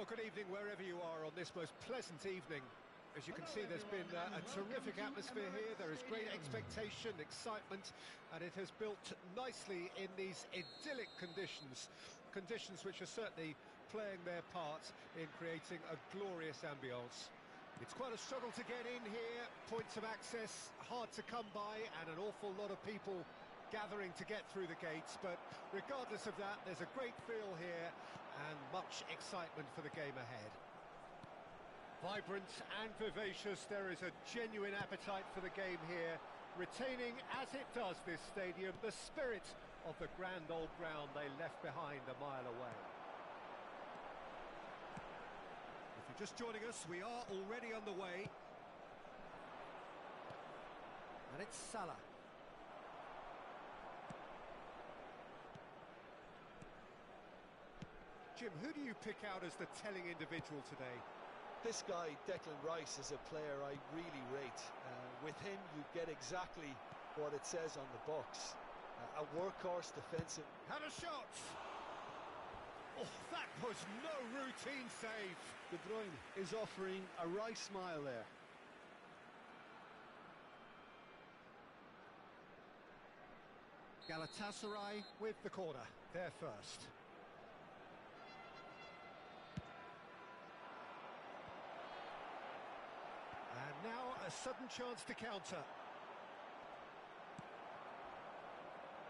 Well, good evening wherever you are on this most pleasant evening. As you can see, there's been a terrific atmosphere here. There is great expectation, excitement, and it has built nicely in these idyllic conditions. Conditions which are certainly playing their part in creating a glorious ambience. It's quite a struggle to get in here, points of access hard to come by, and an awful lot of people gathering to get through the gates, but regardless of that, there's a great feel here and much excitement for the game ahead. Vibrant and vivacious, there is a genuine appetite for the game here, retaining, as it does this stadium, the spirit of the grand old ground they left behind a mile away. If you're just joining us, we are already underway. And it's Salah. Jim, who do you pick out as the telling individual today? This guy, Declan Rice, is a player I really rate. With him, you get exactly what it says on the box. A workhorse defensive. Had a shot! Oh, that was no routine save. De Bruyne is offering a Rice smile there. Galatasaray with the corner, there first. And now a sudden chance to counter.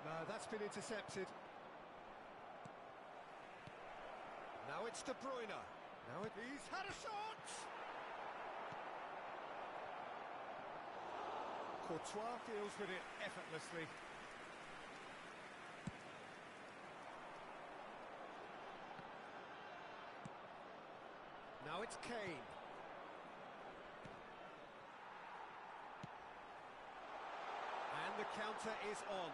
No, that's been intercepted. Now it's De Bruyne. He's had a shot! Courtois deals with it effortlessly. Now it's Kane. And the counter is on.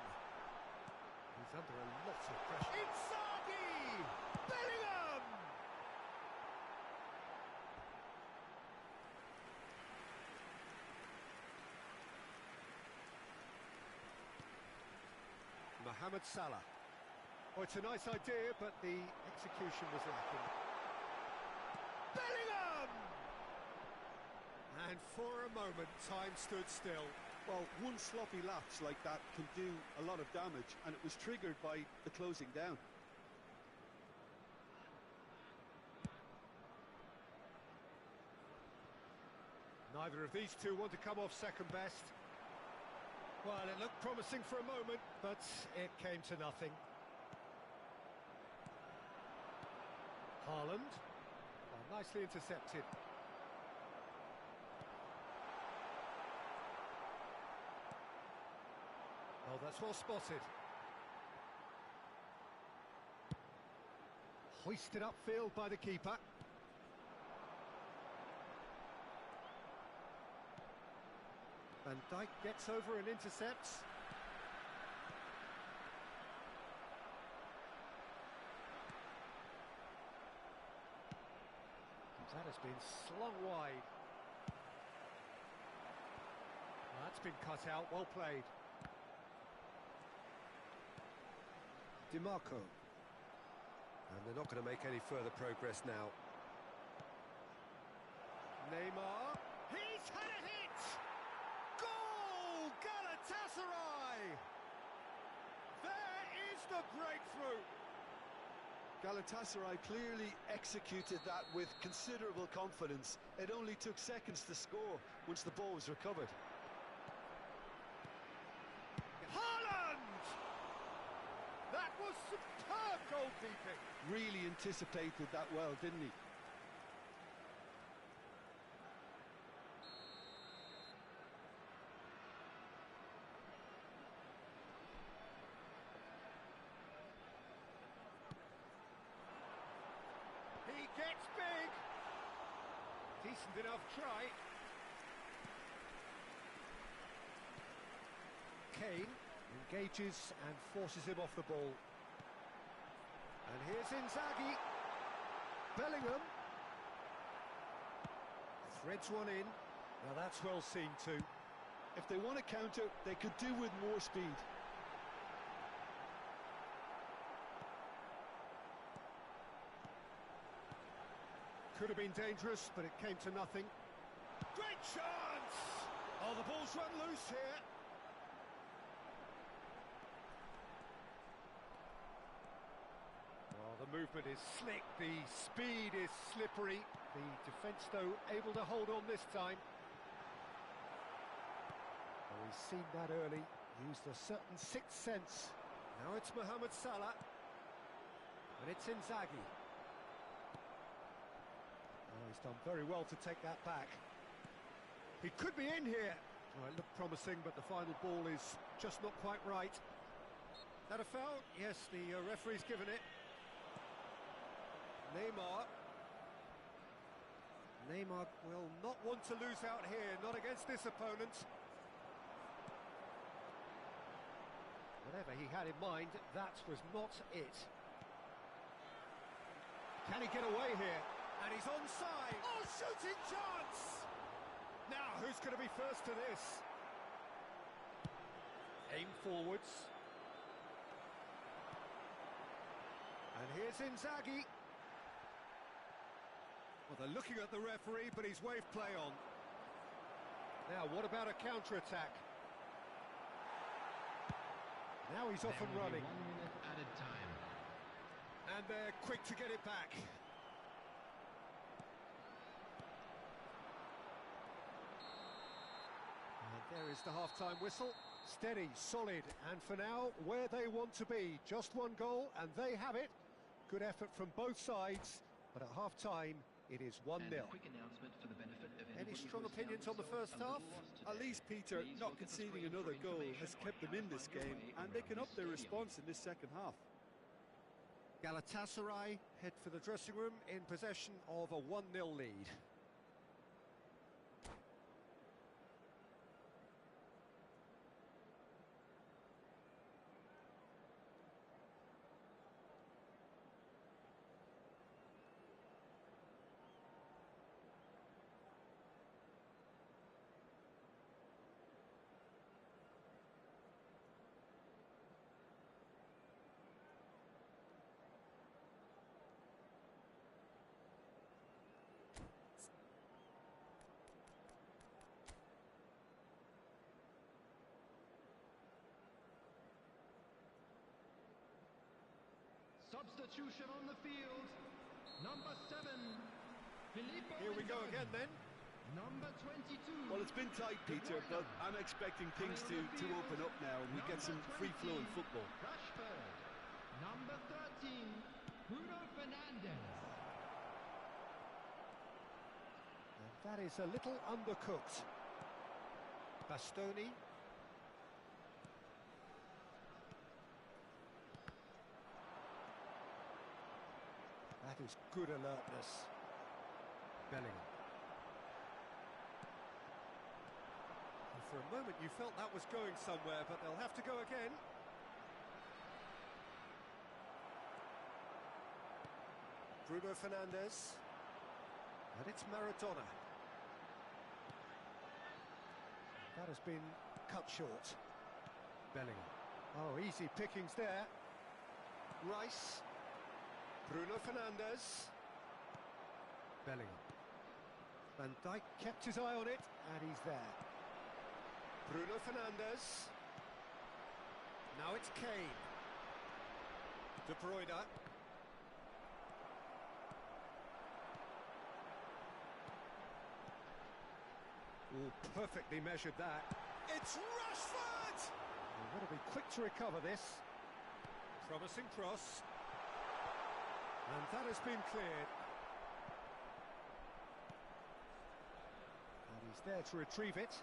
He's under a lot of pressure. Inzaghi! Bellingham! Mohamed Salah. Oh, it's a nice idea, but the execution was lacking. Bellingham! And for a moment, time stood still. Well, one sloppy lapse like that can do a lot of damage, and it was triggered by the closing down. Neither of these two want to come off second best. Well, it looked promising for a moment, but it came to nothing. Haaland. Oh, nicely intercepted. Oh, that's well spotted. Hoisted upfield by the keeper. Van Dijk gets over and intercepts. That has been slung wide. Well, that's been cut out, well played. DiMarco. And they're not going to make any further progress now. Neymar. He's had a hit! Goal! Galatasaray! There is the breakthrough! Galatasaray clearly executed that with considerable confidence. It only took seconds to score once the ball was recovered. That was superb goalkeeping. Really anticipated that well, didn't he? He gets big. Decent enough try. Kane engages and forces him off the ball. And here's Inzaghi. Bellingham. Threads one in. Now that's well seen too. If they want to counter, they could do with more speed. Could have been dangerous, but it came to nothing. Great chance! Oh, the ball's run loose here. Well, the movement is slick, the speed is slippery. The defence, though, able to hold on this time. Oh, he's seen that early, used a certain sixth sense. Now it's Mohamed Salah. And it's Inzaghi. Oh, he's done very well to take that back. He could be in here. Oh, it looked promising, but the final ball is just not quite right. That a foul? Yes, the referee's given it. Neymar will not want to lose out here, not against this opponent. Whatever he had in mind, that was not it. Can he get away here? And he's onside. Oh, shooting chance! Now, who's going to be first to this? Aim forwards. And here's Inzaghi. Well, they're looking at the referee, but he's waved play on. Now, what about a counter-attack? Now he's off and running. 1 minute added time. And they're quick to get it back. And there is the half-time whistle. Steady, solid, and for now, where they want to be. Just one goal, and they have it. Good effort from both sides, but at half-time, it is 1-0. Any strong opinions on the first half? At least, Peter, not conceding another goal has kept them in this game, and they can up their response in this second half. Galatasaray head for the dressing room in possession of a 1-0 lead. Substitution on the field. Number 7, Filippo. Here we go again then. Number 22. Well, it's been tight, Peter, but I'm expecting things to open up now and we get some free-flowing football. Rashford. Number 13, Bruno Fernandes. And that is a little undercooked. Bastoni. That is good alertness. Bellingham. And for a moment you felt that was going somewhere, but they'll have to go again. Bruno Fernandes. And it's Maradona. That has been cut short. Bellingham. Oh, easy pickings there. Rice. Bruno Fernandes. Bellingham. Van Dijk kept his eye on it, and he's there. Bruno Fernandes. Now it's Kane. De Bruyne. Oh, perfectly measured that. It's Rashford! They've got to be quick to recover this. Promising cross. And that has been cleared. And he's there to retrieve it.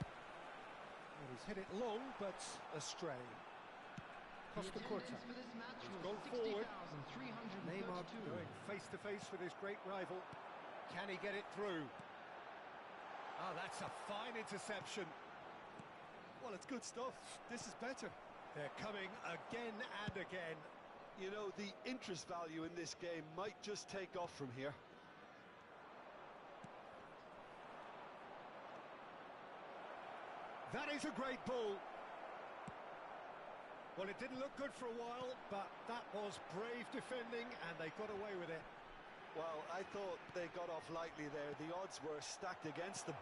And he's hit it long, but astray. Costa Curta. He's gone forward. Neymar going face-to-face with his great rival. Can he get it through? Oh, that's a fine interception. Well, it's good stuff. This is better. They're coming again and again. You know, the interest value in this game might just take off from here. That is a great ball. Well, it didn't look good for a while, but that was brave defending, and they got away with it. Well, I thought they got off lightly there. The odds were stacked against them.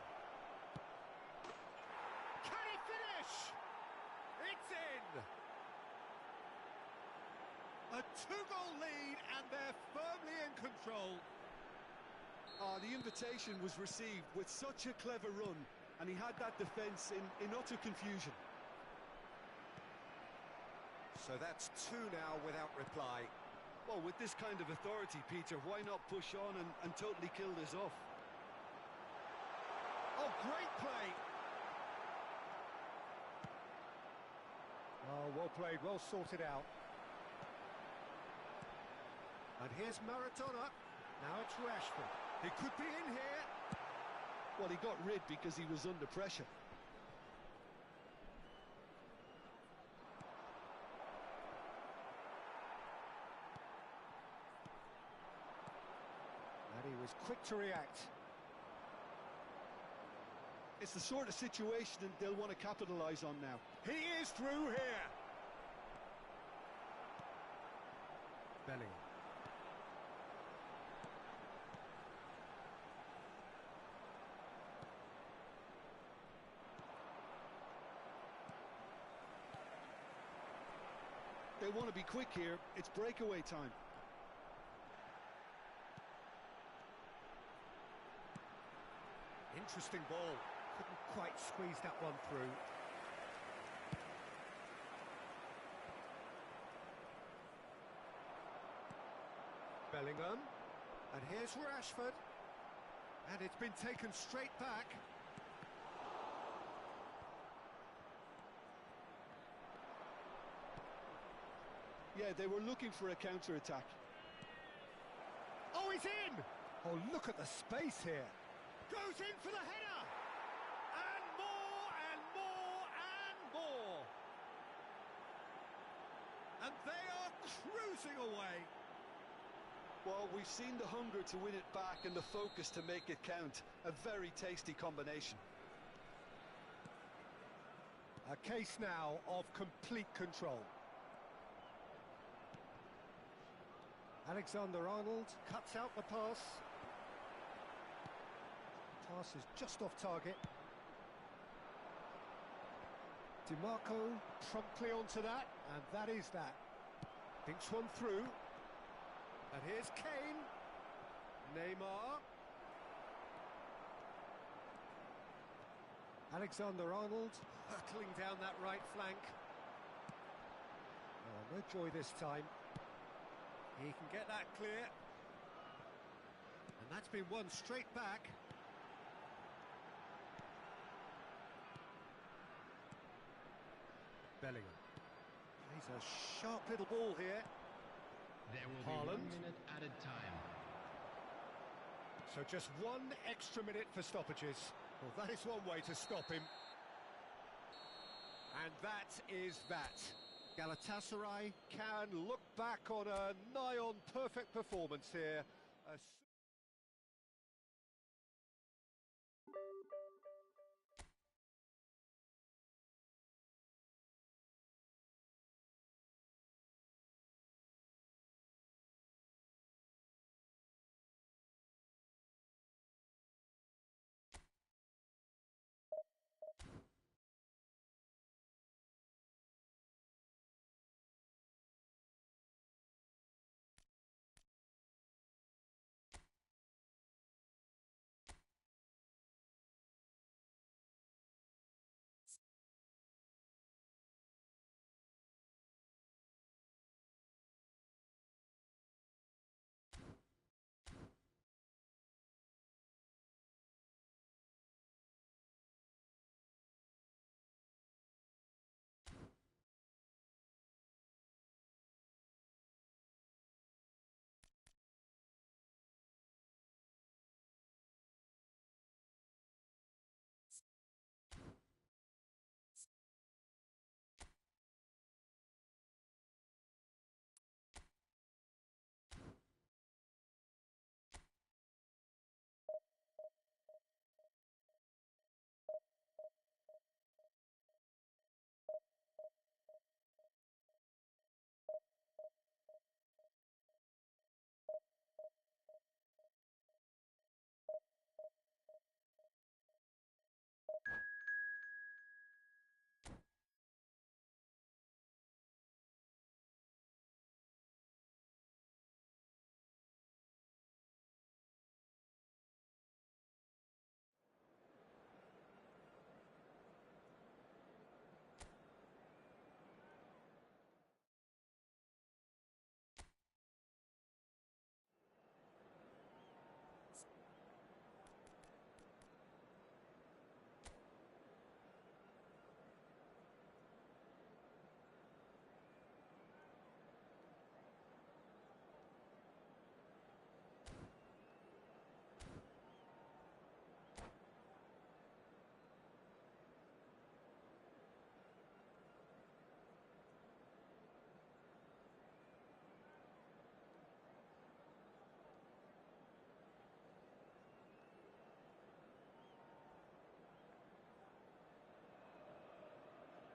Can he finish? It's in! A 2-goal lead, and they're firmly in control. The invitation was received with such a clever run, and he had that defence in utter confusion. So that's 2 now without reply. Well, with this kind of authority, Peter, why not push on and totally kill this off? Oh, great play! Oh, well played, well sorted out. And here's Maradona. Now it's Rashford. He could be in here. Well, he got rid because he was under pressure. And he was quick to react. It's the sort of situation that they'll want to capitalise on now. He is through here. Bellingham. They want to be quick here. It's breakaway time. Interesting ball. Couldn't quite squeeze that one through. Bellingham. And here's Rashford. And it's been taken straight back. Yeah, they were looking for a counter-attack. Oh, he's in! Oh, look at the space here. Goes in for the header! And more, and more, and more! And they are cruising away. Well, we've seen the hunger to win it back and the focus to make it count. A very tasty combination. A case now of complete control. Alexander-Arnold cuts out the pass. Pass is just off target. DiMarco promptly onto that, and that is that. Thinks one through. And here's Kane. Neymar. Alexander-Arnold hurtling down that right flank. Oh, no joy this time. He can get that clear. And that's been won straight back. Bellingham. He's a sharp little ball here. There will be 1 minute added time. So just 1 extra minute for stoppages. Well, that is one way to stop him. And that is that. Galatasaray can look back on a nigh-on perfect performance here.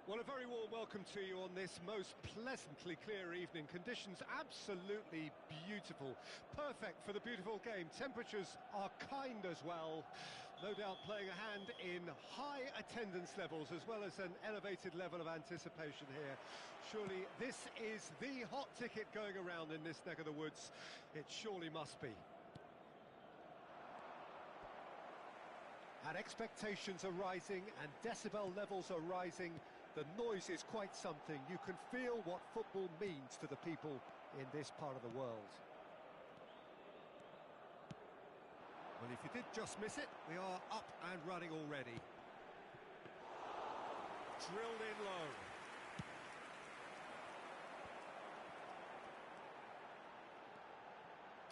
Well, a very warm welcome to you on this most pleasantly clear evening. Conditions absolutely beautiful. Perfect for the beautiful game. Temperatures are kind as well. No doubt playing a hand in high attendance levels as well as an elevated level of anticipation here. Surely this is the hot ticket going around in this neck of the woods. It surely must be. And expectations are rising and decibel levels are rising. The noise is quite something. You can feel what football means to the people in this part of the world. Well, if you did just miss it, we are up and running already. Drilled in low.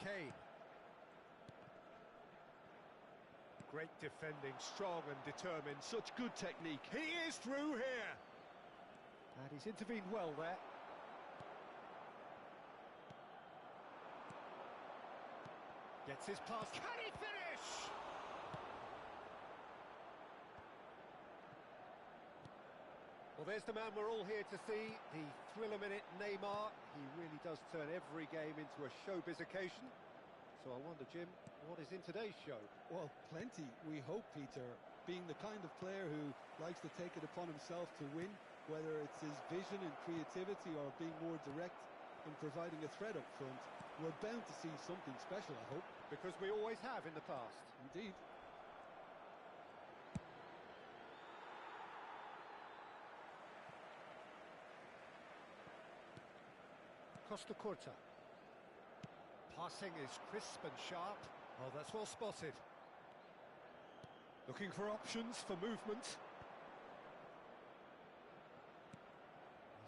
Kane. Great defending, strong and determined. Such good technique. He is through here. And he's intervened well there. Gets his pass. Can he finish? Well, there's the man we're all here to see, the thriller-minute Neymar. He really does turn every game into a showbiz occasion. So I wonder, Jim, what is in today's show? Well, plenty, we hope, Peter. Being the kind of player who likes to take it upon himself to win, whether it's his vision and creativity or being more direct in providing a threat up front, we're bound to see something special, I hope. Because we always have in the past. Indeed. Costa Curta. Passing is crisp and sharp. Oh, that's well spotted. Looking for options for movement.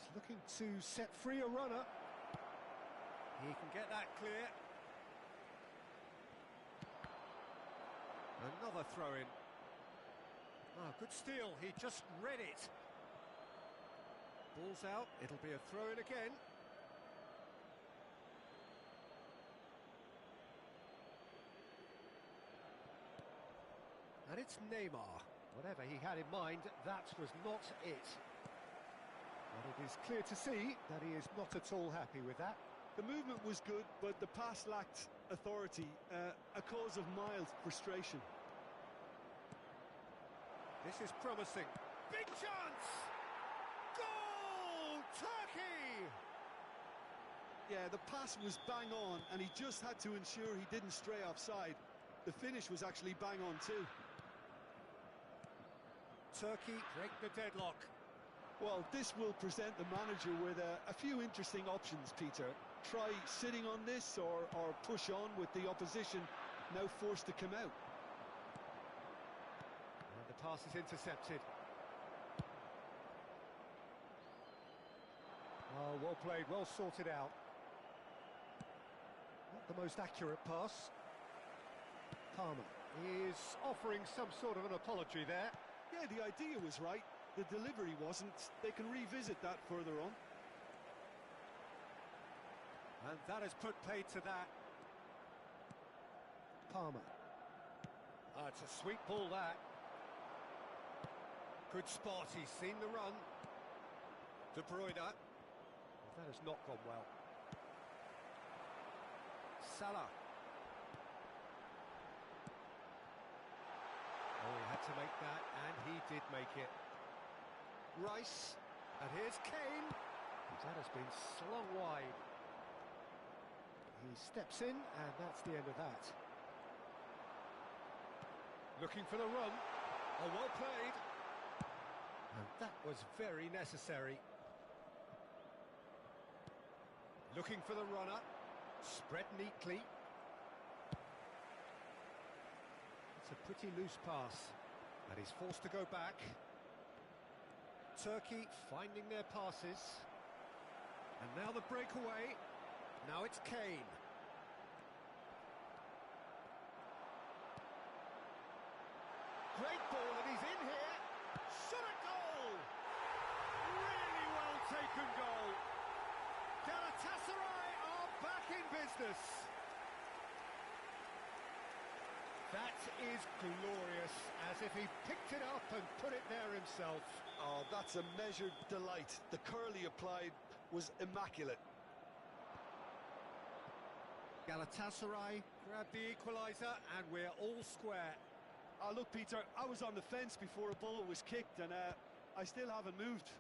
He's looking to set free a runner. He can get that clear. Another throw-in. Oh, good steal. He just read it. Ball's out. It'll be a throw-in again. And it's Neymar. Whatever he had in mind, that was not it. And it is clear to see that he is not at all happy with that. The movement was good, but the pass lacked authority, a cause of mild frustration. This is promising. Big chance! Goal! Turkey! Yeah, the pass was bang on, and he just had to ensure he didn't stray offside. The finish was actually bang on too. Turkey break the deadlock. Well, this will present the manager with a few interesting options, Peter. Try sitting on this or push on with the opposition now forced to come out. And the pass is intercepted. Oh, well played, well sorted out. Not the most accurate pass. Palmer is offering some sort of an apology there. Yeah, the idea was right. The delivery wasn't. They can revisit that further on. And that has put paid to that. Palmer. It's a sweet ball, that. Good spot, he's seen the run. De Bruyne. That has not gone well. Salah. Oh, he had to make that, and he did make it. Rice, and here's Kane. That has been slung wide. He steps in, and that's the end of that. Looking for the run. Oh, well played. And that was very necessary. Looking for the runner. Spread neatly. It's a pretty loose pass. And he's forced to go back. Turkey finding their passes. And now the breakaway. Now it's Kane. Great ball, and he's in here. Shot at goal! Really well taken goal. Galatasaray are back in business. That is glorious, as if he picked it up and put it there himself. Oh, that's a measured delight. The curl he applied was immaculate. Galatasaray grab the equaliser, and we're all square. Oh, look, Peter, I was on the fence before a ball was kicked, and I still haven't moved.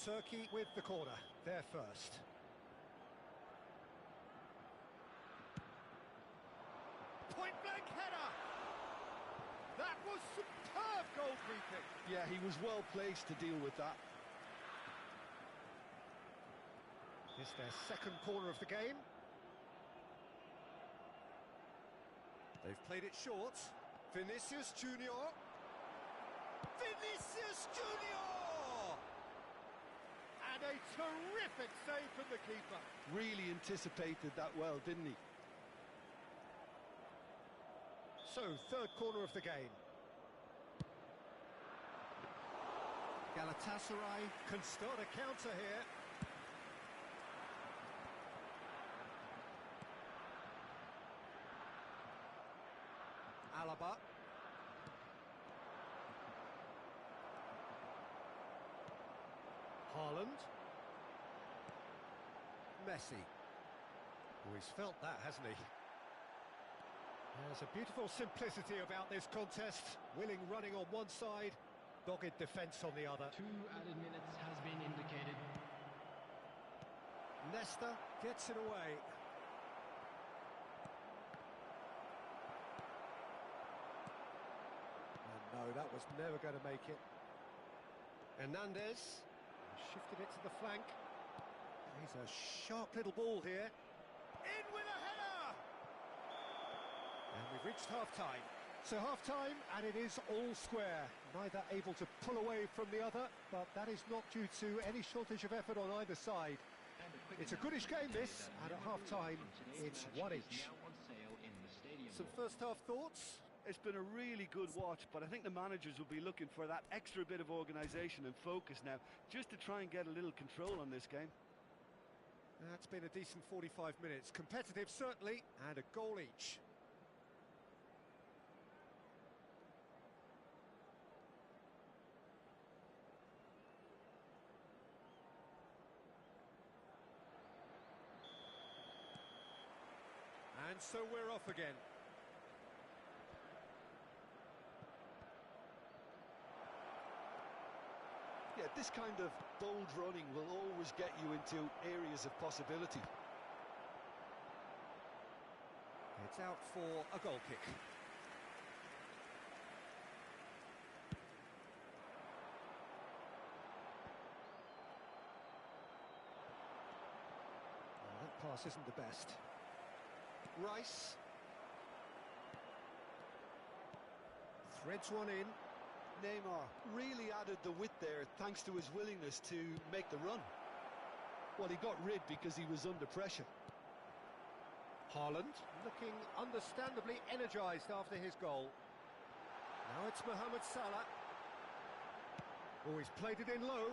Turkey with the corner, there first. Point-blank header! That was superb goalkeeping. Yeah, he was well placed to deal with that. It's their second corner of the game. They've played it short. Vinicius Junior. Vinicius Junior! And a terrific save from the keeper. Really anticipated that well, didn't he? So, third corner of the game. Galatasaray can start a counter here. Alaba. Haaland. Messi. Oh, he's felt that, hasn't he? There's a beautiful simplicity about this contest. Willing running on one side, dogged defence on the other. 2 added minutes has been indicated. Nesta gets it away. And no, that was never going to make it. Hernandez shifted it to the flank. He's a sharp little ball here. In with a header! And we've reached half-time. So half-time, and it is all square. Neither able to pull away from the other, but that is not due to any shortage of effort on either side. It's a goodish game, this, and at half-time, it's one each. Some first-half thoughts? It's been a really good watch, but I think the managers will be looking for that extra bit of organisation and focus now, just to try and get a little control on this game. That's been a decent 45 minutes. Competitive, certainly, and a goal each. And so we're off again. Yeah, this kind of bold running will always get you into areas of possibility. It's out for a goal kick. Oh, that pass isn't the best. Rice. Threads one in. Neymar really added the width there thanks to his willingness to make the run. Well, he got rid because he was under pressure. Haaland looking understandably energised after his goal. Now it's Mohamed Salah. Oh, he's played it in low.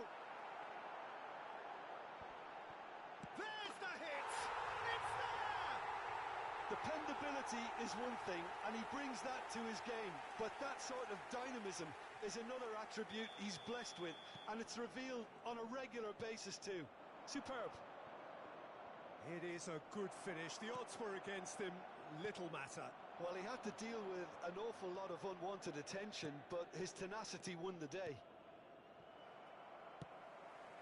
There's the hit! It's there! Dependability is one thing, and he brings that to his game, but that sort of dynamism is another attribute he's blessed with, and it's revealed on a regular basis too. Superb. It is a good finish. The odds were against him. Little matter. Well, he had to deal with an awful lot of unwanted attention, but his tenacity won the day.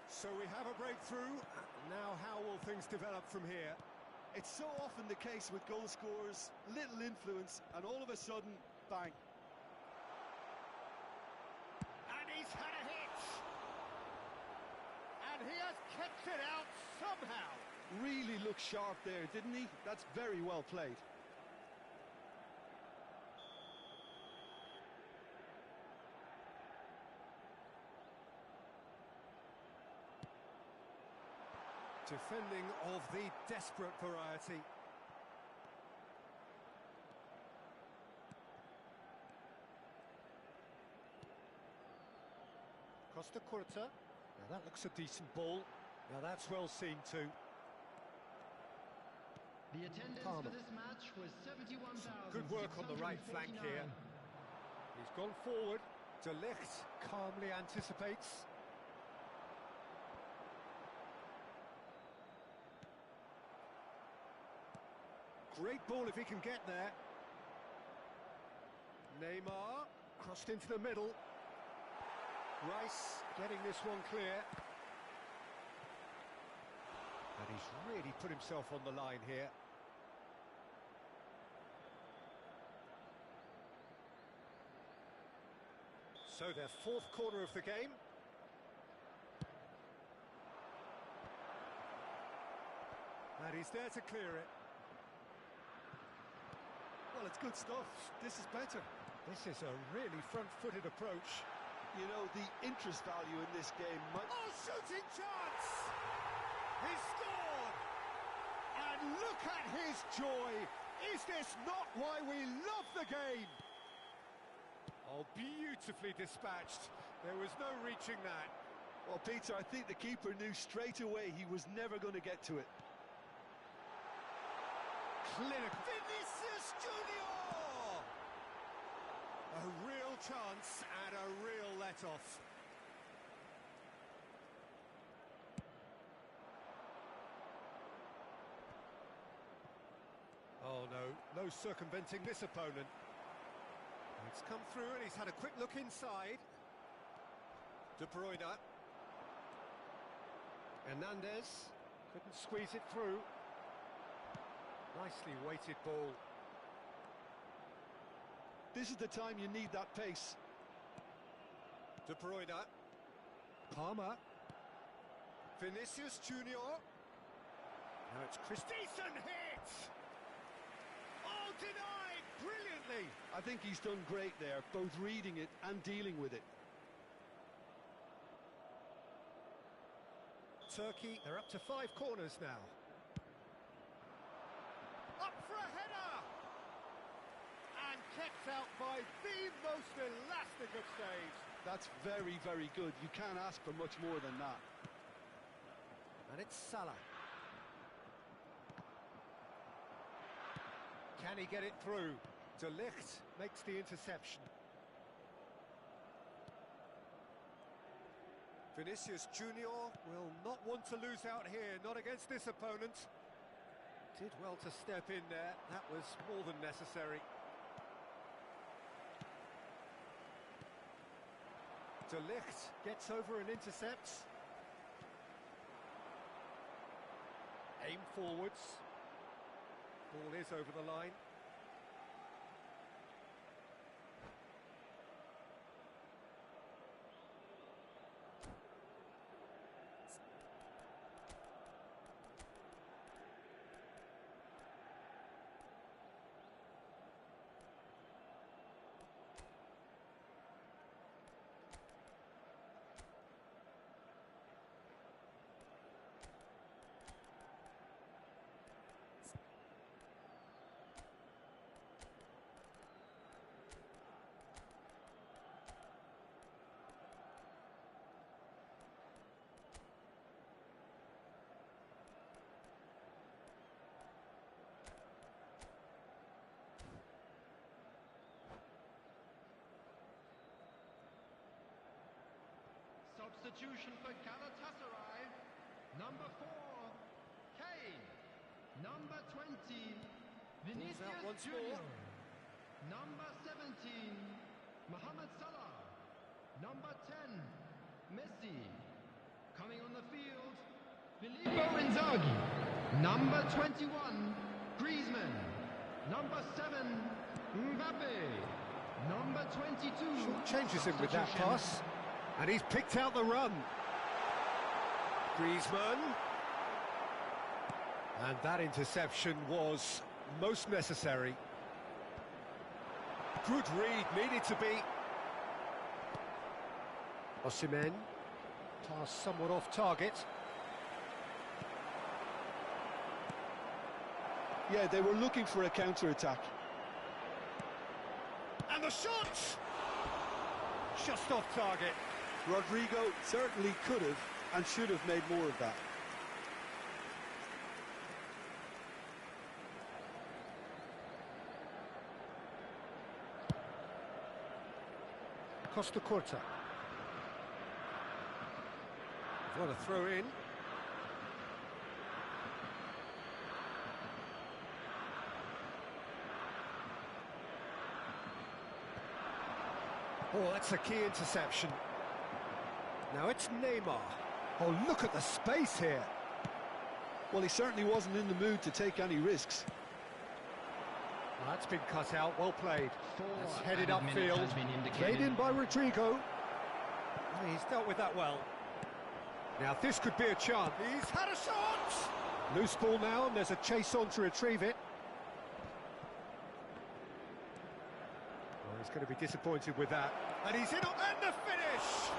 So we have a breakthrough. Now how will things develop from here? It's so often the case with goal scorers, little influence, and all of a sudden, bang. And he's had a hit! And he has kept it out somehow! Really looked sharp there, didn't he? That's very well played. Defending of the desperate variety. Costa Curta. Now that looks a decent ball. Now that's well seen too. The attendance Palmer. for this match was 71,000. Good work on the right flank here. He's gone forward. De Ligt calmly anticipates. Great ball if he can get there. Neymar crossed into the middle. Rice getting this one clear. And he's really put himself on the line here. So their fourth corner of the game. And he's there to clear it. Well, it's good stuff. This is better. This is a really front-footed approach. You know, the interest value in this game might... Oh, shooting chance! He scored! And look at his joy! Is this not why we love the game? Oh, beautifully dispatched. There was no reaching that. Well, Peter, I think the keeper knew straight away he was never going to get to it. Clinical. Vinicius Junior! A real chance and a real let-off. Oh no, no circumventing this opponent. It's come through and he's had a quick look inside. De Bruyne. Hernandez couldn't squeeze it through. Nicely weighted ball. This is the time you need that pace. De Bruyne. Palmer. Vinicius Junior. Now it's Decent hit! Oh, denied brilliantly! I think he's done great there, both reading it and dealing with it. Turkey, they're up to 5 corners now. Up for a header! And kept out by the most elastic of saves. That's very, very good. You can't ask for much more than that. And it's Salah. Can he get it through? De Ligt makes the interception. Vinicius Junior will not want to lose out here, not against this opponent. Did well to step in there, that was more than necessary. De Ligt gets over and intercepts. Aim forwards. Ball is over the line. Substitution for Galatasaray. Number 4, Kane. Number 20, Vinicius once Junior. more. Number 17, Mohamed Salah. Number 10, Messi. Coming on the field, Filippo Inzaghi. Number 21, Griezmann. Number 7, Mbappe. Number 22. Short changes him with that pass. And he's picked out the run. Griezmann. And that interception was most necessary. Good read, needed to be. Osimhen. Pass somewhat off target. Yeah, they were looking for a counter-attack. And the shot! Just off target. Rodrigo certainly could have and should have made more of that. Costa Curta. What a throw in. Oh, that's a key interception. Now it's Neymar. Oh, look at the space here. Well, he certainly wasn't in the mood to take any risks. Well, that's been cut out, well played. That's headed added minutes upfield. has been indicated. Played in by Rodrigo. He's dealt with that well. Now this could be a chance. He's had a shot! Loose ball now, and there's a chase on to retrieve it. Oh, he's going to be disappointed with that. And he's in, and the finish!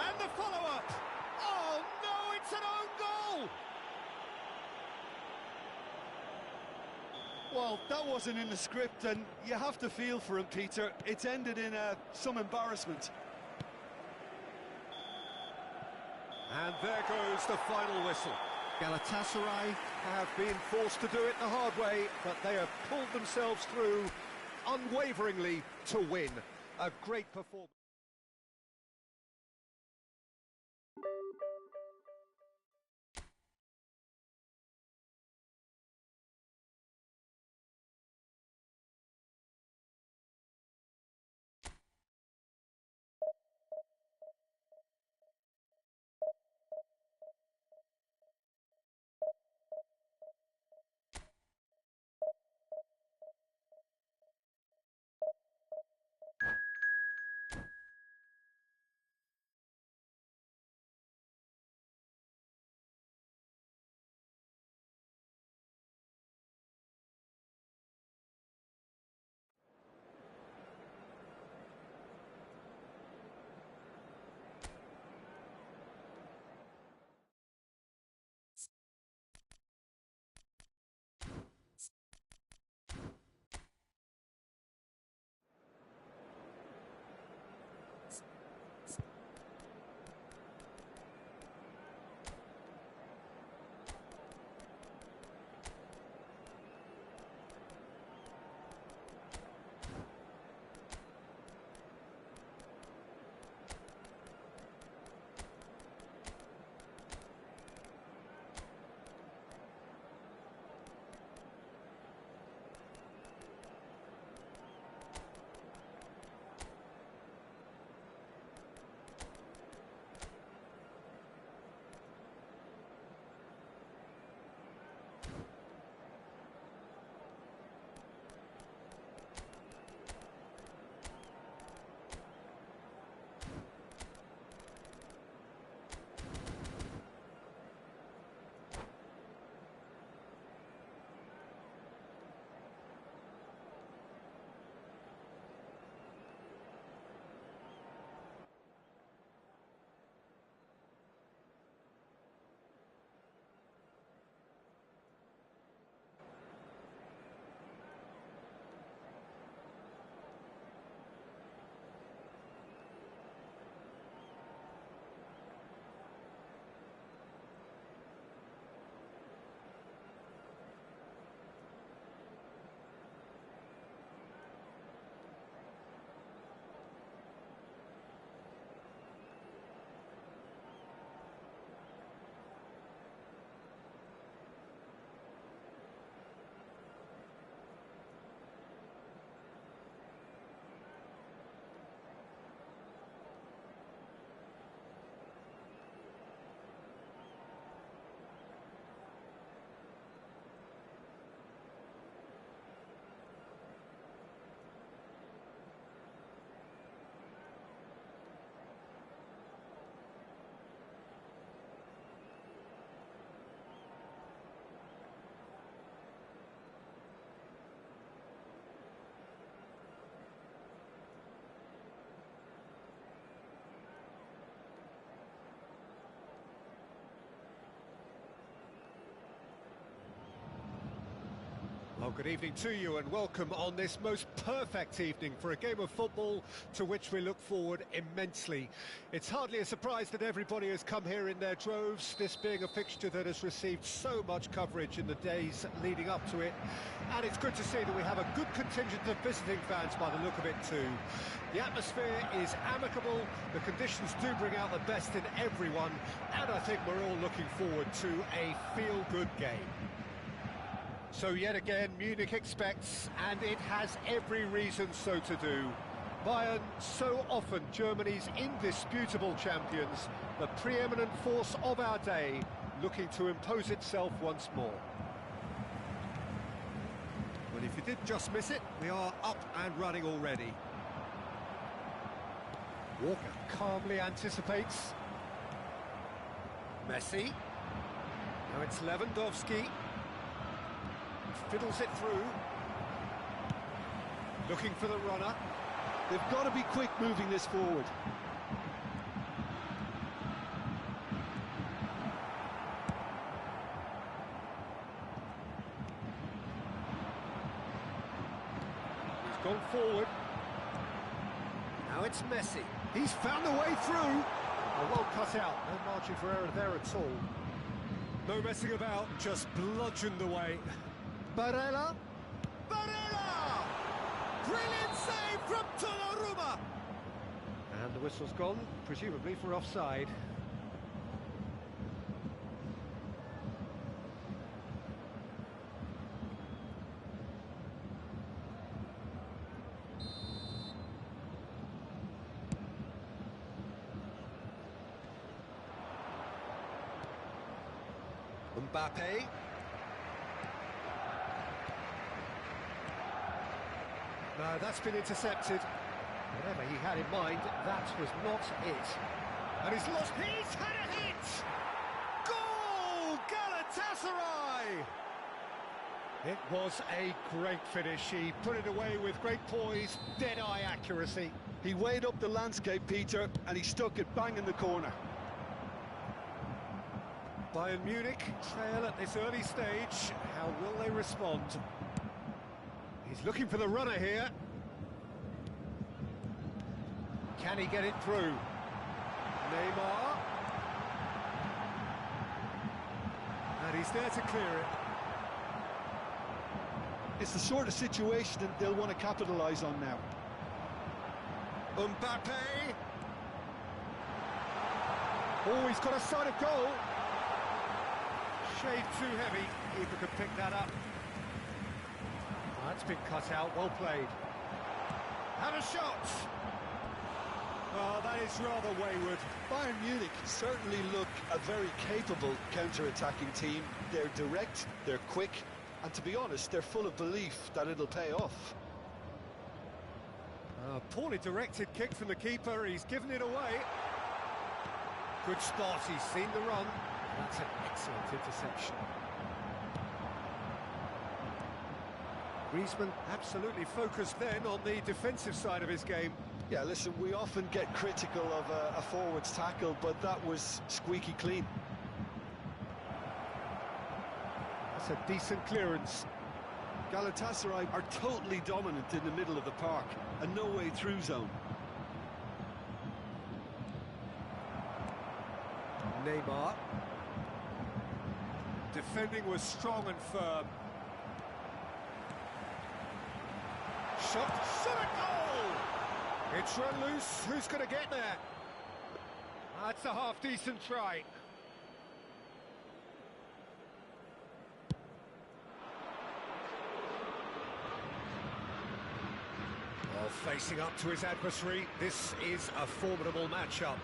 And the follow-up! Oh no, it's an own goal! Well, that wasn't in the script, and you have to feel for him, Peter. It's ended in some embarrassment. And there goes the final whistle. Galatasaray have been forced to do it the hard way, but they have pulled themselves through unwaveringly to win. A great performance. Oh, good evening to you and welcome on this most perfect evening for a game of football to which we look forward immensely. It's hardly a surprise that everybody has come here in their droves, this being a fixture that has received so much coverage in the days leading up to it. And it's good to see that we have a good contingent of visiting fans by the look of it too. The atmosphere is amicable, the conditions do bring out the best in everyone, and I think we're all looking forward to a feel-good game. So yet again, Munich expects, and it has every reason so to do. Bayern, so often Germany's indisputable champions, the preeminent force of our day, looking to impose itself once more. Well, if you did just miss it, we are up and running already. Walker calmly anticipates. Messi. Now it's Lewandowski. Fiddles it through. Looking for the runner. They've got to be quick moving this forward. He's gone forward. Now it's Messi. He's found a way through. Oh, well cut out. No margin for error there at all. No messing about, just bludgeoned away. Barella. Barella! Brilliant save from Donnarumma! And the whistle's gone, presumably for offside. Mbappe. No, that's been intercepted. Whatever he had in mind, that was not it. And he's lost. He's had a hit! Goal! Galatasaray! It was a great finish. He put it away with great poise, dead-eye accuracy. He weighed up the landscape, Peter, and he stuck it bang in the corner. Bayern Munich trail at this early stage. How will they respond? He's looking for the runner here. Can he get it through? Neymar. And he's there to clear it. It's the sort of situation that they'll want to capitalise on now. Mbappe. Oh, he's got a sight of goal. Shade too heavy. Keeper could pick that up. That's been cut out, well played. Have a shot! Oh, that is rather wayward. Bayern Munich certainly look a very capable counter-attacking team. They're direct, they're quick, and to be honest, they're full of belief that it'll pay off. Poorly directed kick from the keeper, he's given it away. Good spot, he's seen the run. That's an excellent interception. Griezmann absolutely focused then on the defensive side of his game. Yeah, listen, we often get critical of a forward's tackle, but that was squeaky clean. That's a decent clearance. Galatasaray are totally dominant in the middle of the park, a no-way-through zone. Neymar. Defending was strong and firm. Shot, goal! It's run loose, who's going to get there? That's a half-decent try. Well, facing up to his adversary, this is a formidable matchup.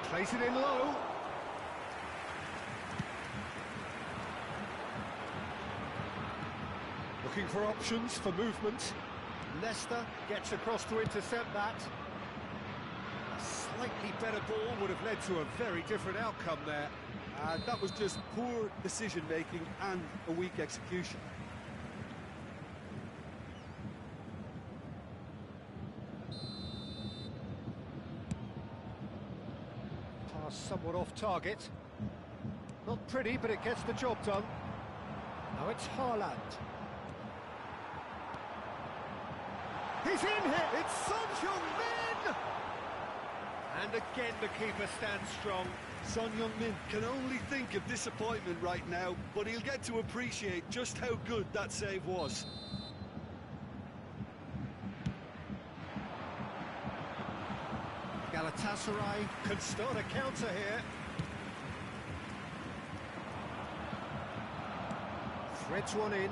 Plays it in low. Looking for options for movement. Leicester gets across to intercept that. A slightly better ball would have led to a very different outcome there. That was just poor decision-making and a weak execution. Pass somewhat off target. Not pretty, but it gets the job done. Now it's Haaland. He's in here! It's Son Heung-min! And again the keeper stands strong. Son Heung-min can only think of disappointment right now, but he'll get to appreciate just how good that save was. Galatasaray can start a counter here. Threads one in.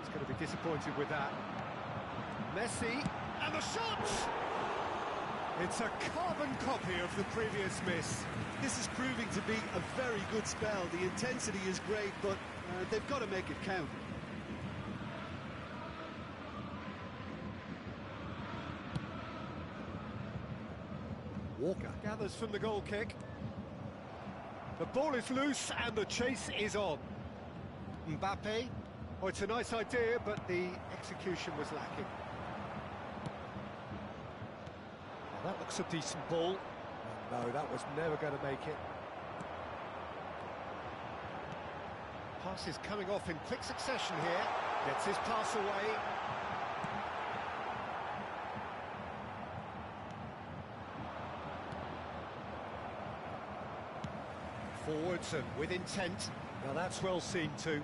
He's going to be disappointed with that. Messi, and the shot! It's a carbon copy of the previous miss. This is proving to be a very good spell. The intensity is great, but they've got to make it count. Walker gathers from the goal kick. The ball is loose and the chase is on. Mbappe. Oh, it's a nice idea, but the execution was lacking. Well, that looks a decent ball. Oh, no, that was never going to make it. Pass is coming off in quick succession here. Gets his pass away. Forwards and with intent. Now that's well seen too.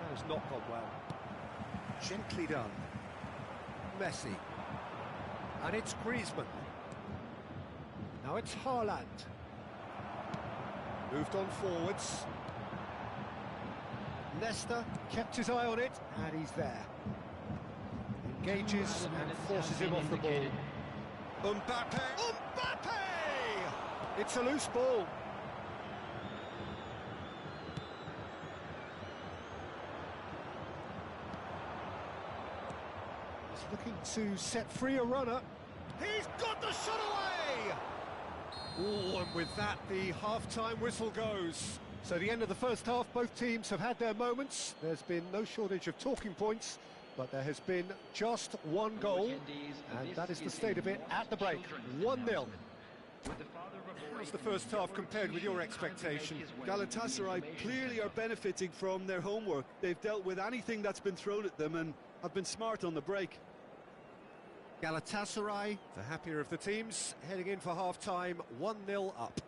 That has not gone well. Gently done. Messi. And it's Griezmann. Now it's Haaland. Moved on forwards. Leicester kept his eye on it, and he's there. Engages and forces him off the ball. Mbappe! Mbappe! It's a loose ball. Looking to set free a runner. He's got the shot away! Oh, and with that, the half-time whistle goes. So the end of the first half, both teams have had their moments. There's been no shortage of talking points, but there has been just one goal, and that is the state of it at the break. 1-0. How's the first half compared with your expectation? Galatasaray clearly are benefiting from their homework. They've dealt with anything that's been thrown at them and have been smart on the break. Galatasaray, the happier of the teams, heading in for half-time, 1-0 up.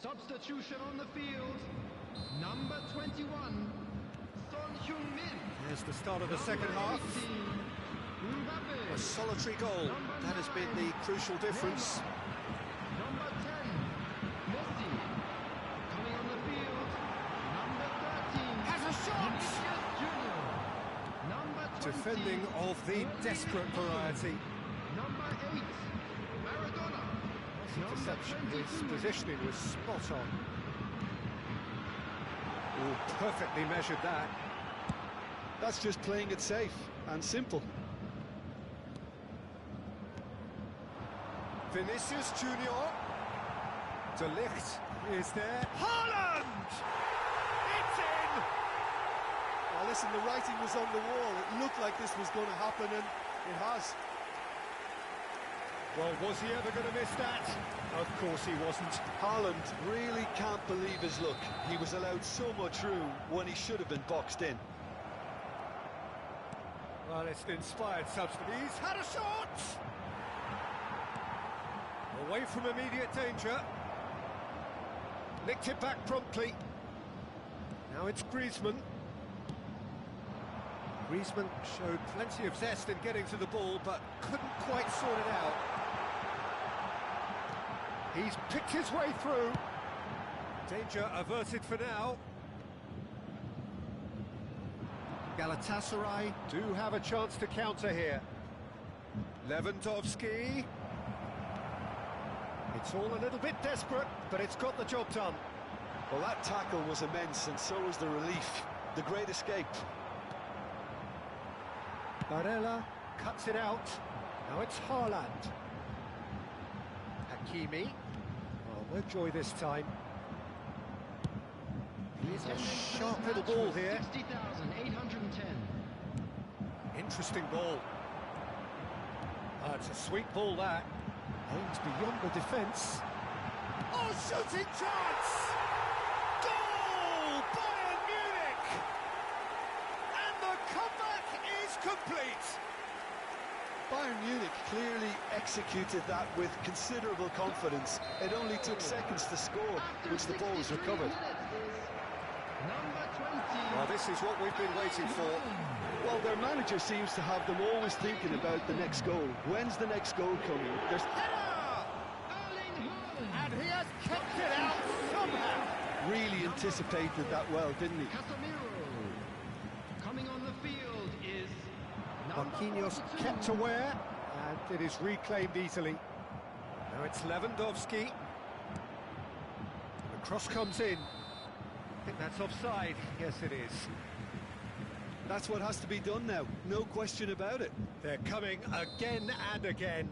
Substitution on the field. Number 21, Son Heung-min. There's the start of the second half. A solitary goal. That has been the crucial difference. Number 10, Messi. Coming on the field. Number 13, Has a shot! Vinicius Junior. Number 20, Defending of the desperate variety. Number 8, Maradona. Interception, his positioning was spot on. Oh, perfectly measured that. That's just playing it safe and simple. Vinicius Junior. De Ligt is there. Haaland! It's in! Well, listen, the writing was on the wall. It looked like this was going to happen, and it has. Well, was he ever going to miss that? Of course he wasn't. Haaland really can't believe his luck. He was allowed so much room when he should have been boxed in. Well, it's an inspired substitute. He's had a shot! Away from immediate danger. Nicked it back promptly. Now it's Griezmann. Griezmann showed plenty of zest in getting to the ball, but couldn't quite sort it out. He's picked his way through. Danger averted for now. Galatasaray do have a chance to counter here. Lewandowski. It's all a little bit desperate, but it's got the job done. Well, that tackle was immense, and so was the relief. The great escape. Barella cuts it out. Now it's Haaland. Hakimi. Oh, no joy this time. Here's a sharp little ball here. 60,810. Interesting ball. It's a sweet ball, that. Aims beyond the defence. Oh, shooting chance! Goal! Bayern Munich! And the comeback is complete! Bayern Munich clearly executed that with considerable confidence. It only took seconds to score, once the ball was recovered. Number 20. Well, this is what we've been waiting for. Well, their manager seems to have them always thinking about the next goal. When's the next goal coming? There's... And he has kept it out somehow. Really anticipated that well, didn't he? Casemiro. Coming on the field is Marquinhos kept aware, and it is reclaimed easily. Now it's Lewandowski. The cross comes in. I think that's offside. Yes, it is. That's what has to be done now, no question about it. They're coming again and again.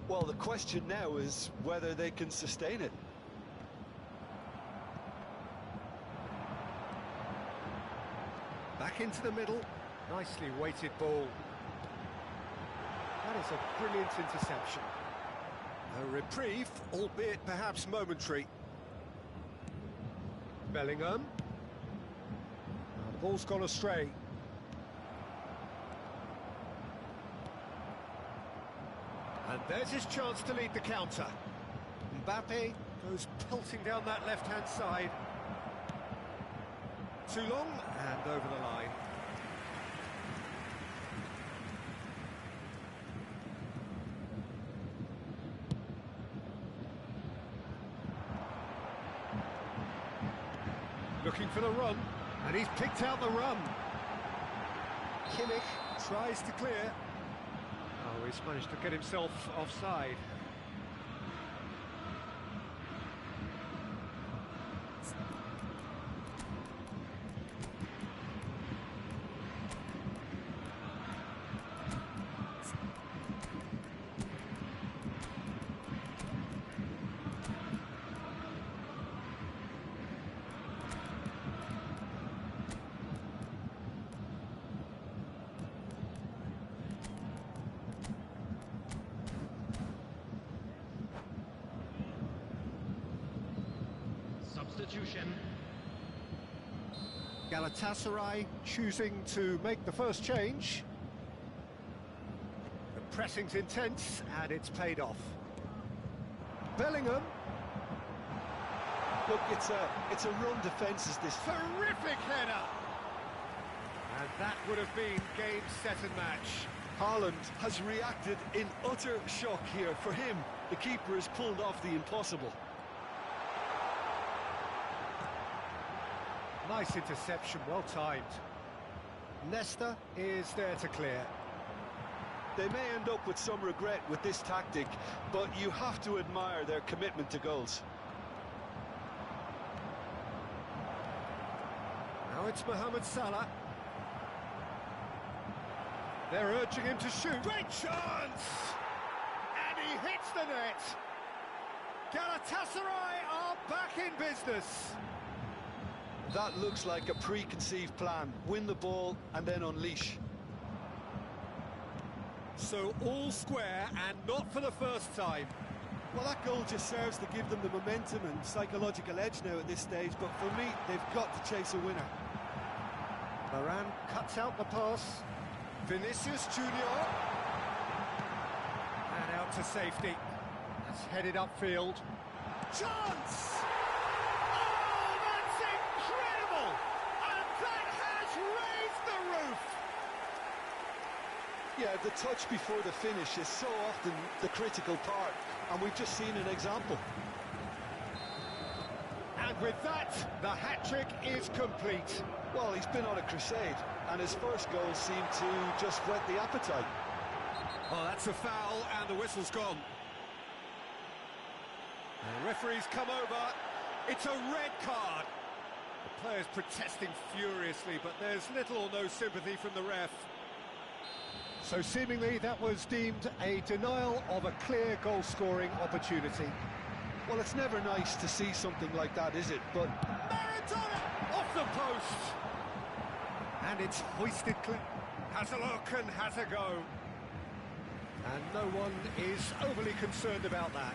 Well, the question now is whether they can sustain it. Back into the middle. Nicely weighted ball. That is a brilliant interception. A reprieve, albeit perhaps momentary. Bellingham. The ball's gone astray. And there's his chance to lead the counter. Mbappe goes pelting down that left-hand side. Too long, and over the line. Looking for the run, and he's picked out the run. Kimmich tries to clear. Oh, he's managed to get himself offside. Substitution. Galatasaray choosing to make the first change. The pressing's intense, and it's paid off. Bellingham. Look, it's a run defence, is this. Terrific header! And that would have been game, set and match. Haaland has reacted in utter shock here. For him, the keeper has pulled off the impossible. Nice interception, well timed. Nesta is there to clear. They may end up with some regret with this tactic, but you have to admire their commitment to goals. Now it's Mohamed Salah. They're urging him to shoot. Great chance! And he hits the net. Galatasaray are back in business. That looks like a preconceived plan. Win the ball and then unleash. So all square, and not for the first time. Well, that goal just serves to give them the momentum and psychological edge now at this stage, but for me, they've got to chase a winner. Varane cuts out the pass. Vinicius Junior. And out to safety. That's headed upfield. Chance! Oh, that's incredible! And that has raised the roof! Yeah, the touch before the finish is so often the critical part, and we've just seen an example. And with that, the hat-trick is complete. Well, he's been on a crusade, and his first goal seemed to just whet the appetite. Oh, that's a foul, and the whistle's gone. The referee's come over. It's a red card. The players protesting furiously, but there's little or no sympathy from the ref. So seemingly that was deemed a denial of a clear goal-scoring opportunity. Well, it's never nice to see something like that, is it? But Maradona off the post. And it's hoisted clean. Has a look and has a go. And no one is overly concerned about that.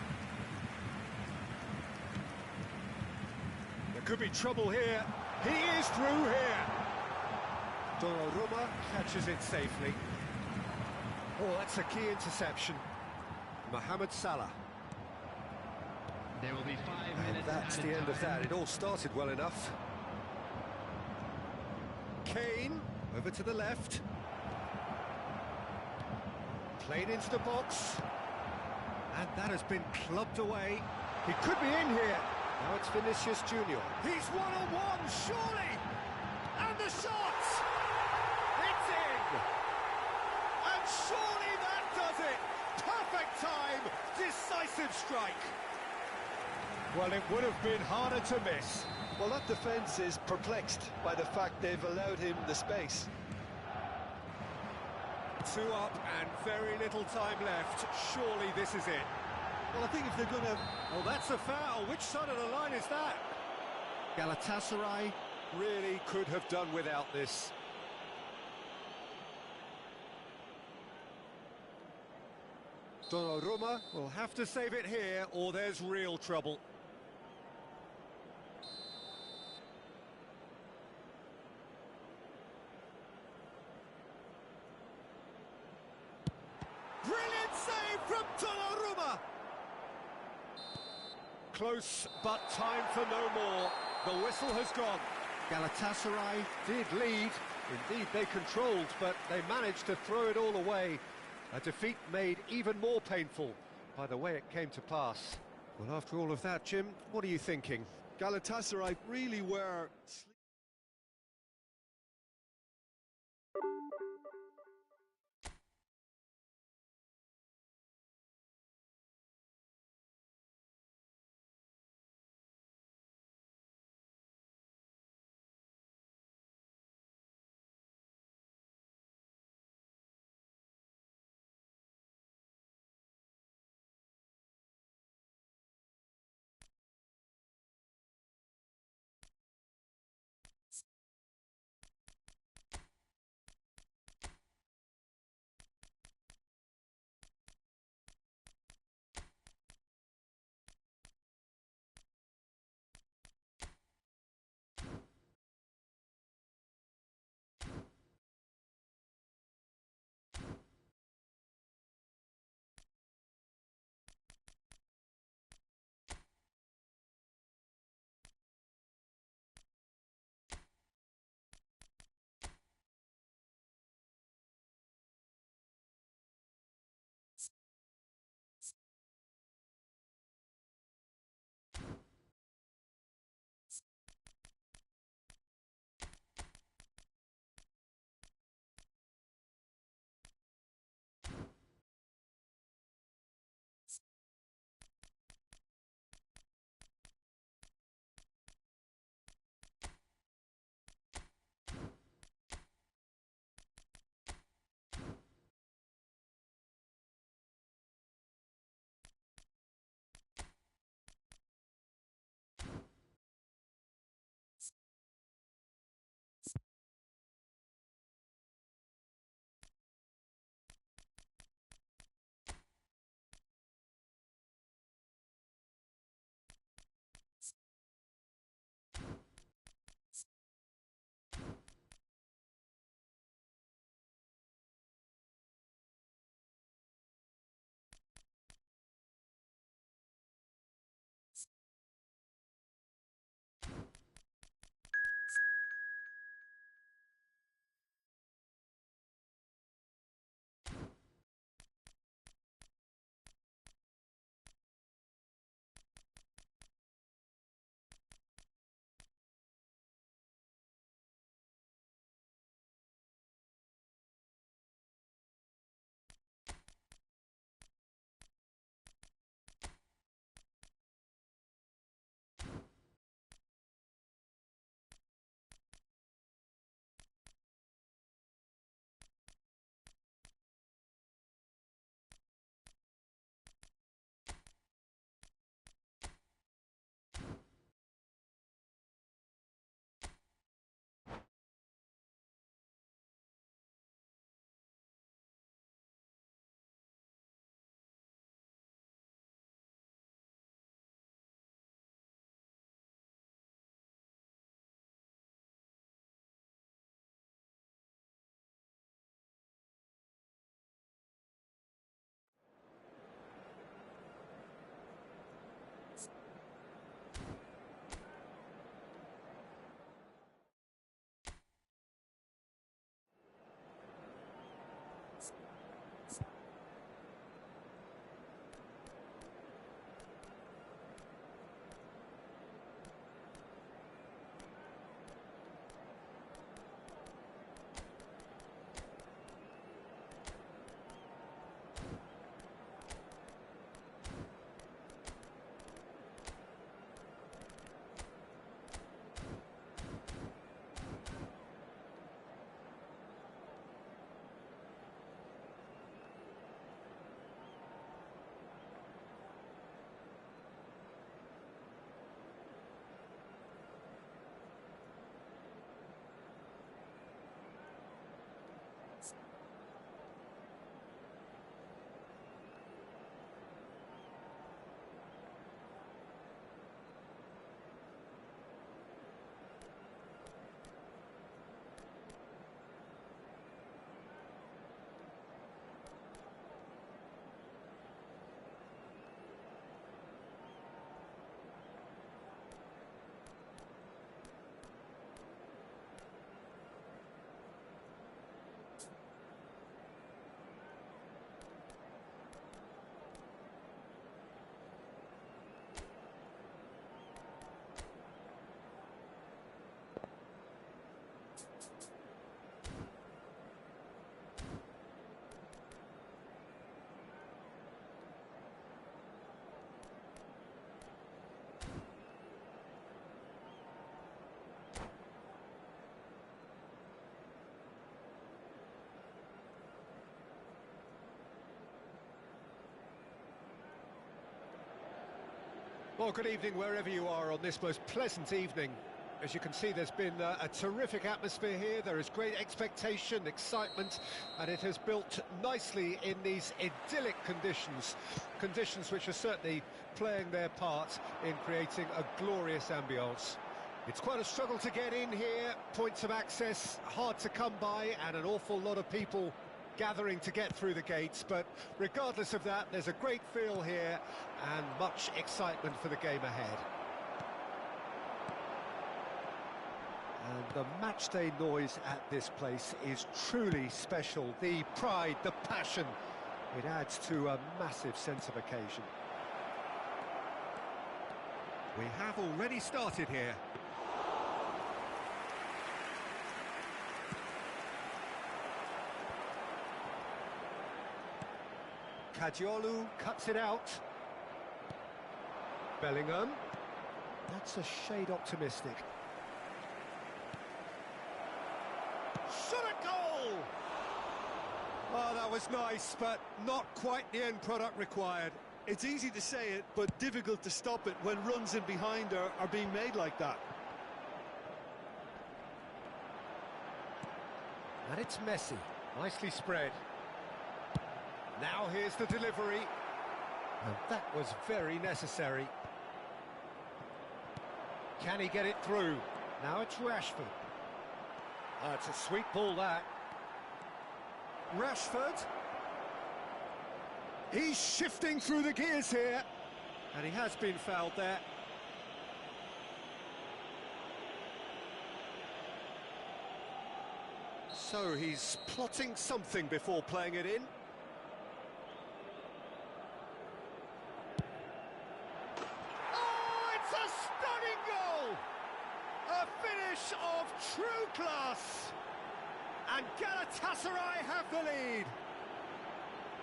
There could be trouble here. He is through here. Donnarumma catches it safely. Oh, that's a key interception. Mohamed Salah. There will be 5 And minutes. that's the end of that. It all started well enough. Kane, over to the left. Played into the box. And that has been clubbed away. He could be in here. Now it's Vinicius Junior. He's one-on-one, surely! And the shot! It's in! And surely that does it! Perfect time! Decisive strike! Well, it would have been harder to miss. well, that defence is perplexed by the fact they've allowed him the space. 2 up and very little time left. Surely this is it. Well, I think if they're going to... Oh, that's a foul. Which side of the line is that? Galatasaray really could have done without this. Donnarumma will have to save it here, or there's real trouble. Brilliant save from Donnarumma! Close, but time for no more. The whistle has gone. Galatasaray did lead. Indeed, they controlled, but they managed to throw it all away. A defeat made even more painful by the way it came to pass. Well, after all of that, Jim, what are you thinking? Galatasaray really were... Well, good evening wherever you are on this most pleasant evening. As you can see, there's been a terrific atmosphere here. There is great expectation, excitement, and it has built nicely in these idyllic conditions. Conditions which are certainly playing their part in creating a glorious ambience. It's quite a struggle to get in here, points of access hard to come by, and an awful lot of people gathering to get through the gates, but regardless of that, there's a great feel here and much excitement for the game ahead. And the matchday noise at this place is truly special. The pride, the passion, it adds to a massive sense of occasion. We have already started here. Kadiolu cuts it out. Bellingham. That's a shade optimistic. Shot a goal! Oh, that was nice, but not quite the end product required. It's easy to say it, but difficult to stop it when runs in behind are being made like that. And it's Messi. Nicely spread. Now here's the delivery. And that was very necessary. Can he get it through? Now it's Rashford. It's a sweet ball, that. Rashford. He's shifting through the gears here. And he has been fouled there. So he's plotting something before playing it in. Of true class, and Galatasaray have the lead.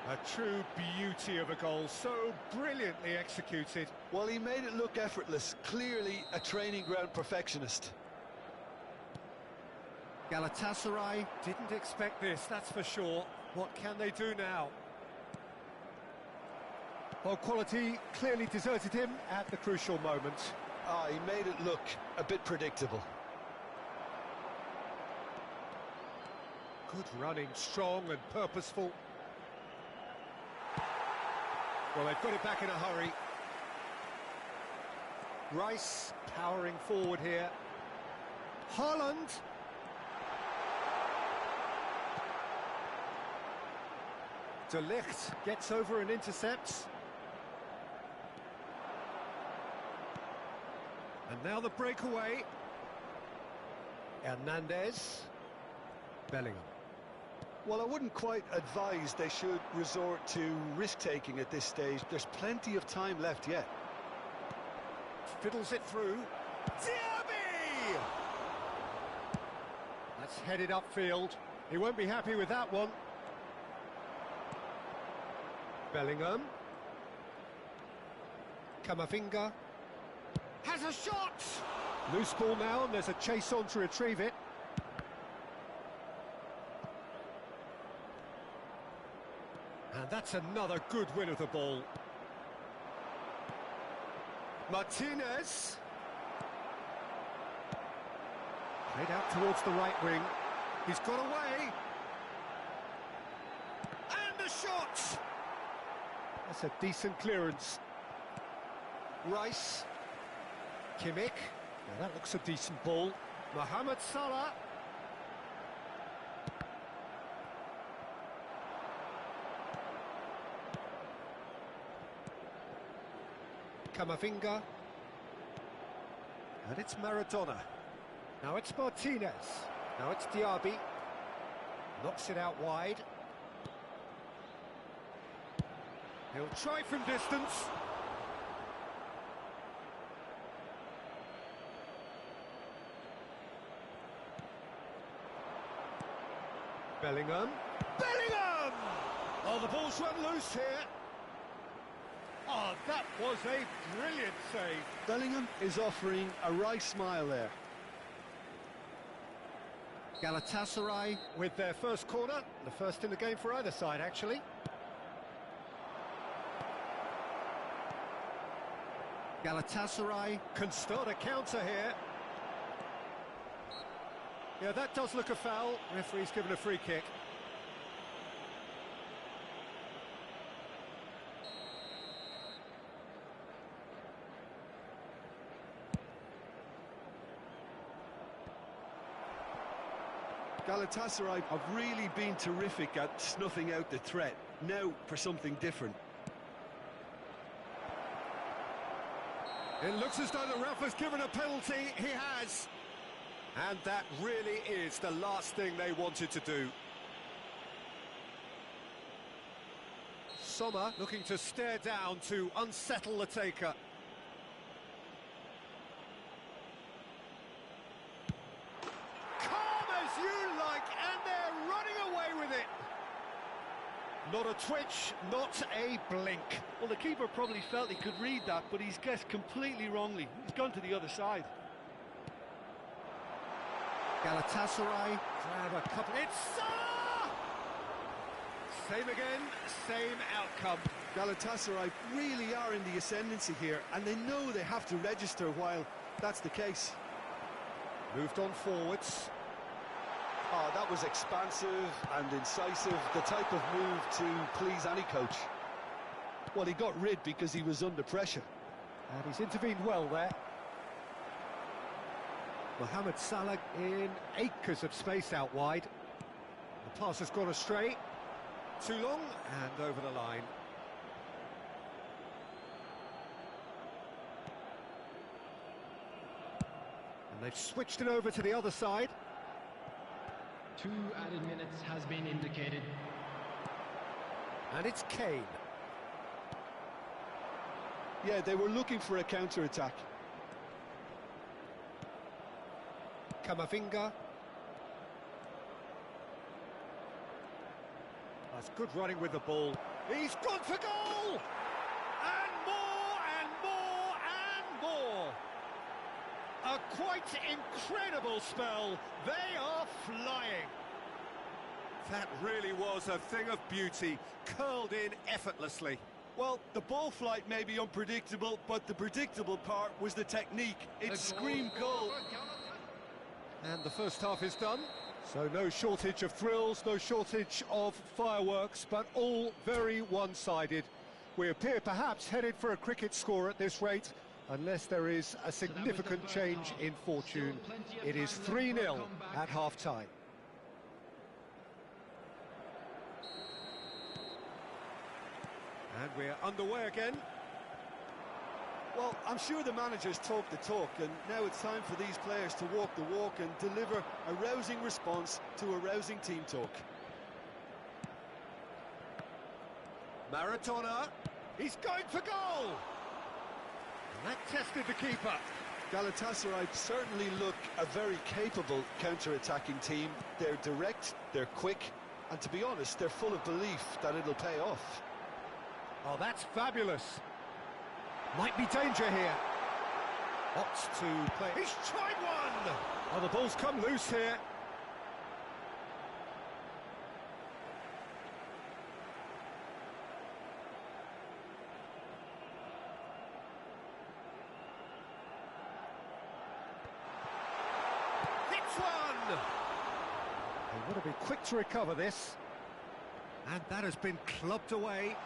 A true beauty of a goal, so brilliantly executed. Well, he made it look effortless, clearly a training ground perfectionist. Galatasaray didn't expect this, that's for sure. What can they do now? Well, quality clearly deserted him at the crucial moment. He made it look a bit predictable. Good running, strong and purposeful. Well, they've got it back in a hurry. Rice powering forward here. Haaland. De Ligt gets over and intercepts. And now the breakaway. Hernandez. Bellingham. Well, I wouldn't quite advise they should resort to risk-taking at this stage. There's plenty of time left yet. Fiddles it through. Diaby! That's headed upfield. He won't be happy with that one. Bellingham. Camavinga. Has a shot! Loose ball now, and there's a chase on to retrieve it. And that's another good win of the ball. Martinez. Played out towards the right wing. He's got away. And the shot! That's a decent clearance. Rice. Kimmich. Now that looks a decent ball. Mohamed Salah. Camavinga. And it's Maradona. Now it's Martinez. Now it's Diaby. Knocks it out wide. He'll try from distance. Bellingham. Bellingham! Oh, the ball's run loose here. Oh, that was a brilliant save. Bellingham is offering a wry smile there. Galatasaray with their first corner, the first in the game for either side, actually. Galatasaray can start a counter here. Yeah, that does look a foul. Referee's given a free kick. Galatasaray have really been terrific at snuffing out the threat. Now for something different. It looks as though the ref has given a penalty. He has. And that really is the last thing they wanted to do. Sommer looking to stare down to unsettle the taker. Calm as you like, and they're running away with it. Not a twitch, not a blink. Well, the keeper probably felt he could read that, but he's guessed completely wrongly. He's gone to the other side. Galatasaray grab a couple. It's Salah! Same again, same outcome. Galatasaray really are in the ascendancy here, and they know they have to register while that's the case. Moved on forwards. Oh, that was expansive and incisive, the type of move to please any coach. Well, he got rid because he was under pressure. And he's intervened well there. Mohamed Salah in acres of space out wide. The pass has gone astray. Too long and over the line. And they've switched it over to the other side. 2 added minutes has been indicated. And it's Kane. Yeah, they were looking for a counter-attack. Camavinga. That's good running with the ball. He's gone for goal! And more, and more, and more! A quite incredible spell. They are flying. That really was a thing of beauty, curled in effortlessly. Well, the ball flight may be unpredictable, but the predictable part was the technique. It screamed goal. And the first half is done, so no shortage of thrills, no shortage of fireworks, but all very one-sided. We appear perhaps headed for a cricket score at this rate, unless there is a significant change in fortune. It is 3-0 at half-time. And we're underway again. Well, I'm sure the managers talk the talk, and now it's time for these players to walk the walk and deliver a rousing response to a rousing team talk. Maradona, he's going for goal! And that tested the keeper. Galatasaray certainly look a very capable counter-attacking team. They're direct, they're quick, and to be honest, they're full of belief that it'll pay off. Oh, that's fabulous. Might be danger here. Opts to play. He's tried one! Oh, the ball's come loose here. Hits one! They want to be quick to recover this. And that has been clubbed away.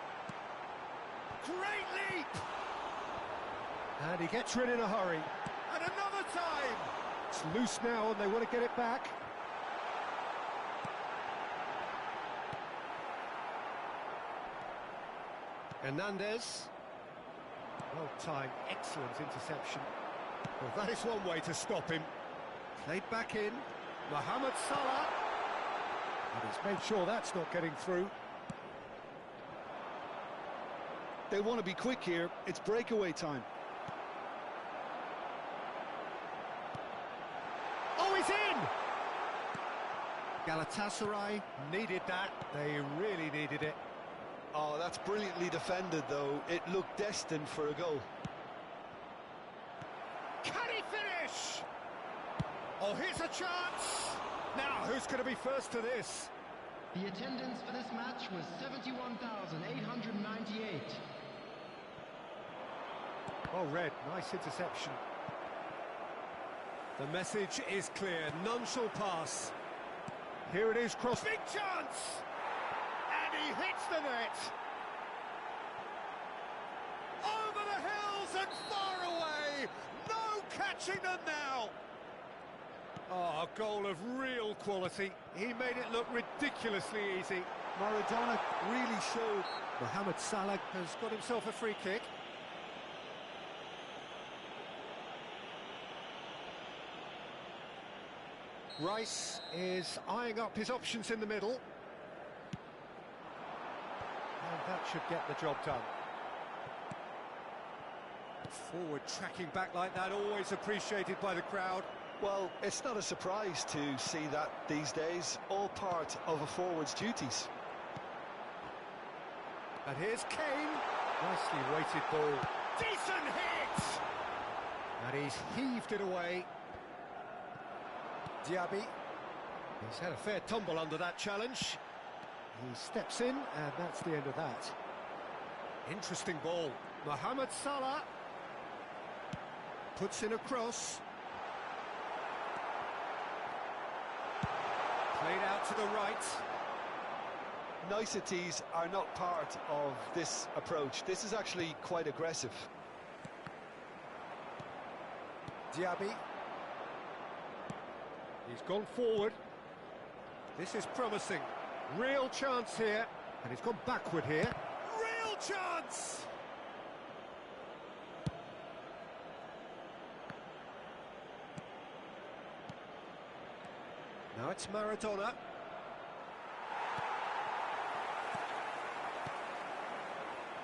Great leap! And he gets rid in a hurry. And another time! It's loose now and they want to get it back. Hernandez. Well-timed, excellent interception. Well, that is one way to stop him. Played back in. Mohamed Salah. And he's made sure that's not getting through. They want to be quick here. It's breakaway time. Oh, he's in! Galatasaray needed that. They really needed it. Oh, that's brilliantly defended, though. It looked destined for a goal. Can he finish? Oh, here's a chance! Now, who's going to be first to this? The attendance for this match was 71,898. Well read, nice interception. The message is clear, none shall pass. Here it is, cross. Big chance! And he hits the net! Over the hills and far away! No catching them now! Oh, a goal of real quality. He made it look ridiculously easy. Maradona really showed. Mohamed Salah has got himself a free kick. Rice is eyeing up his options in the middle. And that should get the job done. Forward tracking back like that, always appreciated by the crowd. Well, it's not a surprise to see that these days, all part of a forward's duties. And here's Kane. Nicely weighted ball. Decent hit! And he's heaved it away. Diaby. He's had a fair tumble under that challenge. He steps in, and that's the end of that. Interesting ball. Mohamed Salah puts in a cross. Played out to the right. Niceties are not part of this approach. This is actually quite aggressive. Diaby. He's gone forward. This is promising. Real chance here. And he's gone backward here. Real chance! Now it's Maradona.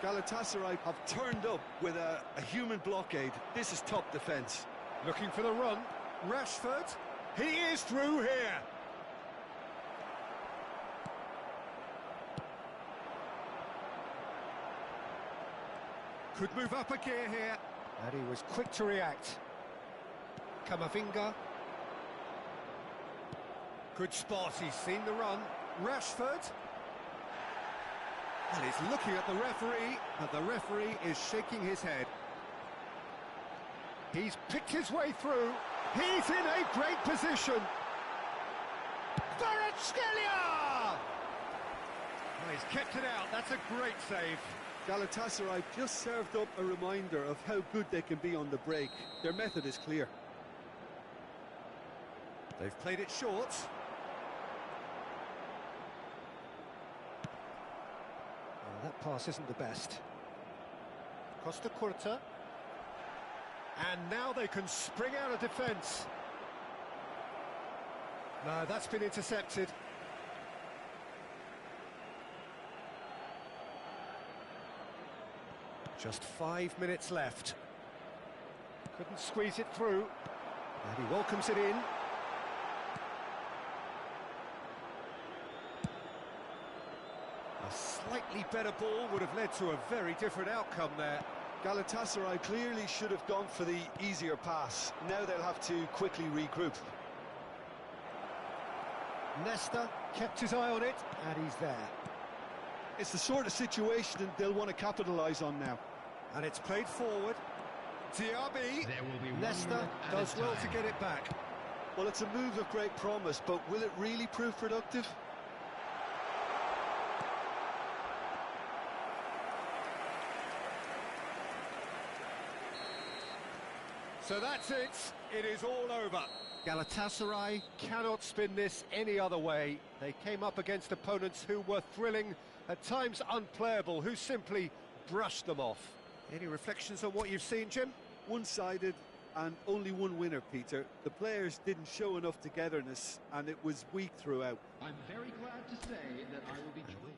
Galatasaray have turned up with a human blockade. This is top defence. Looking for the run. Rashford. He is through here. Could move up a gear here. And he was quick to react. Camavinga. Good spot, he's seen the run. Rashford. And he's looking at the referee, but the referee is shaking his head. He's picked his way through. He's in a great position. Kvaratskhelia! Well, he's kept it out. That's a great save. Galatasaray just served up a reminder of how good they can be on the break. Their method is clear. They've played it short. Well, that pass isn't the best. Costa Curta. And now they can spring out of defence. No, that's been intercepted. Just 5 minutes left. Couldn't squeeze it through. And he welcomes it in. A slightly better ball would have led to a very different outcome there. Galatasaray clearly should have gone for the easier pass. Now they'll have to quickly regroup. Nesta kept his eye on it, and he's there. It's the sort of situation they'll want to capitalise on now. And it's played forward. Diaby. There will be 1 Nesta minute at a does well to time. get it back. Well, it's a move of great promise, but will it really prove productive? So that's it. It is all over. Galatasaray cannot spin this any other way. They came up against opponents who were thrilling, at times unplayable, who simply brushed them off. Any reflections on what you've seen, Jim? One-sided and only one winner, Peter. The players didn't show enough togetherness, and it was weak throughout. I'm very glad to say that I will be joined.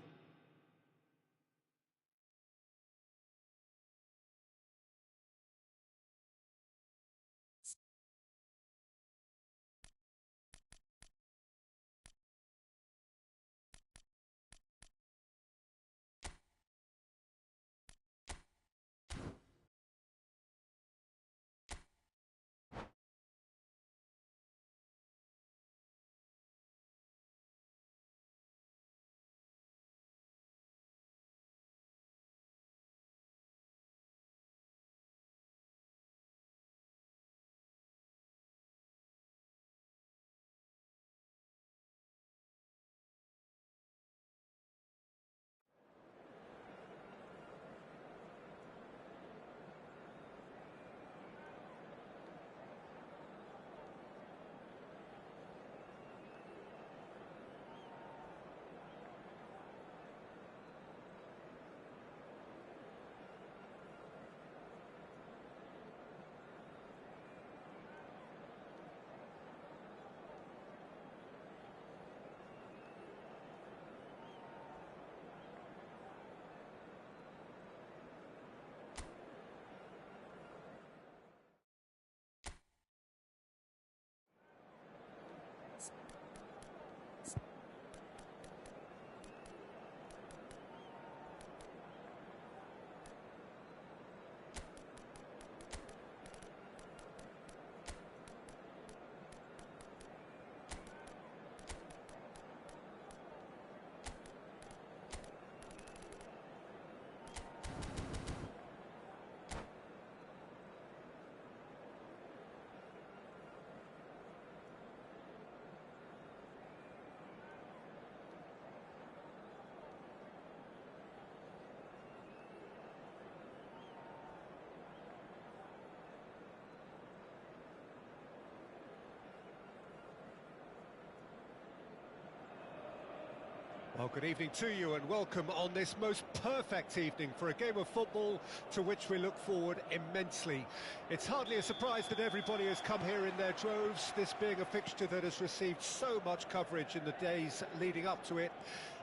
Well, good evening to you and welcome on this most perfect evening for a game of football to which we look forward immensely. It's hardly a surprise that everybody has come here in their droves, this being a fixture that has received so much coverage in the days leading up to it.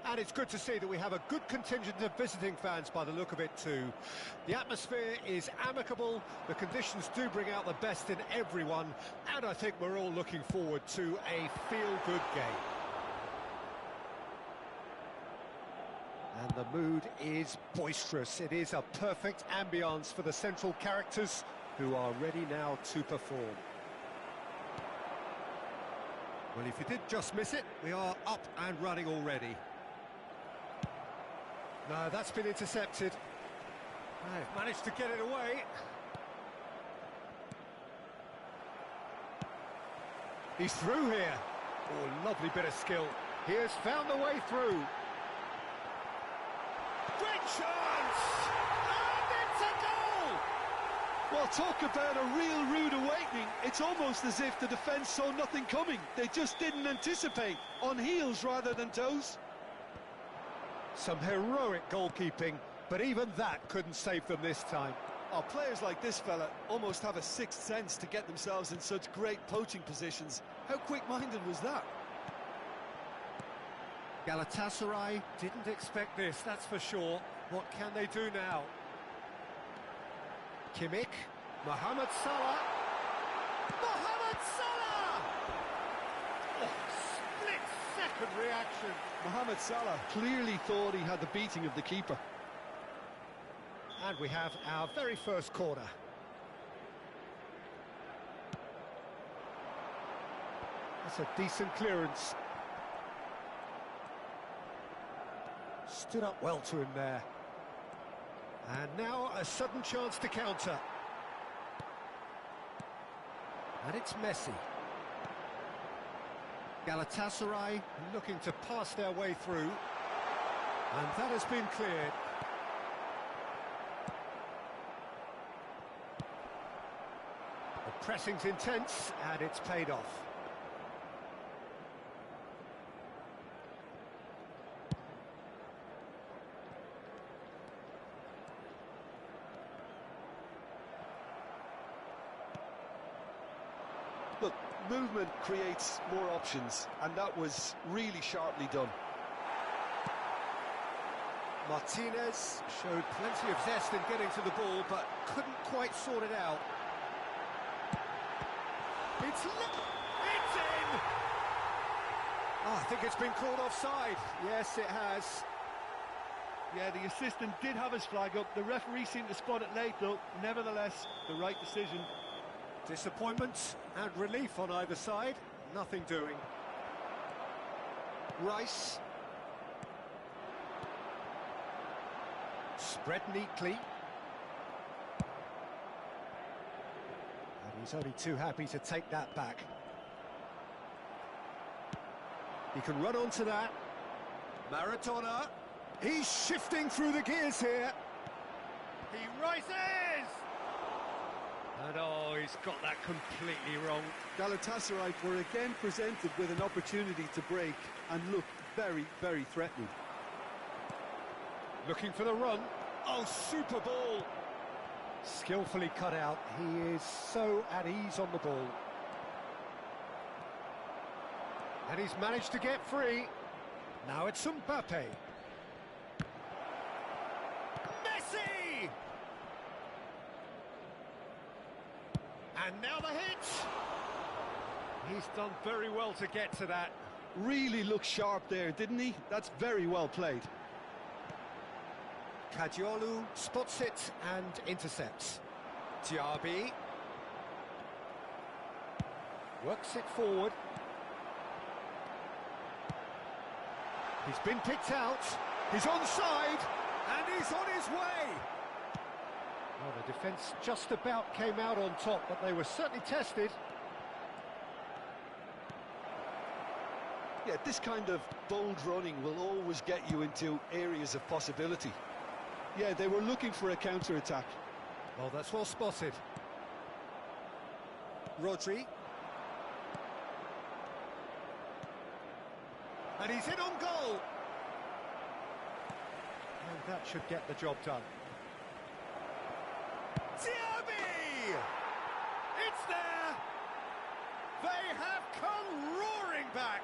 And it's good to see that we have a good contingent of visiting fans by the look of it too. The atmosphere is amicable, the conditions do bring out the best in everyone, and I think we're all looking forward to a feel-good game. And the mood is boisterous. It is a perfect ambience for the central characters who are ready now to perform. Well, if you did just miss it, we are up and running already. No, that's been intercepted. They've managed to get it away. He's through here. Oh, lovely bit of skill. He has found the way through. Great chance! And it's a goal! Well, talk about a real rude awakening. It's almost as if the defence saw nothing coming. They just didn't anticipate, on heels rather than toes. Some heroic goalkeeping, but even that couldn't save them this time. Oh, players like this fella almost have a sixth sense to get themselves in such great poaching positions. How quick-minded was that? Galatasaray didn't expect this, that's for sure. What can they do now? Kimmich, Mohamed Salah. Mohamed Salah! Oh, split-second reaction. Mohamed Salah clearly thought he had the beating of the keeper. And we have our very first corner. That's a decent clearance. Stood up well to him there. And now a sudden chance to counter. And it's Messi. Galatasaray looking to pass their way through. And that has been cleared. The pressing's intense and it's paid off. Look, movement creates more options, and that was really sharply done. Martinez showed plenty of zest in getting to the ball, but couldn't quite sort it out. It's in! Oh, I think it's been called offside. Yes, it has. Yeah, the assistant did have his flag up. The referee seemed to spot it late, though. Nevertheless, the right decision. Disappointment and relief on either side. Nothing doing. Rice. Spread neatly. And he's only too happy to take that back. He can run onto that. Maradona. He's shifting through the gears here. He rises! And oh, he's got that completely wrong. Galatasaray were again presented with an opportunity to break and look very, very threatening. Looking for the run. Oh, super ball. Skillfully cut out. He is so at ease on the ball. And he's managed to get free. Now it's Mbappe. Messi! And now the hit. He's done very well to get to that. Really looked sharp there, didn't he? That's very well played. Kadiolu spots it and intercepts. Diaby works it forward. He's been picked out. He's onside and he's on his way. Well, the defence just about came out on top, but they were certainly tested. Yeah, this kind of bold running will always get you into areas of possibility. Yeah, they were looking for a counter-attack. Well, that's well spotted. Rodri. And he's in on goal. That should get the job done. Diaby! It's there! They have come roaring back!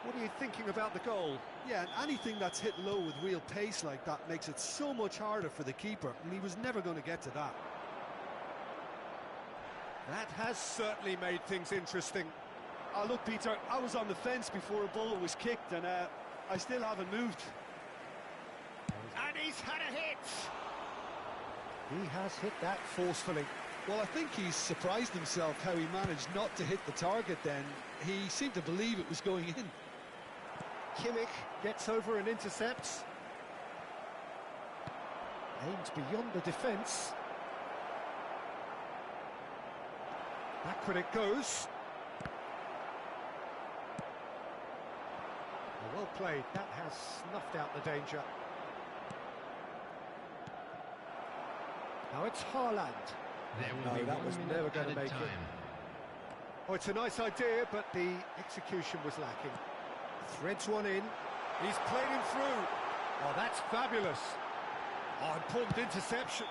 What are you thinking about the goal? Yeah, and anything that's hit low with real pace like that makes it so much harder for the keeper, and he was never going to get to that. That has certainly made things interesting. Oh, look, Peter, I was on the fence before a ball was kicked, and I still haven't moved. And he's had a hit! He has hit that forcefully. Well, I think he's surprised himself how he managed not to hit the target then. He seemed to believe it was going in. Kimmich gets over and intercepts. Aims beyond the defence. Backward it goes. Well played. That has snuffed out the danger. Now it's Haaland. No, that was never going to make it. Oh, it's a nice idea, but the execution was lacking. Threads one in. He's played him through. Oh, that's fabulous. Oh, important interception.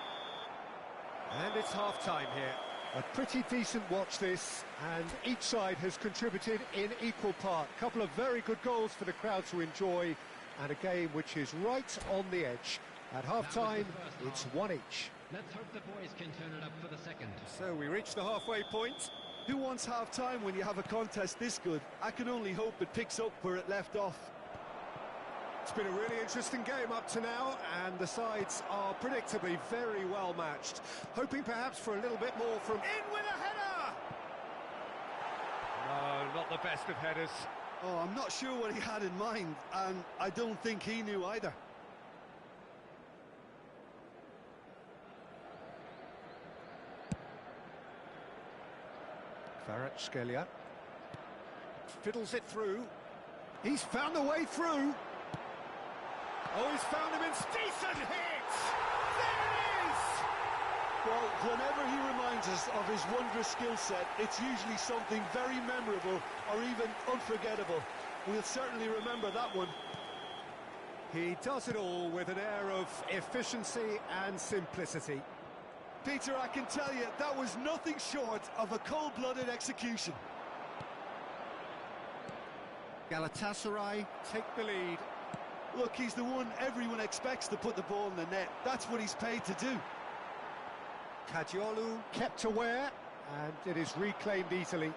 And it's half-time here. A pretty decent watch this, and each side has contributed in equal part. A couple of very good goals for the crowd to enjoy, and a game which is right on the edge. At half-time, it's one each. Let's hope the boys can turn it up for the second. So we reach the halfway point. Who wants half-time when you have a contest this good? I can only hope it picks up where it left off. It's been a really interesting game up to now, and the sides are predictably very well matched. Hoping perhaps for a little bit more from... In with a header! No, not the best of headers. Oh, I'm not sure what he had in mind, and I don't think he knew either. Kvaratskhelia fiddles it through. He's found the way through. Oh, he's found him in decent hit! There it is! Well, whenever he reminds us of his wondrous skill set, it's usually something very memorable or even unforgettable. We'll certainly remember that one. He does it all with an air of efficiency and simplicity. Peter, I can tell you, that was nothing short of a cold-blooded execution. Galatasaray take the lead. Look, he's the one everyone expects to put the ball in the net. That's what he's paid to do. Kadiolu kept aware, and it is reclaimed easily.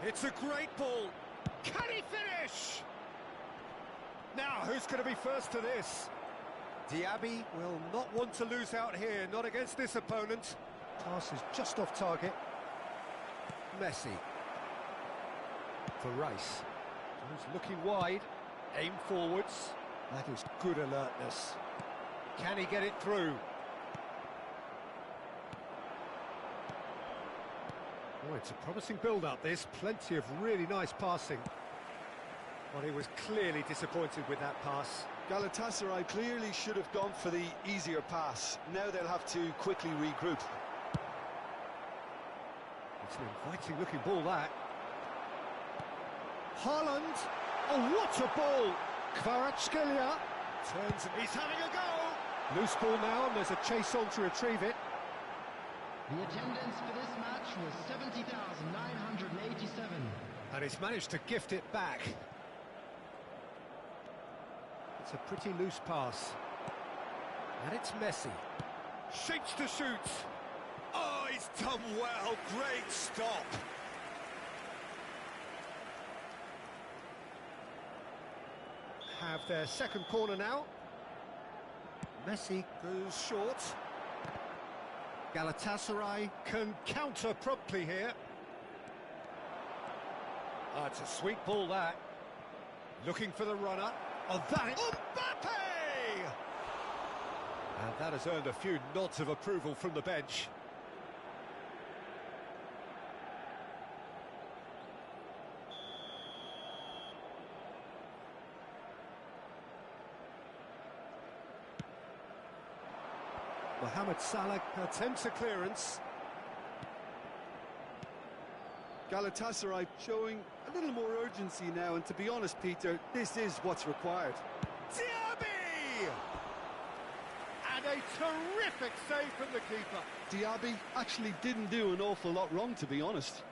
It's a great ball. Can he finish? Now, who's going to be first to this? Diaby will not want to lose out here, not against this opponent. Pass is just off target. Messi. For Rice. He's looking wide. Aim forwards. That is good alertness. Can he get it through? Oh, it's a promising build-up, this. Plenty of really nice passing. Well, he was clearly disappointed with that pass. Galatasaray clearly should have gone for the easier pass. Now they'll have to quickly regroup. It's an inviting-looking ball, that. Haaland. Oh, what a ball! Kvaratskhelia turns and he's having a go! Loose ball now, and there's a chase on to retrieve it. The attendance for this match was 70,987. And he's managed to gift it back. It's a pretty loose pass. And it's Messi. Shapes to shoot. Oh, he's done well. Great stop. Have their second corner now. Messi goes short. Galatasaray can counter promptly here. Oh, it's a sweet ball, that. Looking for the runner. Oh, that is... Mbappe! And that has earned a few nods of approval from the bench. Mohamed Salah attempts a clearance. Galatasaray showing a little more urgency now, and to be honest, Peter, this is what's required. Diaby! And a terrific save from the keeper. Diaby actually didn't do an awful lot wrong, to be honest.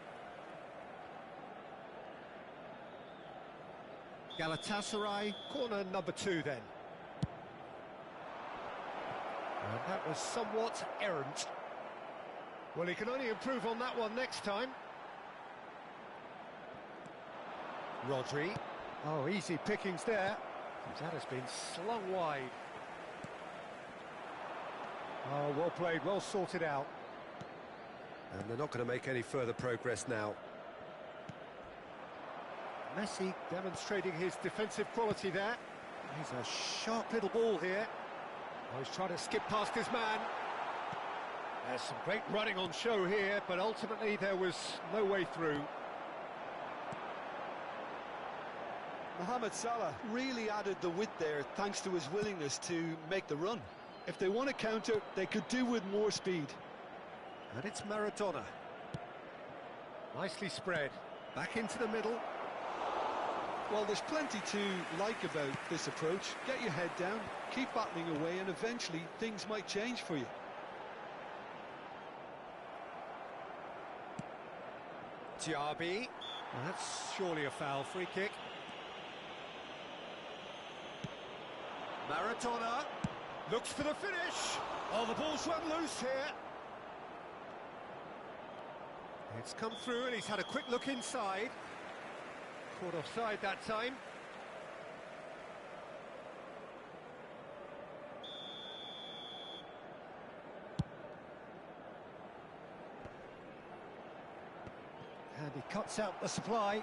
Galatasaray, corner number 2 then. And that was somewhat errant. Well, he can only improve on that one next time. Rodri. Oh, easy pickings there. That has been slung wide. Oh, well played, well sorted out. And they're not going to make any further progress now. Messi demonstrating his defensive quality there. He's a sharp little ball here. Oh, he's trying to skip past his man. There's some great running on show here, but ultimately there was no way through. Mohamed Salah really added the width there thanks to his willingness to make the run. If they want to counter, they could do with more speed. And it's Maradona. Nicely spread. Back into the middle. Well, there's plenty to like about this approach. Get your head down, keep battling away, and eventually things might change for you. Diaby. Well, that's surely a foul. Free kick. Maradona looks for the finish. Oh, the ball's run loose here. It's come through and he's had a quick look inside. Caught offside that time. And he cuts out the supply.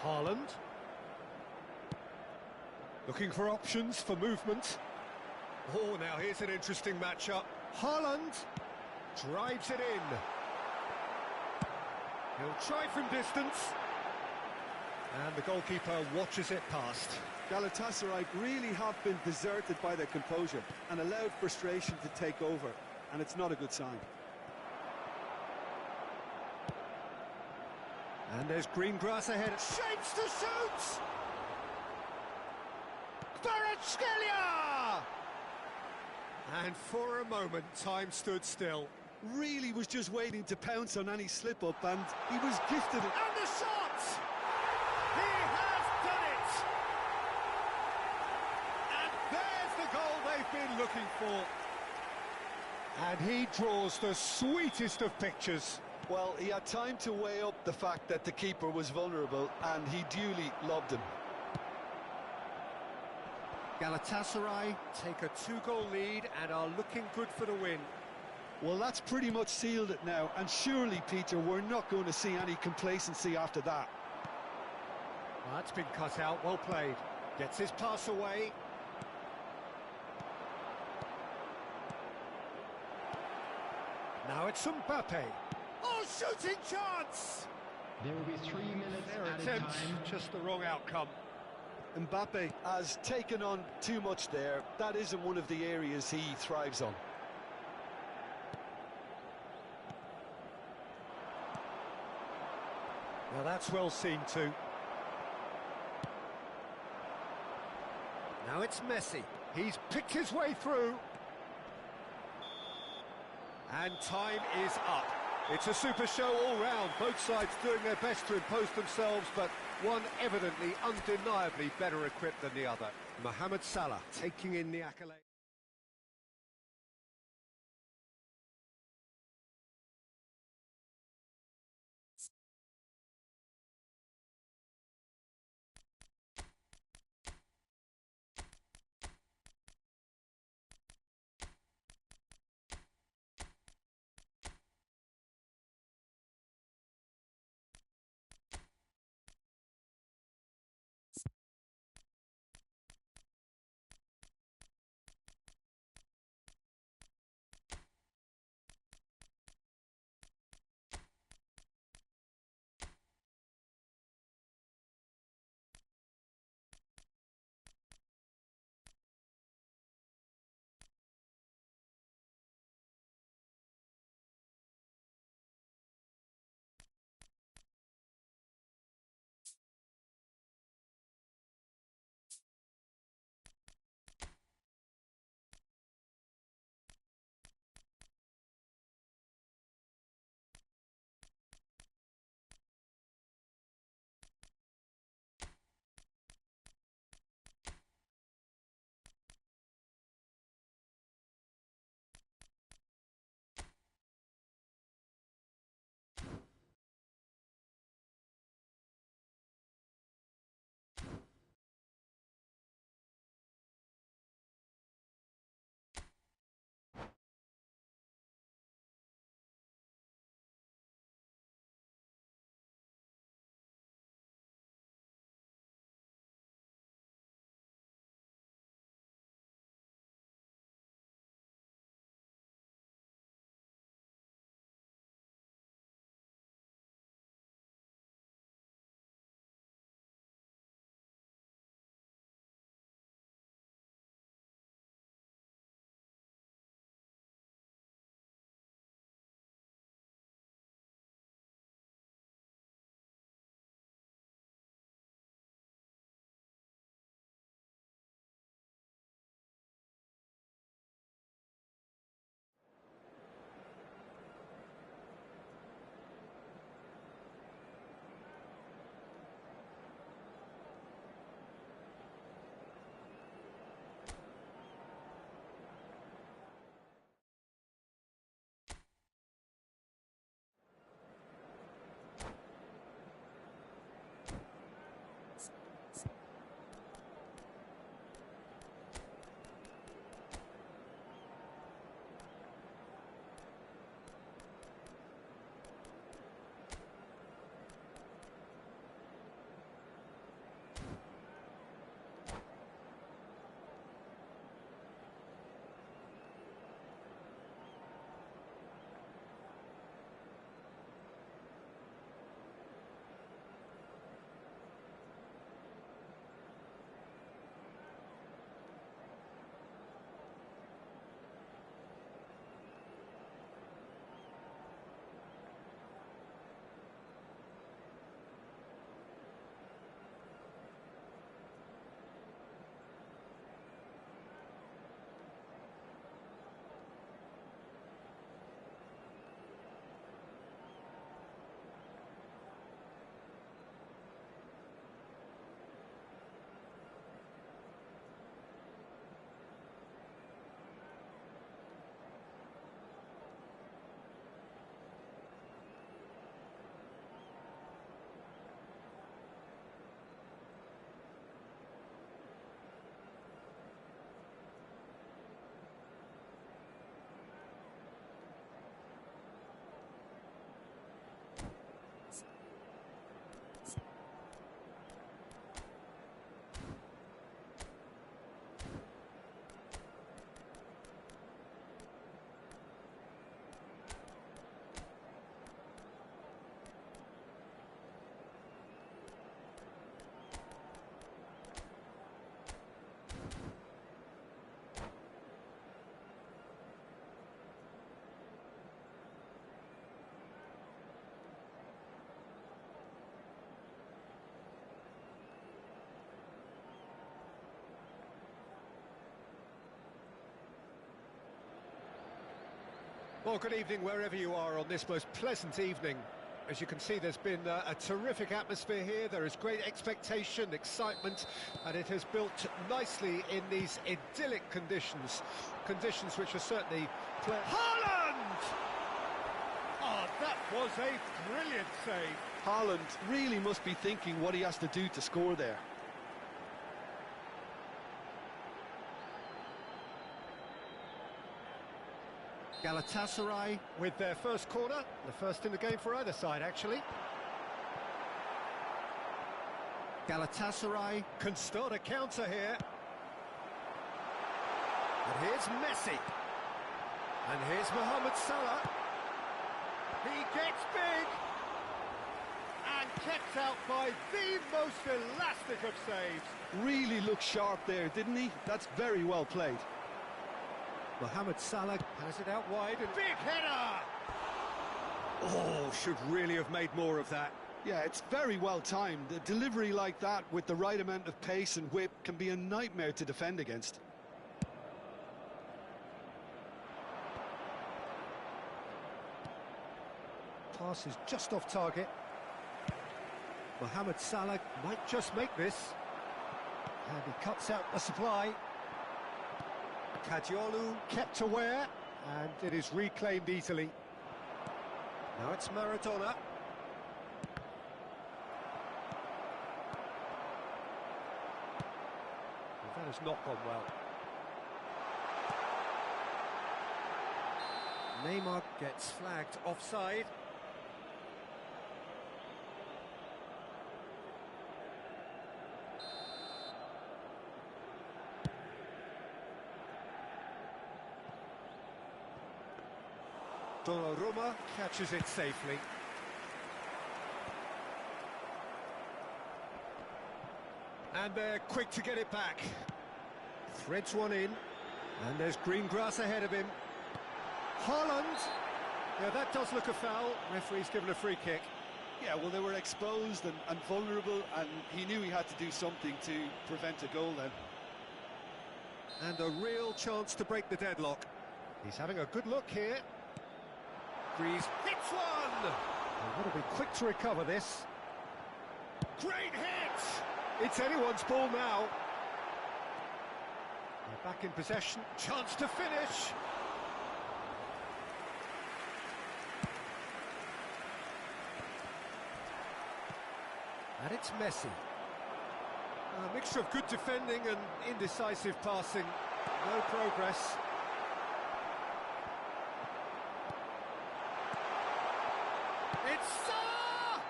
Haaland. Looking for options for movement. Oh, now here's an interesting matchup. Haaland drives it in. He'll try from distance. And the goalkeeper watches it past. Galatasaray really have been deserted by their composure and allowed frustration to take over, and it's not a good sign. And there's green grass ahead. Shapes to shoot! Kvaratskhelia! And for a moment, time stood still. Really was just waiting to pounce on any slip-up, and he was gifted it. And the shot! He has done it! And there's the goal they've been looking for. And he draws the sweetest of pictures. Well, he had time to weigh up the fact that the keeper was vulnerable, and he duly lobbed him. Galatasaray take a 2-goal lead and are looking good for the win. Well, that's pretty much sealed it now, and surely, Peter, we're not going to see any complacency after that. Well, that's been cut out, well played. Gets his pass away. Now it's Mbappe. Oh, shooting chance! There will be 3 minutes Their added attempt, time. just the wrong outcome. Mbappe has taken on too much there. That isn't one of the areas he thrives on. Now that's well seen too. Now it's Messi. He's picked his way through. And time is up. It's a super show all round. Both sides doing their best to impose themselves, but one evidently, undeniably better equipped than the other. Mohamed Salah taking in the accolade. Well, good evening wherever you are on this most pleasant evening. As you can see, there's been a terrific atmosphere here. There is great expectation, excitement, and it has built nicely in these idyllic conditions. Conditions which are certainly... Haaland! Oh, that was a brilliant save. Haaland really must be thinking what he has to do to score there. Galatasaray with their first corner, the first in the game for either side, actually. Galatasaray can start a counter here. And here's Messi. And here's Mohamed Salah. He gets big. And kept out by the most elastic of saves. Really looked sharp there, didn't he? That's very well played. Mohamed Salah has it out wide and big header! Oh, should really have made more of that. Yeah, it's very well timed. A delivery like that with the right amount of pace and whip can be a nightmare to defend against. Pass is just off target. Mohamed Salah might just make this. And he cuts out the supply. Kadiolu kept aware, and it is reclaimed easily. Now it's Maradona. Well, that has not gone well. Neymar gets flagged offside. Donnarumma catches it safely. And they're quick to get it back. Threads one in, and there's green grass ahead of him. Haaland! Yeah, that does look a foul. Referee's given a free kick. Yeah, well, they were exposed and vulnerable, and he knew he had to do something to prevent a goal then. And a real chance to break the deadlock. He's having a good look here. Grease hits one! They've got to be quick to recover this. Great hit! It's anyone's ball now. They're back in possession. Chance to finish. And it's Messi. A mixture of good defending and indecisive passing. No progress. It's Salah!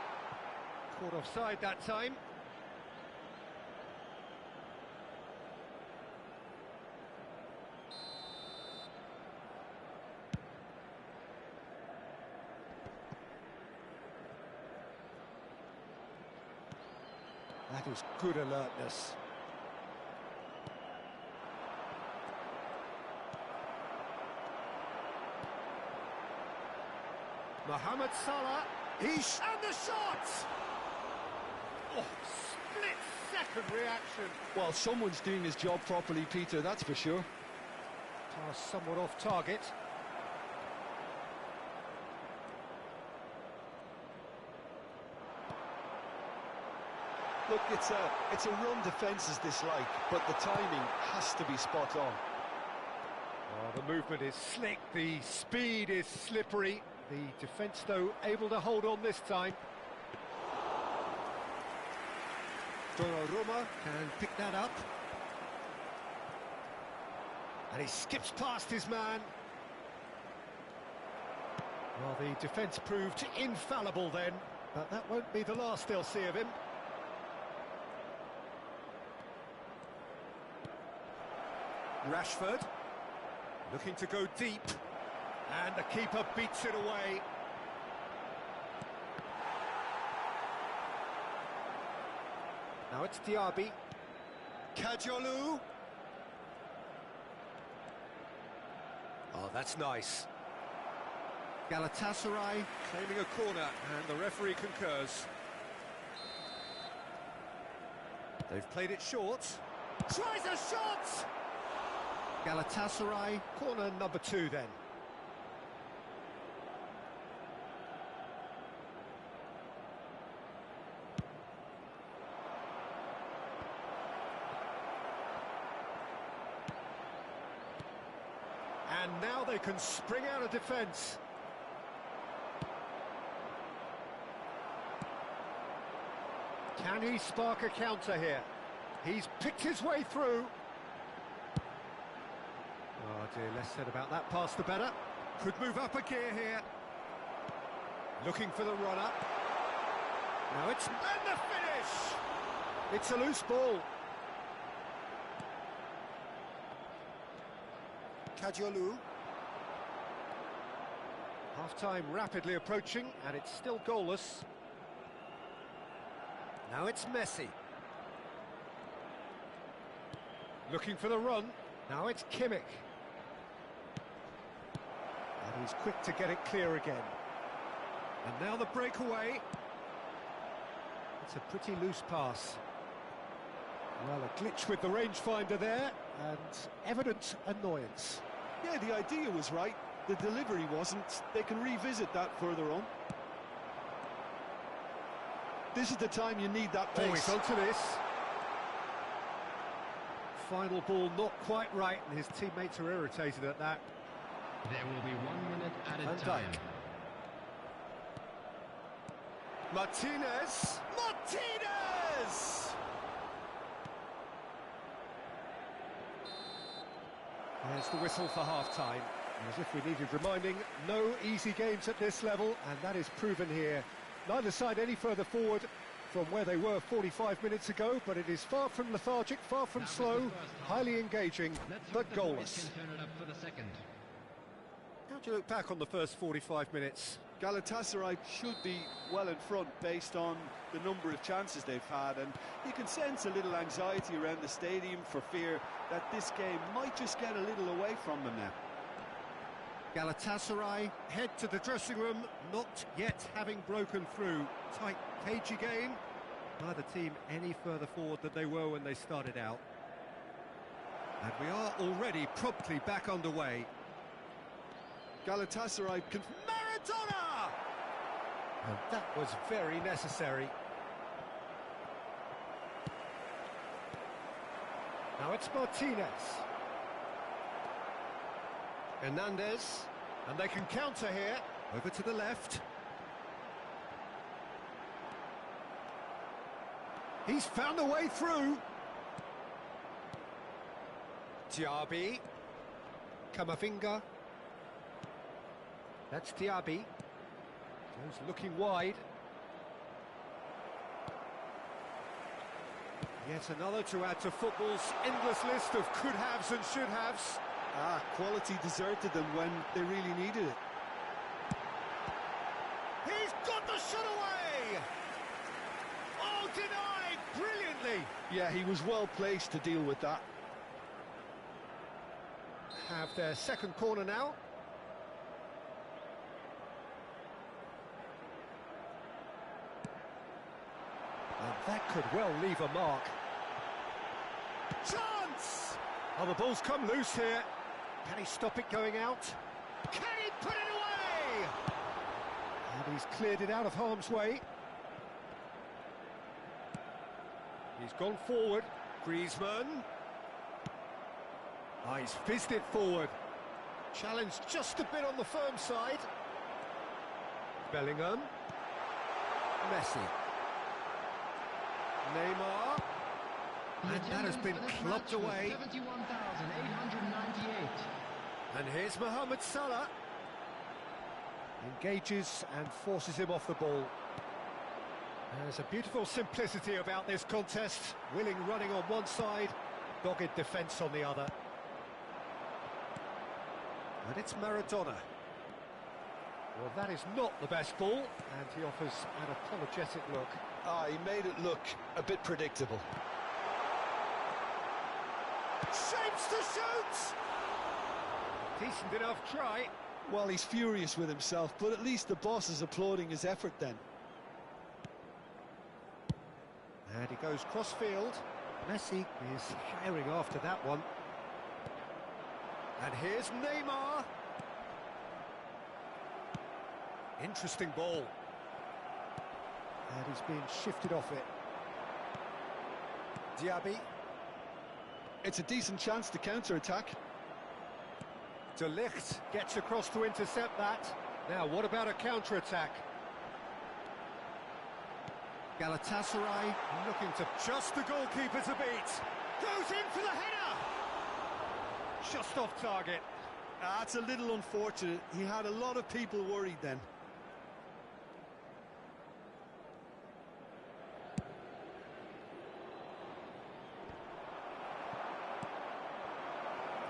Caught offside that time. That is good alertness. Mohamed Salah, and the shot! Oh, split-second reaction. Well, someone's doing his job properly, Peter, that's for sure. Pass somewhat off target. Look, it's a run defence is dislike, but the timing has to be spot on. Oh, the movement is slick, the speed is slippery. The defence, though, able to hold on this time. Donnarumma can pick that up. And he skips past his man. Well, the defence proved infallible then, but that won't be the last they'll see of him. Rashford, looking to go deep, and the keeper beats it away. Now it's Diaby. Kadiolu. Oh, that's nice. Galatasaray claiming a corner, and the referee concurs. They've played it short. Tries a shot! Galatasaray, corner number 2 then. And now they can spring out of defence. Can he spark a counter here? He's picked his way through. Oh dear, less said about that pass the better. Could move up a gear here. Looking for the run-up. Now it's... and the finish! It's a loose ball. Kadiolu. Half-time rapidly approaching, and it's still goalless. Now it's Messi. Looking for the run. Now it's Kimmich. And he's quick to get it clear again. And now the breakaway. It's a pretty loose pass. Well, a glitch with the rangefinder there, and evident annoyance. Yeah, the idea was right. The delivery wasn't. They can revisit that further on. This is the time you need that pace. Oh, he's onto this. Final ball not quite right, and his teammates are irritated at that. There will be 1 minute added Van time. Dijk. Martinez! Martinez! There's the whistle for half-time. As if we needed reminding, no easy games at this level, and that is proven here. Neither side any further forward from where they were 45 minutes ago, but it is far from lethargic, far from slow, highly engaging, but goalless. Can turn it up for the second. How do you look back on the first 45 minutes? Galatasaray should be well in front based on the number of chances they've had, and you can sense a little anxiety around the stadium for fear that this game might just get a little away from them now. Galatasaray head to the dressing room, not yet having broken through. Tight, cagey game. Neither team any further forward than they were when they started out. And we are already promptly back underway. Galatasaray can... Maradona! And that was very necessary. Now it's Martinez. Hernandez, and they can counter here. Over to the left. He's found a way through. Diaby. Camavinga. That's Diaby. Goes looking wide. Yet another to add to football's endless list of could-haves and should-haves. Quality deserted them when they really needed it. He's got the shot away! Oh, denied brilliantly! Yeah, he was well placed to deal with that. Have their second corner now. And that could well leave a mark. Chance! Oh, the ball's come loose here. Can he stop it going out? Can he put it away? And he's cleared it out of harm's way. He's gone forward. Griezmann. Oh, he's fizzed it forward. Challenged just a bit on the firm side. Bellingham. Messi. Neymar. And that has been clubbed away. 71,898. And here's Mohamed Salah. Engages and forces him off the ball. There's a beautiful simplicity about this contest. Willing running on one side, dogged defence on the other. And it's Maradona. Well, that is not the best ball, and he offers an apologetic look. He made it look a bit predictable. Shapes to shoot! Decent enough try. Well, he's furious with himself, but at least the boss is applauding his effort then. And he goes cross-field. Messi is firing after that one. And here's Neymar. Interesting ball. And he's being shifted off it. Diaby. It's a decent chance to counter-attack. De Ligt gets across to intercept that. Now, what about a counter-attack? Galatasaray looking to just the goalkeeper to beat. Goes in for the header! Just off target. That's a little unfortunate. He had a lot of people worried then.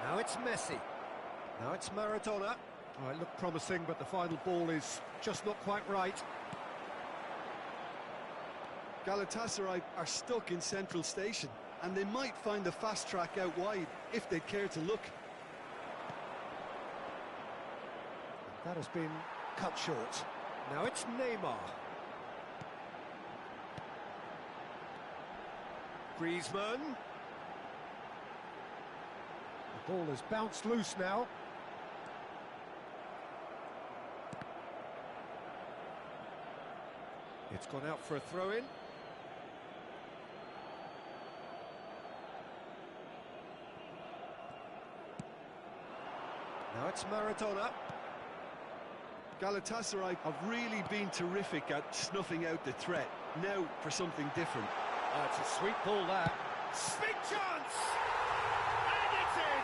Now it's Messi. Now it's Maradona. Oh, it looked promising, but the final ball is just not quite right. Galatasaray are stuck in central station, and they might find a fast track out wide if they'd care to look. That has been cut short. Now it's Neymar. Griezmann. The ball has bounced loose now. It's gone out for a throw-in. Now it's Maradona. Galatasaray have really been terrific at snuffing out the threat. Now for something different. Oh, it's a sweet ball, that. Big chance! And it's in!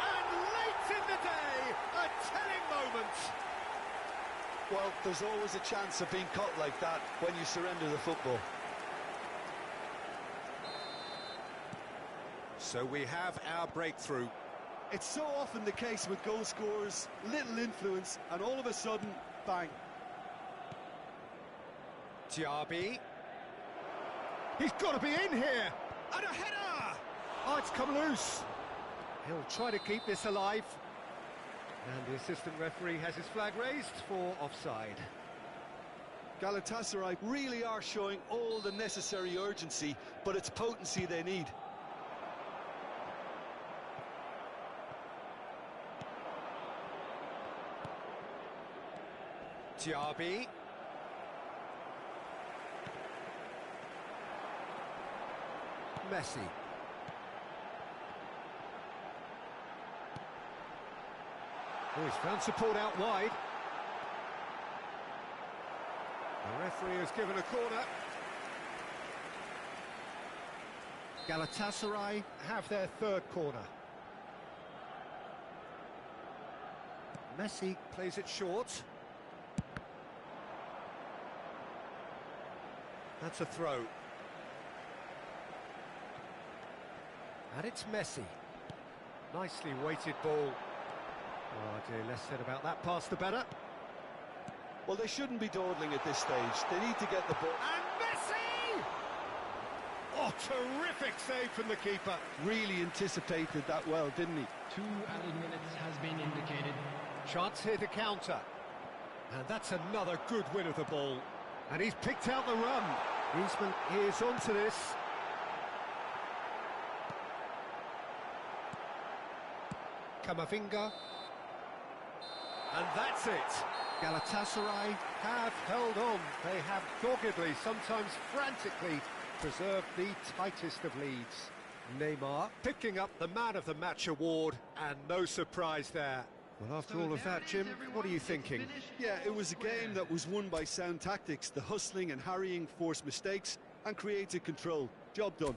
And late in the day, a telling moment. Well, there's always a chance of being caught like that when you surrender the football. So we have our breakthrough. It's so often the case with goal scorers, little influence, and all of a sudden, bang. Diaby. He's got to be in here! And a header! Oh, it's come loose. He'll try to keep this alive. And the assistant referee has his flag raised for offside. Galatasaray really are showing all the necessary urgency, but it's potency they need. Diaby. Messi. Oh, he's found support out wide. The referee has given a corner. Galatasaray have their third corner. Messi plays it short. That's a throw. And it's Messi. Nicely weighted ball. Oh dear, less said about that pass the better. Well, they shouldn't be dawdling at this stage. They need to get the ball. And Messi! Oh, terrific save from the keeper. Really anticipated that well, didn't he? 2 added minutes has been indicated. Chance here to counter. And that's another good win of the ball. And he's picked out the run. Griezmann is onto this. Camavinga. And that's it. Galatasaray have held on. They have doggedly, sometimes frantically, preserved the tightest of leads. Neymar picking up the Man of the Match award, and no surprise there. Well, after all of that, Jim, what are you thinking? Yeah, it was a game that was won by sound tactics. The hustling and harrying forced mistakes and created control. Job done.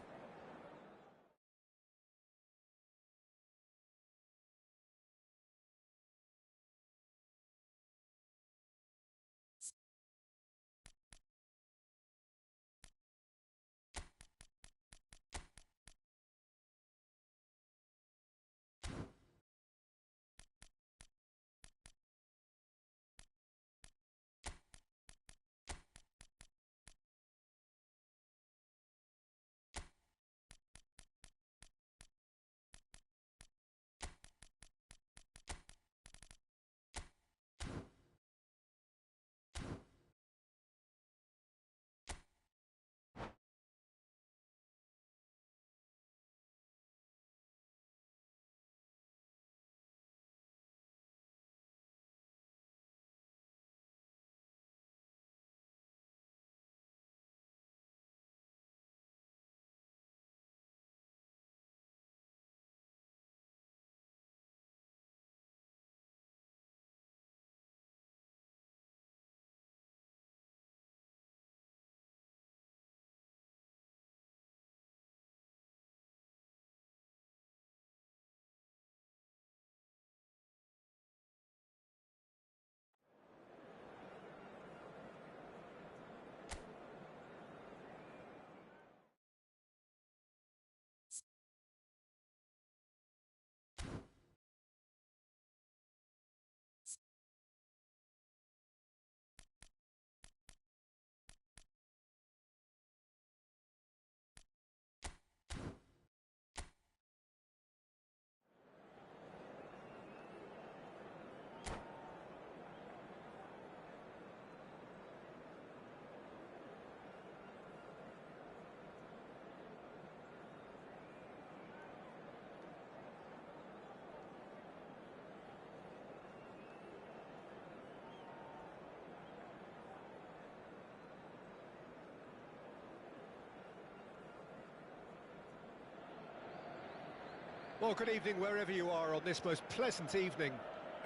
Well, good evening wherever you are on this most pleasant evening.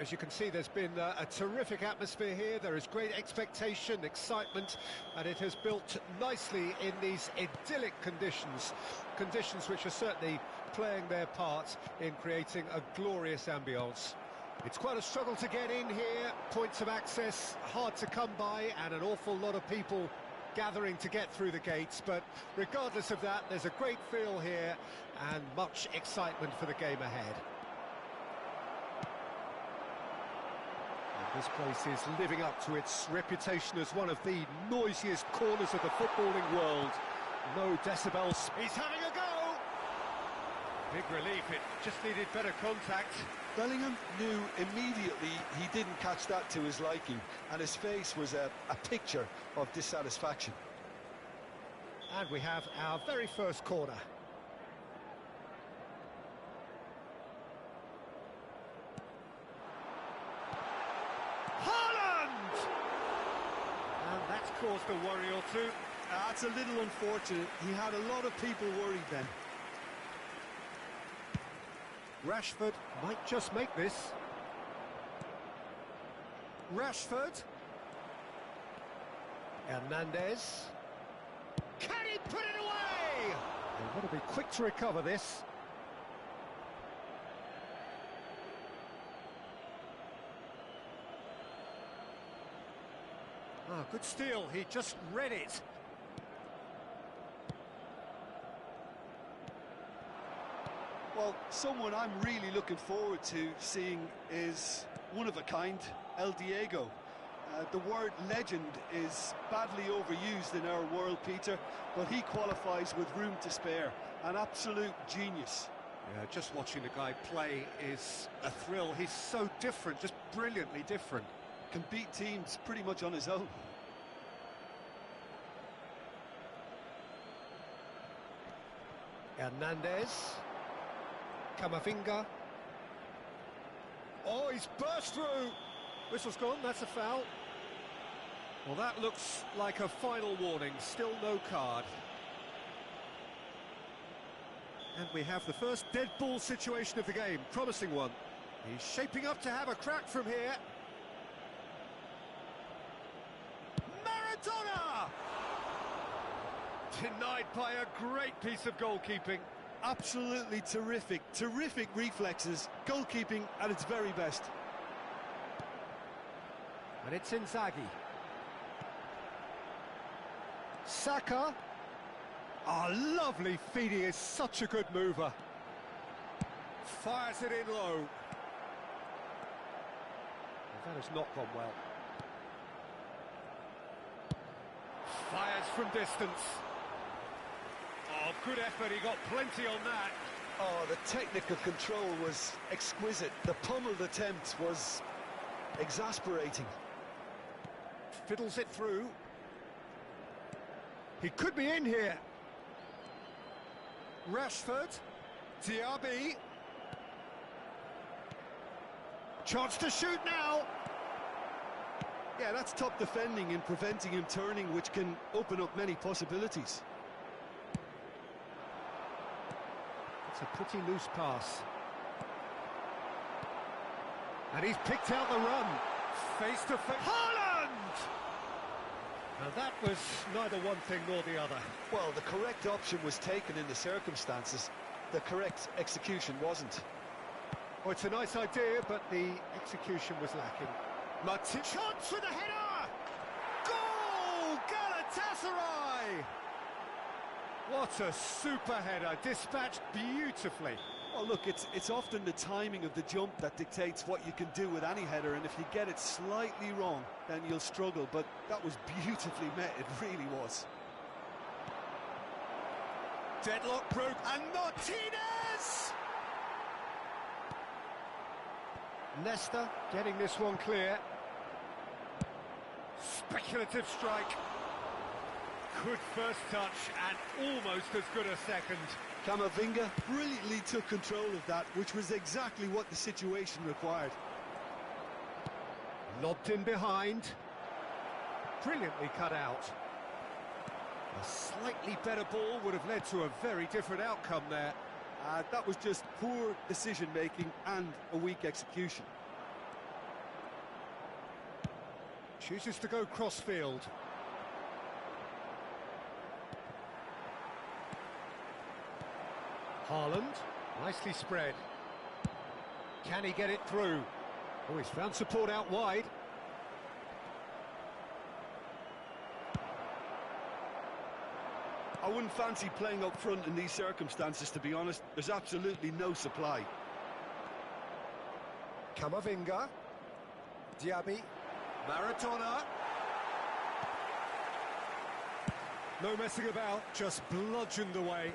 As you can see, there's been a terrific atmosphere here. There is great expectation, excitement, and it has built nicely in these idyllic conditions. Conditions which are certainly playing their part in creating a glorious ambience. It's quite a struggle to get in here, points of access hard to come by, and an awful lot of people gathering to get through the gates, but regardless of that, there's a great feel here and much excitement for the game ahead. And this place is living up to its reputation as one of the noisiest corners of the footballing world. No decibels. He's having a go! Big relief, it just needed better contact. Bellingham knew immediately he didn't catch that to his liking, and his face was a picture of dissatisfaction. And we have our very first corner. Haaland! And that's caused a worry or two. That's a little unfortunate. He had a lot of people worried then. Rashford might just make this. Rashford. Hernandez. Can he put it away? They've got to be quick to recover this. Ah, good steal. He just read it. Well, someone I'm really looking forward to seeing is one of a kind, El Diego. The word legend is badly overused in our world, Peter, but he qualifies with room to spare. An absolute genius. Yeah, just watching the guy play is a thrill. He's so different, just brilliantly different. Can beat teams pretty much on his own. Hernandez. Camavinga. Oh, he's burst through. Whistle's gone, that's a foul. Well, that looks like a final warning, still no card. And we have the first dead ball situation of the game, promising one. He's shaping up to have a crack from here. Maradona! Denied by a great piece of goalkeeping. Absolutely terrific reflexes, goalkeeping at its very best. And it's Inzaghi. Saka. Oh, lovely feed, he is such a good mover. Fires it in low. Well, that has not gone well. Fires from distance. Oh, good effort, he got plenty on that. Oh, the technical control was exquisite. The pummeled attempt was exasperating. Fiddles it through. He could be in here. Rashford. Diaby. Chance to shoot now. Yeah, that's top defending and preventing him turning, which can open up many possibilities. It's a pretty loose pass. And he's picked out the run. Face to face. Haaland! Now that was neither one thing nor the other. Well, the correct option was taken in the circumstances. The correct execution wasn't. Well, it's a nice idea, but the execution was lacking. Chance with the header! Goal! Galatasaray! What a super header, dispatched beautifully. Well, look, it's often the timing of the jump that dictates what you can do with any header, and if you get it slightly wrong, then you'll struggle, but that was beautifully met, it really was. Deadlock broke, and Martinez! Nesta getting this one clear. Speculative strike. Good first touch, and almost as good a second. Camavinga brilliantly took control of that, which was exactly what the situation required. Lobbed in behind. Brilliantly cut out. A slightly better ball would have led to a very different outcome there. That was just poor decision-making and a weak execution. Chooses to go cross-field. Haaland, nicely spread. Can he get it through? Oh, he's found support out wide. I wouldn't fancy playing up front in these circumstances, to be honest. There's absolutely no supply. Camavinga. Diaby. Maradona. No messing about, just bludgeoned away.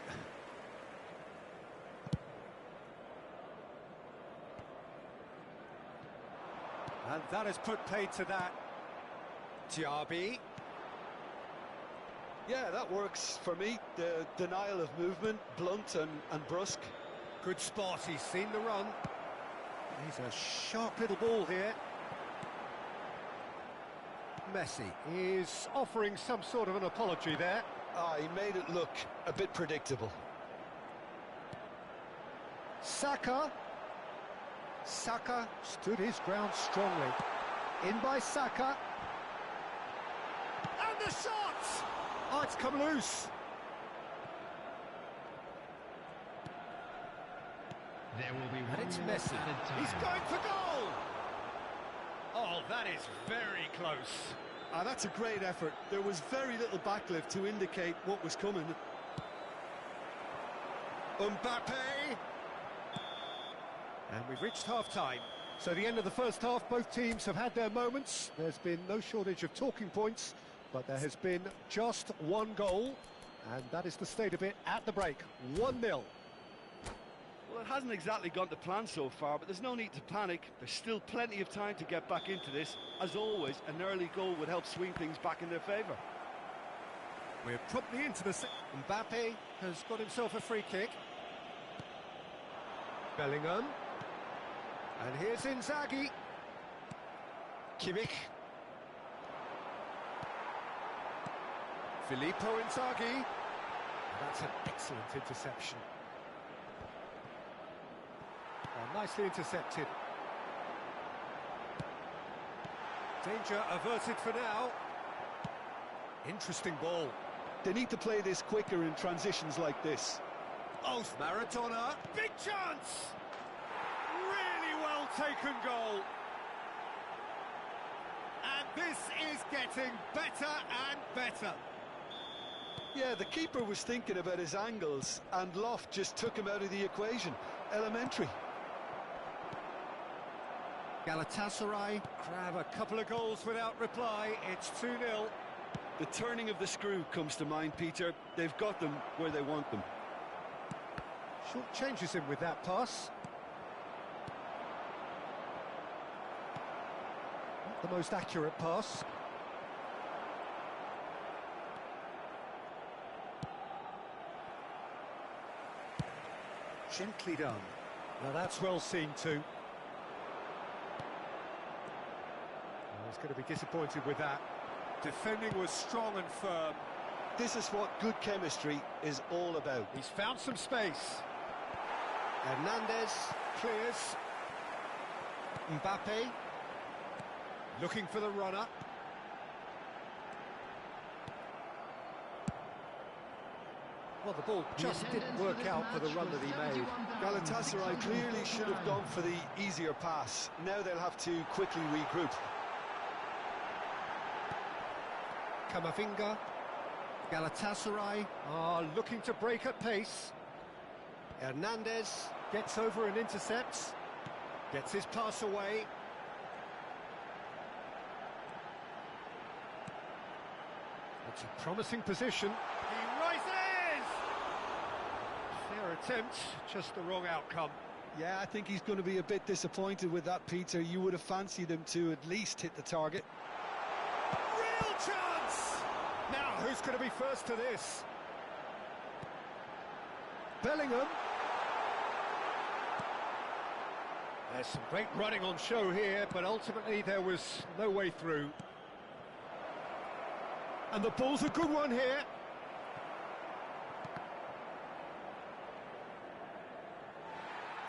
And that has put paid to that. Diaby. Yeah, that works for me. The denial of movement, blunt and brusque. Good spot, he's seen the run. He's a sharp little ball here. Messi is offering some sort of an apology there. He made it look a bit predictable. Saka. Saka stood his ground strongly. In by Saka. And the shot! Oh, it's come loose. There will be And it's 1 minute Messi. added time. He's going for goal! Oh, that is very close. That's a great effort. There was very little backlift to indicate what was coming. Mbappe! And we've reached half-time. So the end of the first half, both teams have had their moments. There's been no shortage of talking points, but there has been just one goal, and that is the state of it at the break. 1-0. Well, it hasn't exactly gone to plan so far, but there's no need to panic. There's still plenty of time to get back into this. As always, an early goal would help swing things back in their favour. We're promptly into the... Mbappe has got himself a free kick. Bellingham. And here's Inzaghi. Kimmich. Filippo Inzaghi. That's an excellent interception. Nicely intercepted. Danger averted for now. Interesting ball. They need to play this quicker in transitions like this. Oh, Maradona. Big chance! Really well taken goal. And this is getting better and better. Yeah, the keeper was thinking about his angles, and Loft just took him out of the equation. Elementary. Galatasaray grab a couple of goals without reply. It's 2-0. The turning of the screw comes to mind, Peter. They've got them where they want them. Short changes him with that pass. Not the most accurate pass. Gently done. Now that's well seen too. He's going to be disappointed with that. Defending was strong and firm. This is what good chemistry is all about. He's found some space. Hernandez clears. Mbappe looking for the runner. Well, the ball just didn't work out for the run that he made. Galatasaray clearly should have gone for the easier pass. Now they'll have to quickly regroup. Camavinga. Galatasaray are looking to break at pace. Hernandez gets over and intercepts. Gets his pass away. It's a promising position. He rises! Fair attempt, just the wrong outcome. Yeah, I think he's going to be a bit disappointed with that, Peter. You would have fancied him to at least hit the target. Real chance! Now, who's going to be first to this? Bellingham. There's some great running on show here, but ultimately there was no way through. And the ball's a good one here.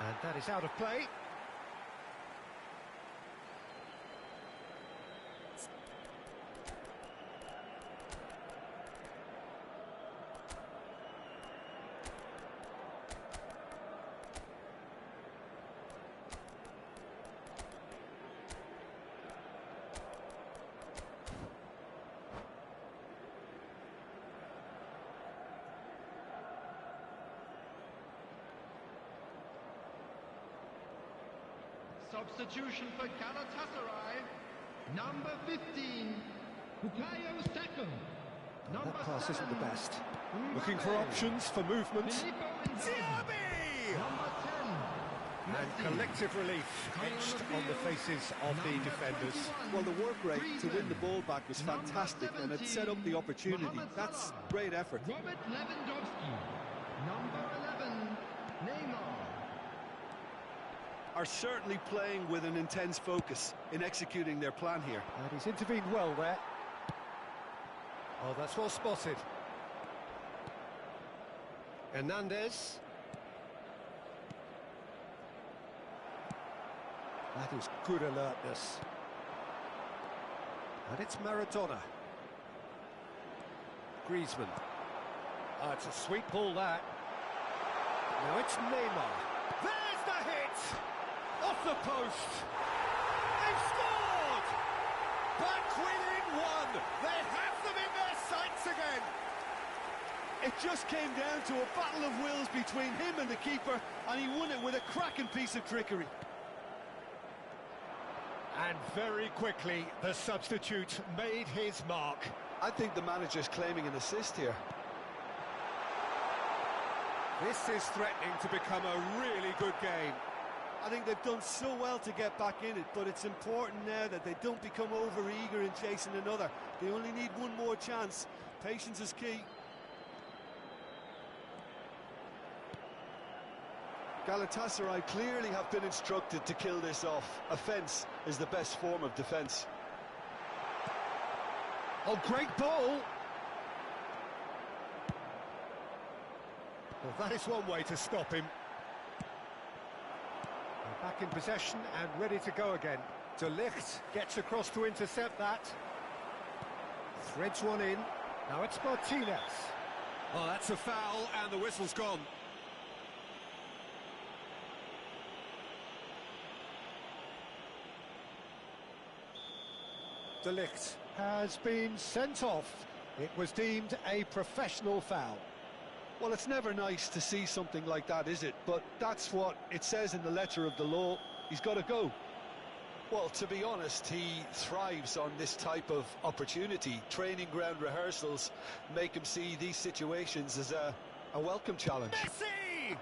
And that is out of play. Substitution for Galatasaray, number 15, Bukayo Saka. That pass isn't the best. Looking for options for movement. Diaby! Number 10. And collective relief etched on the faces of the defenders. Well, the work rate to win the ball back was fantastic, and it set up the opportunity. That's great effort. Robert Lewandowski, number 11, Neymar. Are certainly playing with an intense focus in executing their plan here. And he's intervened well there. Oh, that's well spotted. Hernandez. That is good alertness. And it's Maradona. Griezmann. Oh, it's a sweet ball, that. Now it's Neymar. There's the hit! Off the post! They've scored! Back within one! They have them in their sights again! It just came down to a battle of wills between him and the keeper, and he won it with a cracking piece of trickery. And very quickly, the substitute made his mark. I think the manager's claiming an assist here. This is threatening to become a really good game. I think they've done so well to get back in it, but it's important now that they don't become over-eager in chasing another. They only need one more chance. Patience is key. Galatasaray clearly have been instructed to kill this off. Offence is the best form of defence. Oh, great ball! Well, that is one way to stop him. They're back in possession and ready to go again. De Ligt gets across to intercept that. Threads one in. Now it's Martinez. Oh, that's a foul, and the whistle's gone. De Ligt has been sent off. It was deemed a professional foul. Well, it's never nice to see something like that, is it? But that's what it says in the letter of the law. He's got to go. Well, to be honest, he thrives on this type of opportunity. Training ground rehearsals make him see these situations as a welcome challenge. Messi!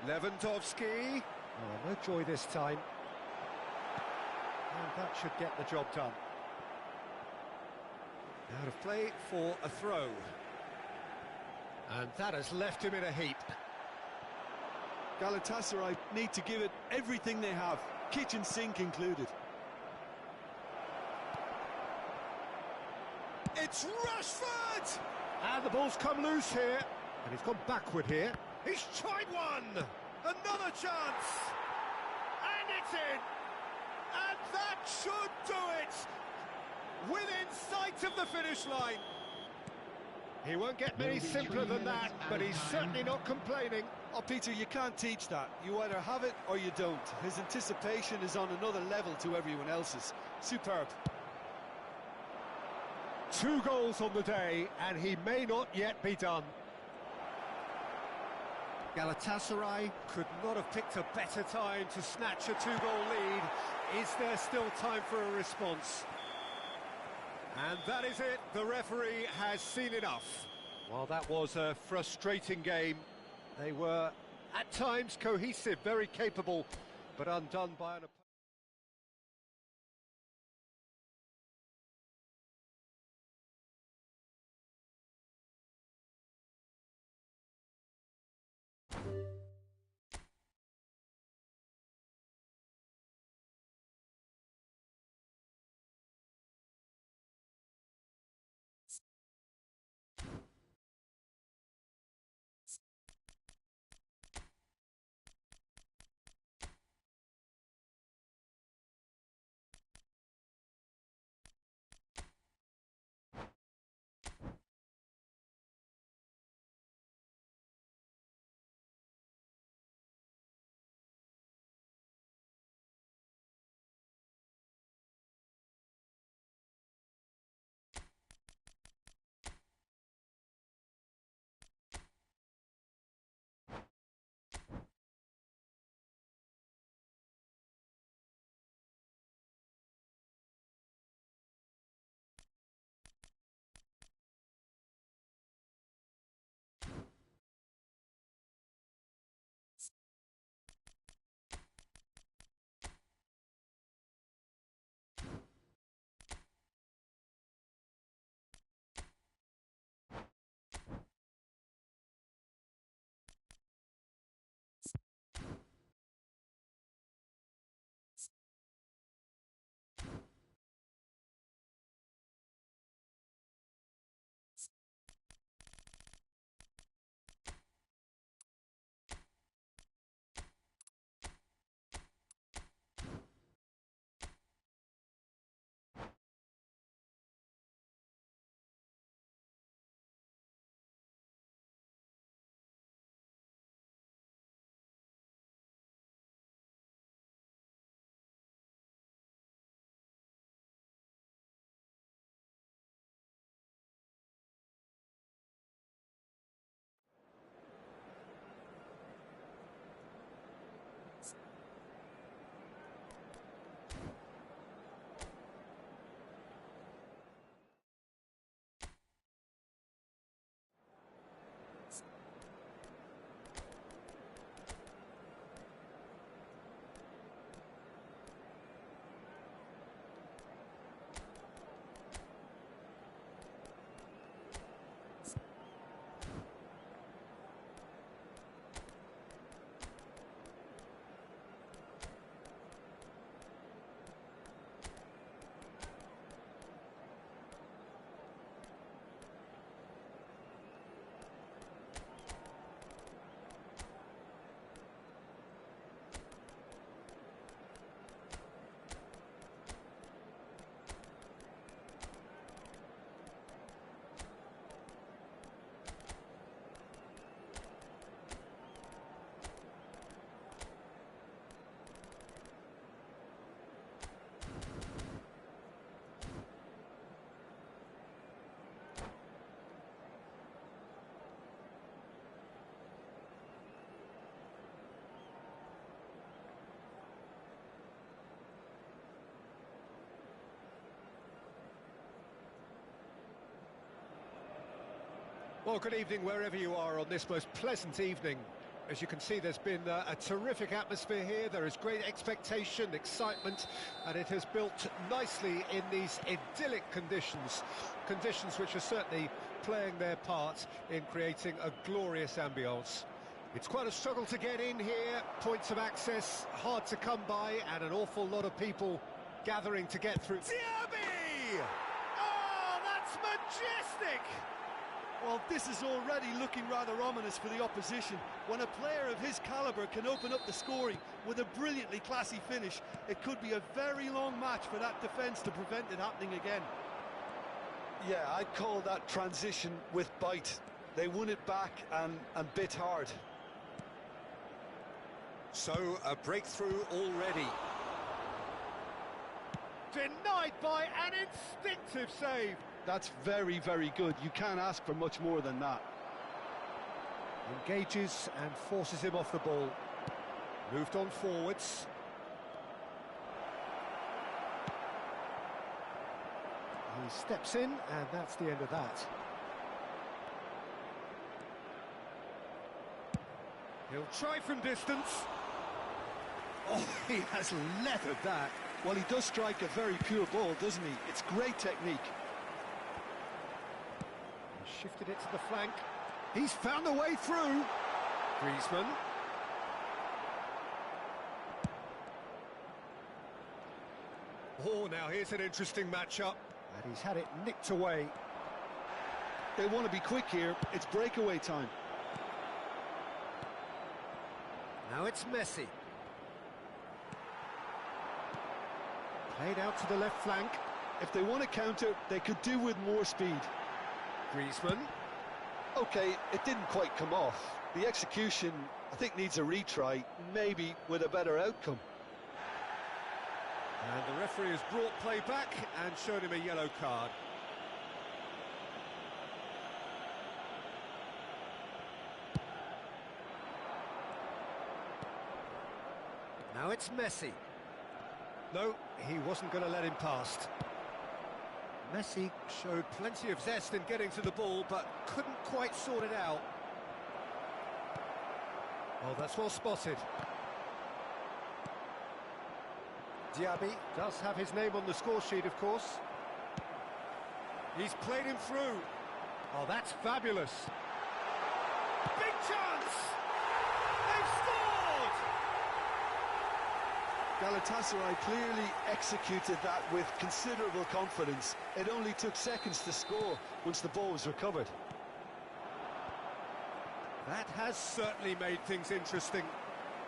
Lewandowski. Oh, no joy this time. And that should get the job done. Out of play for a throw. And that has left him in a heap. Galatasaray need to give it everything they have, kitchen sink included. It's Rashford! And the ball's come loose here. And he's gone backward here. He's tried one! Another chance! And it's in! And that should do it! Within sight of the finish line. He won't get many simpler than that, but he's certainly not complaining. Oh, Peter, you can't teach that. You either have it or you don't. His anticipation is on another level to everyone else's. Superb. 2 goals on the day, and he may not yet be done. Galatasaray could not have picked a better time to snatch a 2-goal lead. Is there still time for a response? And that is it. The referee has seen enough. Well, that was a frustrating game. They were, at times, cohesive, very capable, but undone by an opponent. Well, good evening wherever you are on this most pleasant evening. As you can see, there's been a terrific atmosphere here. There is great expectation, excitement, and it has built nicely in these idyllic conditions. Conditions which are certainly playing their part in creating a glorious ambience. It's quite a struggle to get in here, points of access hard to come by, and an awful lot of people gathering to get through. Diaby! Oh, that's majestic! Well, this is already looking rather ominous for the opposition. When a player of his calibre can open up the scoring with a brilliantly classy finish, it could be a very long match for that defence to prevent it happening again. Yeah, I'd call that transition with bite. They won it back and bit hard. So, a breakthrough already. Denied by an instinctive save. That's very, very good. You can't ask for much more than that. Engages and forces him off the ball. Moved on forwards. He steps in, and that's the end of that. He'll try from distance. Oh, he has leathered that. Well, he does strike a very pure ball, doesn't he? It's great technique. Shifted it to the flank. He's found a way through. Griezmann. Oh, now here's an interesting matchup. And he's had it nicked away. They want to be quick here. It's breakaway time. Now it's Messi. Played out to the left flank. If they want to counter, they could do with more speed. Griezmann. Okay, it didn't quite come off. The execution, I think, needs a retry, maybe with a better outcome. And the referee has brought play back and shown him a yellow card. Now it's Messi. No, he wasn't going to let him past. Messi showed plenty of zest in getting to the ball, but couldn't quite sort it out. Oh, that's well spotted. Diaby does have his name on the score sheet, of course. He's played him through. Oh, that's fabulous. Big chance! They've scored! Galatasaray clearly executed that with considerable confidence. It only took seconds to score once the ball was recovered. That has certainly made things interesting.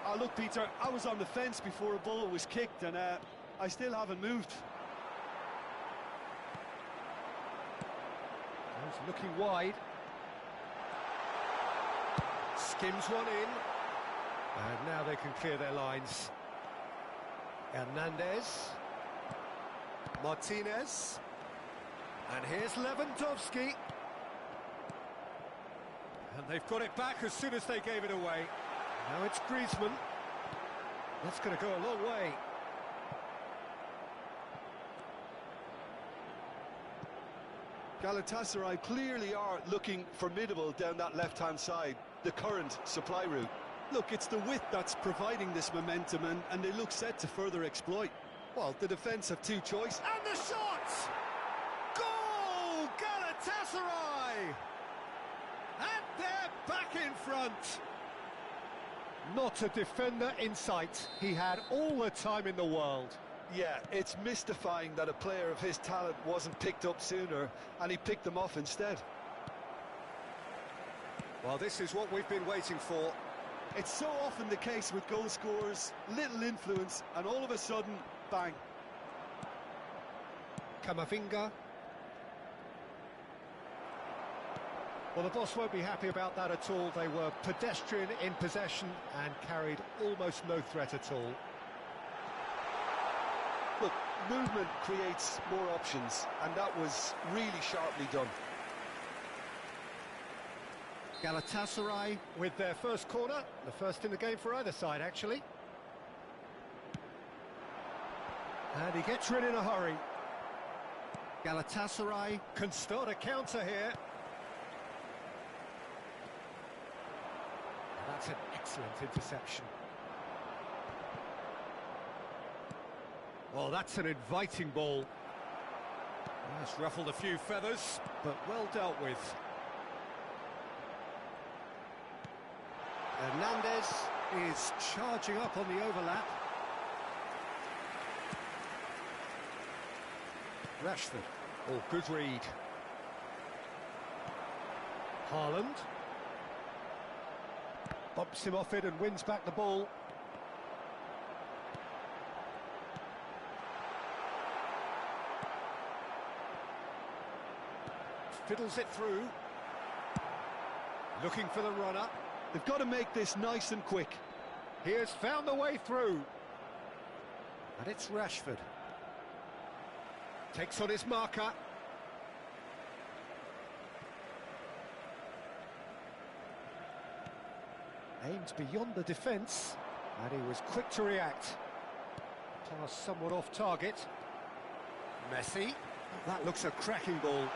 Oh, look, Peter, I was on the fence before a ball was kicked, and I still haven't moved. He's looking wide. Skims one in. And now they can clear their lines. Hernandez. Martinez. And here's Lewandowski. And they've got it back as soon as they gave it away. Now it's Griezmann. That's going to go a long way. Galatasaray clearly are looking formidable down that left-hand side, the current supply route. Look, it's the width that's providing this momentum, and they look set to further exploit. Well, the defence have two choices. And the shot! Goal! Galatasaray! And they're back in front. Not a defender in sight. He had all the time in the world. Yeah, it's mystifying that a player of his talent wasn't picked up sooner, and he picked them off instead. Well, this is what we've been waiting for. It's so often the case with goal scorers, little influence, and all of a sudden, bang. Camavinga. Well, the boss won't be happy about that at all. They were pedestrian in possession and carried almost no threat at all. Look, movement creates more options, and that was really sharply done. Galatasaray with their first corner, the first in the game for either side, actually. And he gets rid in a hurry. Galatasaray can start a counter here. That's an excellent interception. Well, that's an inviting ball. That's ruffled a few feathers, but well dealt with. Hernandez is charging up on the overlap. Rashford. Oh, good read. Haaland. Bumps him off it and wins back the ball. Fiddles it through. Looking for the runner. They've got to make this nice and quick. He has found the way through. And it's Rashford. Takes on his marker. Aimed beyond the defence, and he was quick to react. Pass somewhat off target. Messi. That looks a cracking ball.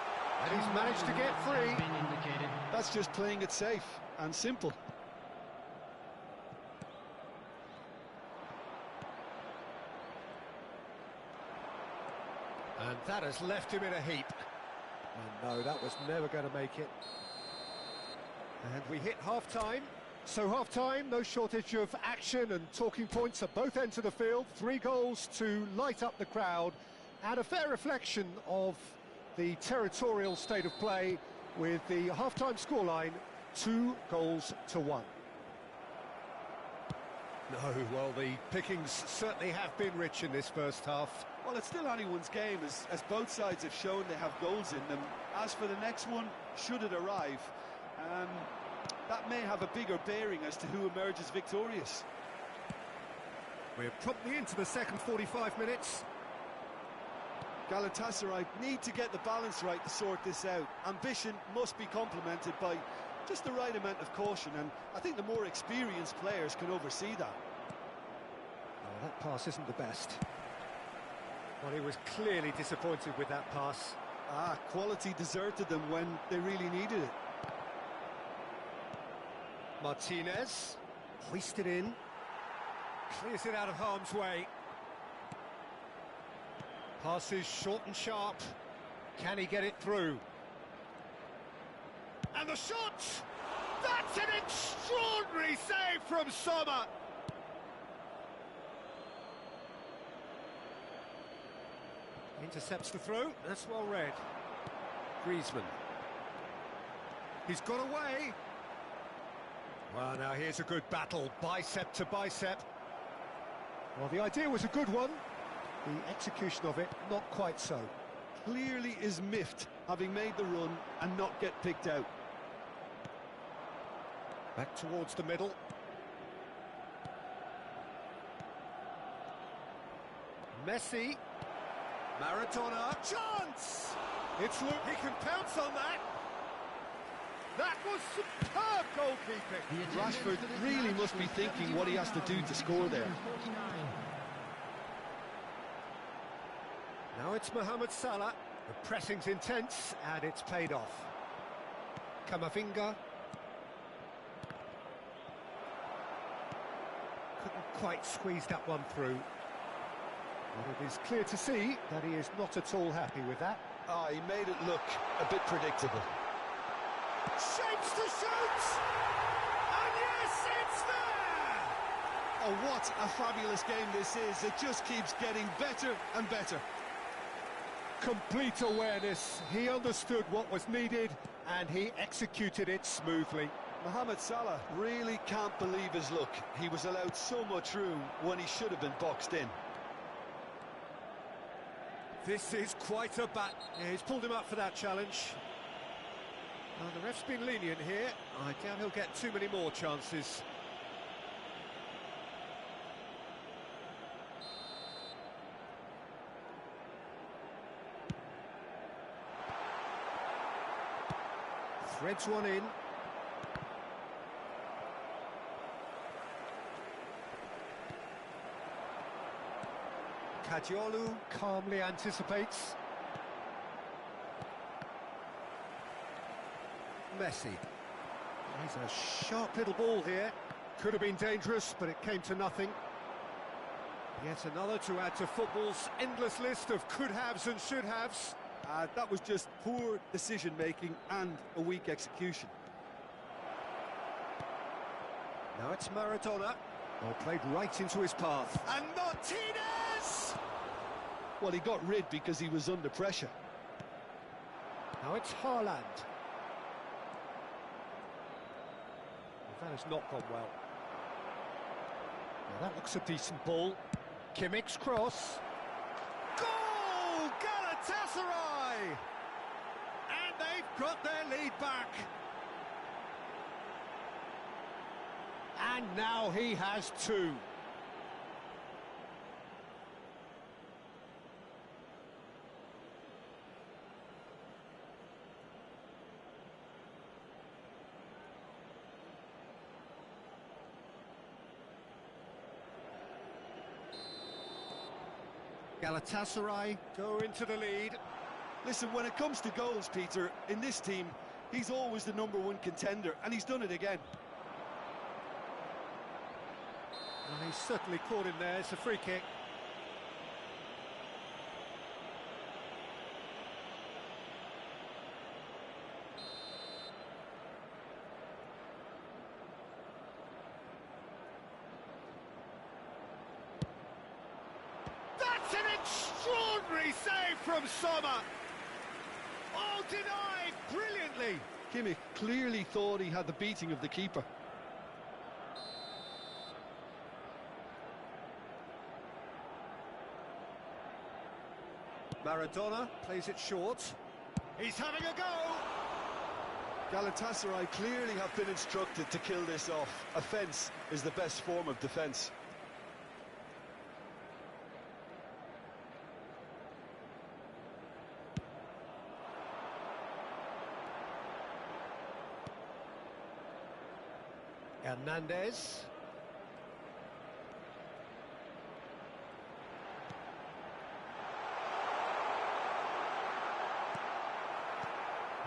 And he's managed to get free. That's just playing it safe and simple. And that has left him in a heap. And no, that was never going to make it. And we hit half-time. So half-time, no shortage of action and talking points at both ends of the field. 3 goals to light up the crowd, and a fair reflection of the territorial state of play, with the half-time scoreline 2-1. No, well, the pickings certainly have been rich in this first half. Well, it's still anyone's game, as both sides have shown they have goals in them. As for the next one, should it arrive, that may have a bigger bearing as to who emerges victorious. We're promptly into the second 45 minutes. Galatasaray need to get the balance right to sort this out. Ambition must be complemented by just the right amount of caution, and I think the more experienced players can oversee that. Oh, that pass isn't the best. Well, he was clearly disappointed with that pass. Quality deserted them when they really needed it. Martinez, hoisted in, clears it out of harm's way. Passes short and sharp. Can he get it through? And the shot! That's an extraordinary save from Sommer! Intercepts the throw, that's well read. Griezmann. He's got away. Well, now here's a good battle, bicep to bicep. Well, the idea was a good one. The execution of it, not quite so. Clearly is miffed, having made the run and not get picked out. Back towards the middle. Messi. Maradona. Chance! It's Luke. He can pounce on that. That was superb goalkeeping. Rashford really must be thinking what he has to do to score there. Now it's Mohamed Salah. The pressing's intense, and it's paid off. Camavinga. Couldn't quite squeeze that one through. But it is clear to see that he is not at all happy with that. He made it look a bit predictable. Shapes to shoot! And yes, it's there! Oh, what a fabulous game this is. It just keeps getting better and better. Complete awareness. He understood what was needed, and he executed it smoothly. Mohamed Salah really can't believe his luck. He was allowed so much room when he should have been boxed in. This is quite a bat. Yeah, he's pulled him up for that challenge. The ref's been lenient here. I doubt he'll get too many more chances. Threads one in. Kadiolu calmly anticipates. Messi. He's a sharp little ball here. Could have been dangerous, but it came to nothing. Yet another to add to football's endless list of could-haves and should-haves. That was just poor decision-making and a weak execution. Now it's Maradona. Well, played right into his path. And Martinez! Well, he got rid because he was under pressure. Now it's Haaland. Well, that has not gone well. Now that looks a decent ball. Kimmich's cross. Goal! Galatasaray! And they've got their lead back. And now he has two. Galatasaray go into the lead. Listen, when it comes to goals, Peter, in this team, he's always the #1 contender, and he's done it again. Well, he's certainly caught him there. It's a free kick. That's an extraordinary save from Sommer. Oh, denied brilliantly. Kimmich clearly thought he had the beating of the keeper. Maradona plays it short. He's having a go! Galatasaray clearly have been instructed to kill this off. Offence is the best form of defence. Hernandez.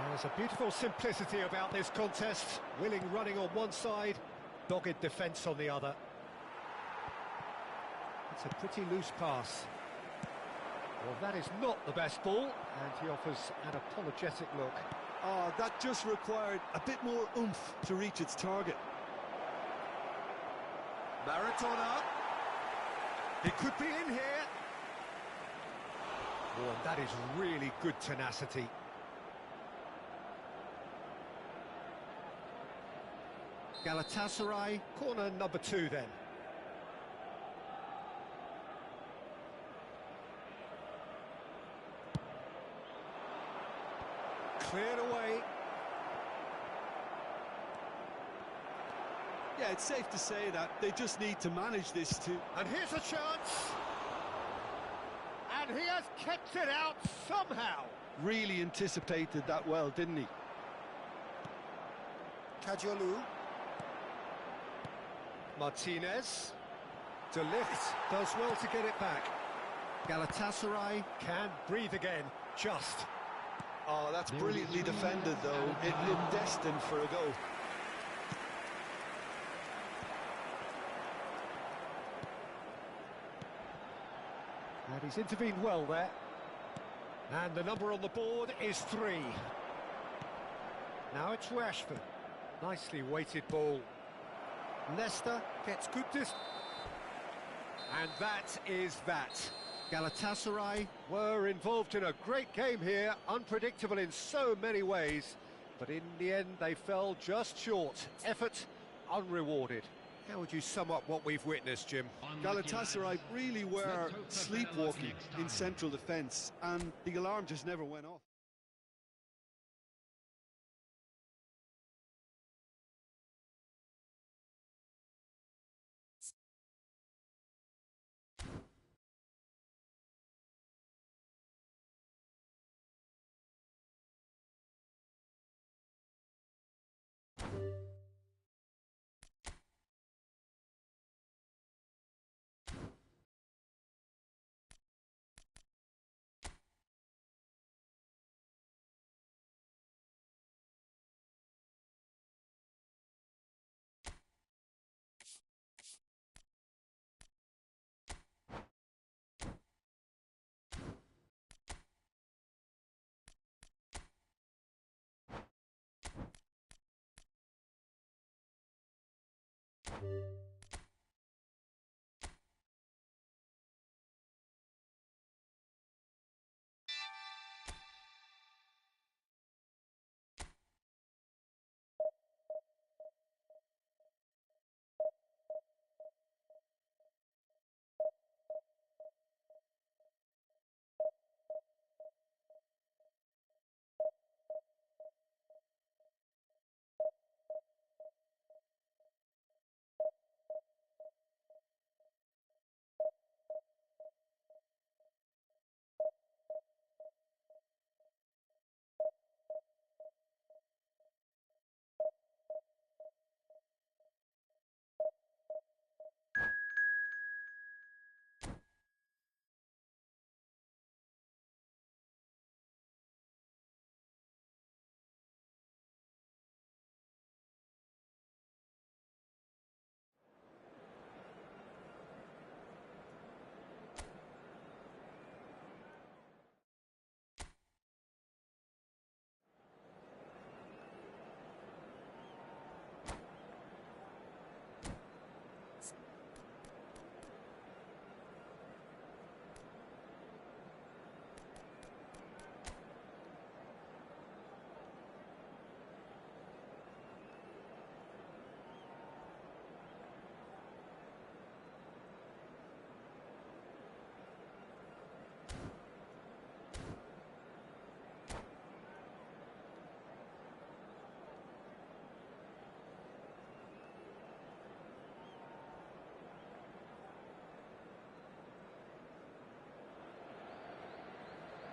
There's a beautiful simplicity about this contest. Willing running on one side, dogged defence on the other. It's a pretty loose pass. Well, that is not the best ball, and he offers an apologetic look. Oh, that just required a bit more oomph to reach its target. Maradona. He could be in here. Oh, and that is really good tenacity. Galatasaray, corner #2 then. Cleared away. Yeah, it's safe to say that they just need to manage this too. And here's a chance. And he has kept it out somehow. Really anticipated that well, didn't he? Kajolu. Martinez. De Ligt does well to get it back. Galatasaray can breathe again, just. Oh, that's brilliantly defended, though. It looked destined for a goal. And he's intervened well there. And the number on the board is 3. Now it's Rashford. Nicely weighted ball. Nesta gets good distance. And that is that. Galatasaray were involved in a great game here, unpredictable in so many ways, but in the end they fell just short. Effort unrewarded. How would you sum up what we've witnessed, Jim? Galatasaray really were sleepwalking in central defence, and the alarm just never went off.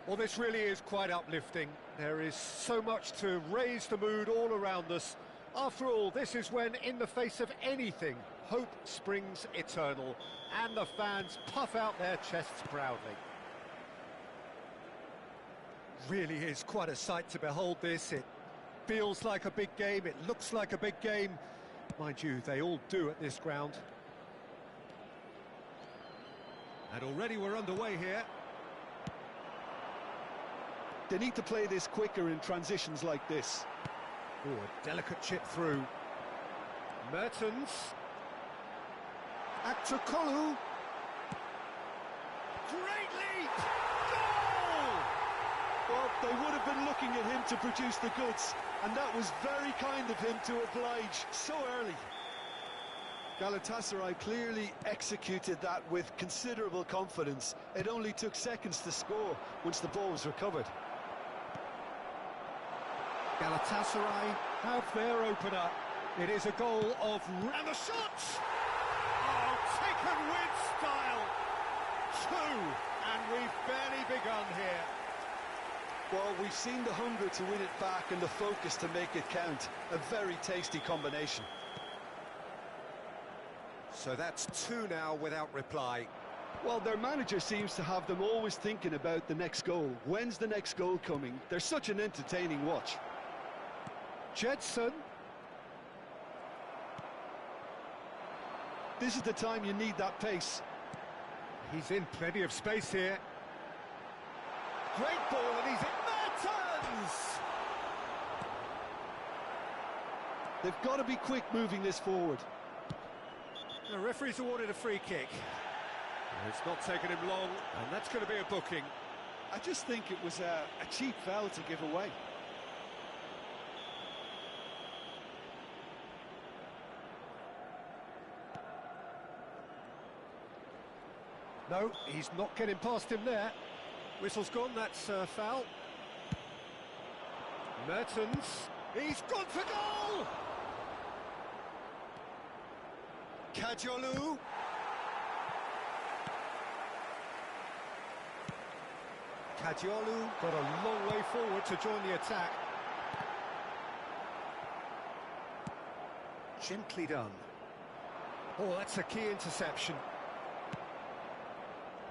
Well, this really is quite uplifting. There is so much to raise the mood all around us. After all, this is when, in the face of anything, hope springs eternal, and the fans puff out their chests proudly. Really is quite a sight to behold this. It feels like a big game, it looks like a big game. Mind you, they all do at this ground. And already we're underway here. They need to play this quicker in transitions like this. Oh, a delicate chip through. Mertens. Akçakolu. Great leap! Goal! Well, they would have been looking at him to produce the goods, and that was very kind of him to oblige so early. Galatasaray clearly executed that with considerable confidence. It only took seconds to score once the ball was recovered. Galatasaray have their opener. It is a goal of... And the shot! Oh, taken with style! Two, and we've barely begun here. Well, we've seen the hunger to win it back and the focus to make it count. A very tasty combination. So that's two now without reply. Well, their manager seems to have them always thinking about the next goal. When's the next goal coming? They're such an entertaining watch. Jedson. This is the time you need that pace. He's in plenty of space here. Great ball, and he's in Mertens! They've got to be quick moving this forward. The referee's awarded a free kick. It's not taken him long, and that's going to be a booking. I just think it was a cheap foul to give away. No, he's not getting past him there. Whistle's gone, that's foul. Mertens, he's gone for goal! Kadiolu. Kadiolu got a long way forward to join the attack. Gently done. Oh, that's a key interception.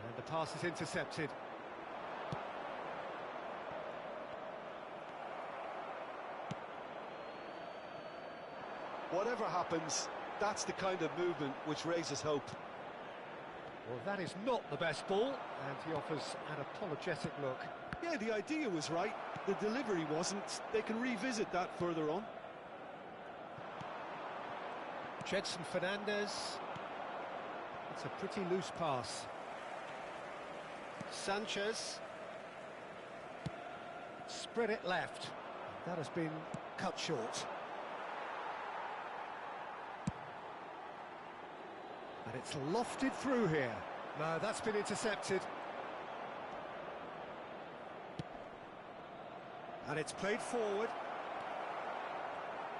And the pass is intercepted. Whatever happens, that's the kind of movement which raises hope. Well, that is not the best ball, and he offers an apologetic look. Yeah, the idea was right, the delivery wasn't. They can revisit that further on. Jedson Fernandez. It's a pretty loose pass. Sanchez. Spread it left. That has been cut short. And it's lofted through here. No, that's been intercepted. And it's played forward.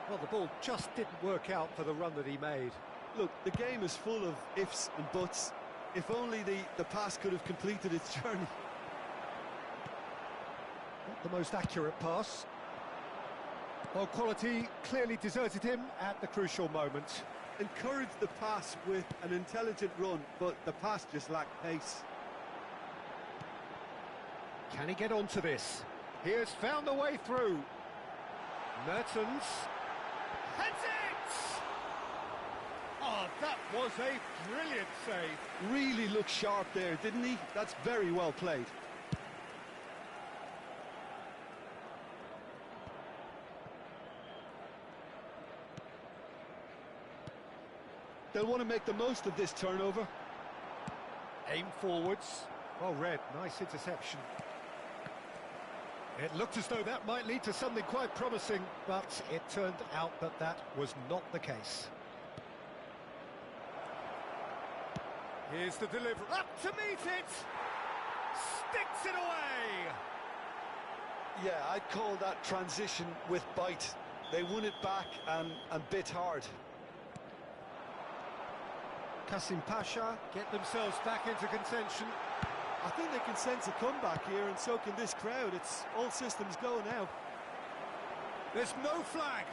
Well, the ball just didn't work out for the run that he made. Look, the game is full of ifs and buts. If only the pass could have completed its journey. Not the most accurate pass. Well, quality clearly deserted him at the crucial moment. Encouraged the pass with an intelligent run, but the pass just lacked pace. Can he get onto this? He has found the way through. Mertens heads it! Oh, that was a brilliant save. Really looked sharp there, didn't he? That's very well played. They'll want to make the most of this turnover. Aim forwards. Well read, nice interception. It looked as though that might lead to something quite promising, but it turned out that that was not the case. Here's the delivery. Up to meet it! Sticks it away! Yeah, I'd call that transition with bite. They won it back and bit hard. Kasim Pasha get themselves back into contention. I think they can sense a comeback here, and so can this crowd. It's all systems go now. There's no flag.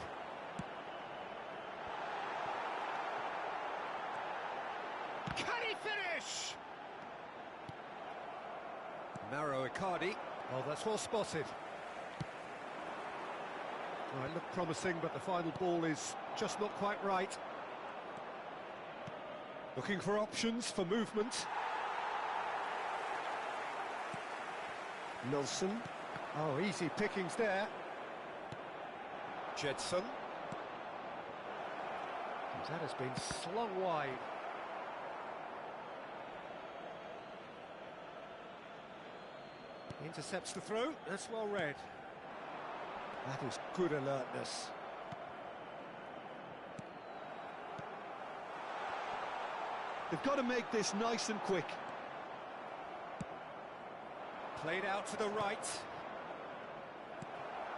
Can he finish? Mauro Icardi. Well, that's well spotted. Well, it looked promising, but the final ball is just not quite right. Looking for options for movement. Nilsson. Oh, easy pickings there. Jedson. That has been slung wide. Intercepts the throw. That's well read. That is good alertness. They've got to make this nice and quick. Played out to the right.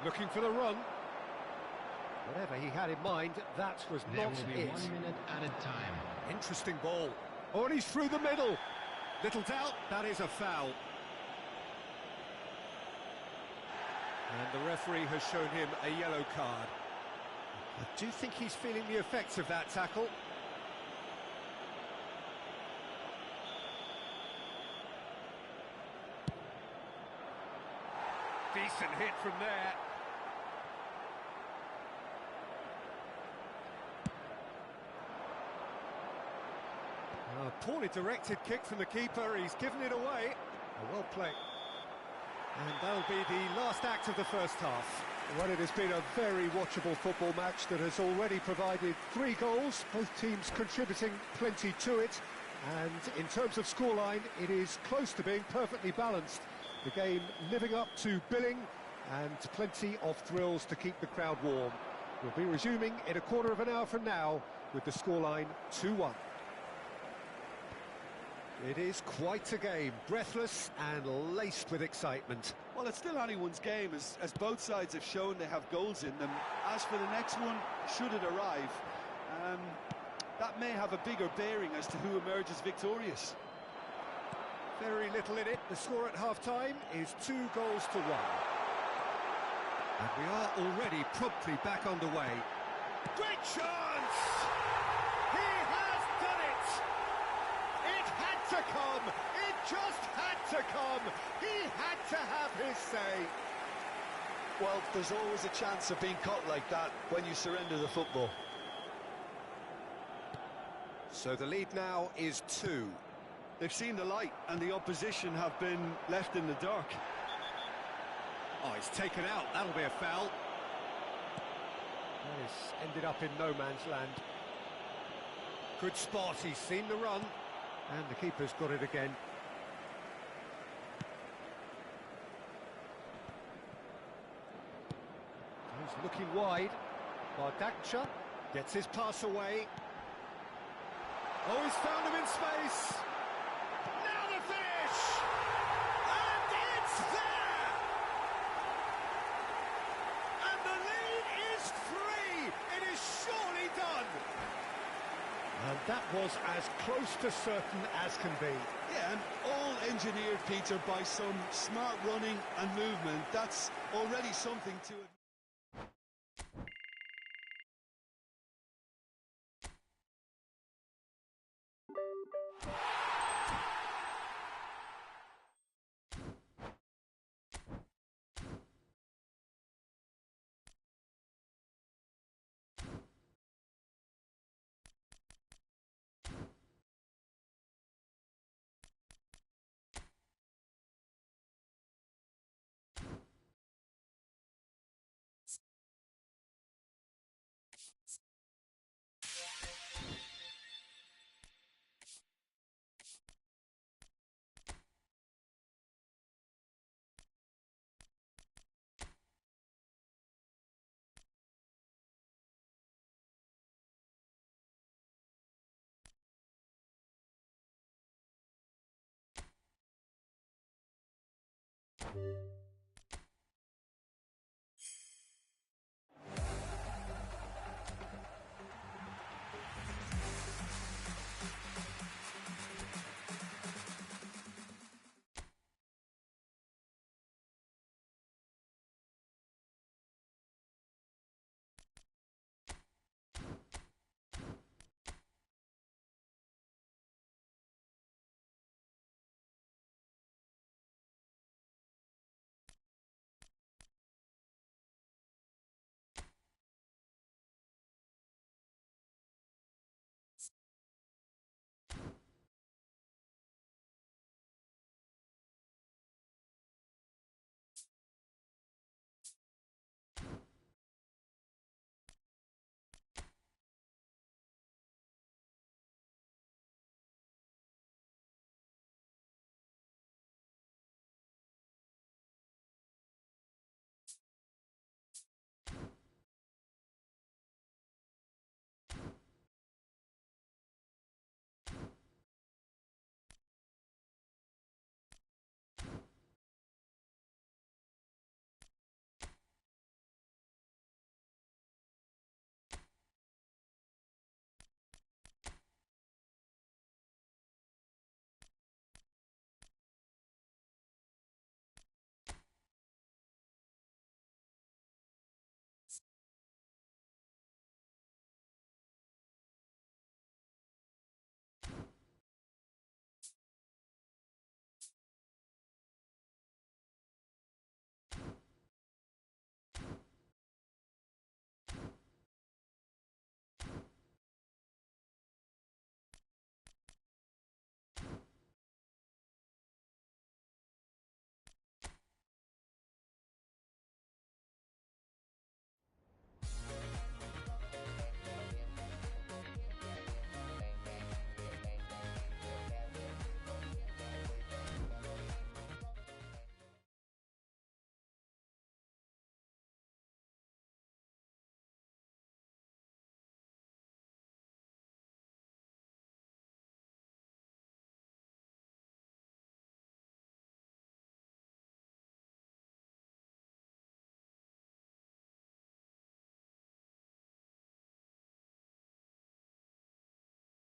Looking for the run. Whatever he had in mind, that was There not will be it. 1 minute added time. Interesting ball. Oh, and he's through the middle. Little doubt, that is a foul. And the referee has shown him a yellow card. I do think he's feeling the effects of that tackle. Decent hit from there. Poorly directed kick from the keeper. He's given it away. Well played. And that'll be the last act of the first half. Well, it has been a very watchable football match that has already provided 3 goals, both teams contributing plenty to it. And in terms of scoreline, it is close to being perfectly balanced. The game living up to billing and plenty of thrills to keep the crowd warm. We'll be resuming in a quarter of an hour from now with the scoreline 2-1. It is quite a game, breathless and laced with excitement. Well, it's still anyone's game, as both sides have shown they have goals in them. As for the next one, should it arrive, that may have a bigger bearing as to who emerges victorious. Very little in it. The score at half-time is 2 goals to 1. And we are already promptly back underway. Great chance! He has done it! It had to come! It just had to come! He had to have his say! Well, there's always a chance of being caught like that when you surrender the football. So the lead now is 2. They've seen the light, and the opposition have been left in the dark. Oh, it's taken out. That'll be a foul. That has ended up in no man's land. Good spot, he's seen the run. And the keeper's got it again. He's looking wide. Bardakcha gets his pass away. Oh, he's found him in space. Now the finish! And it's there! And the lead is 3! It is surely done! And that was as close to certain as can be. Yeah, and all engineered, Peter, by some smart running and movement. That's already something to it.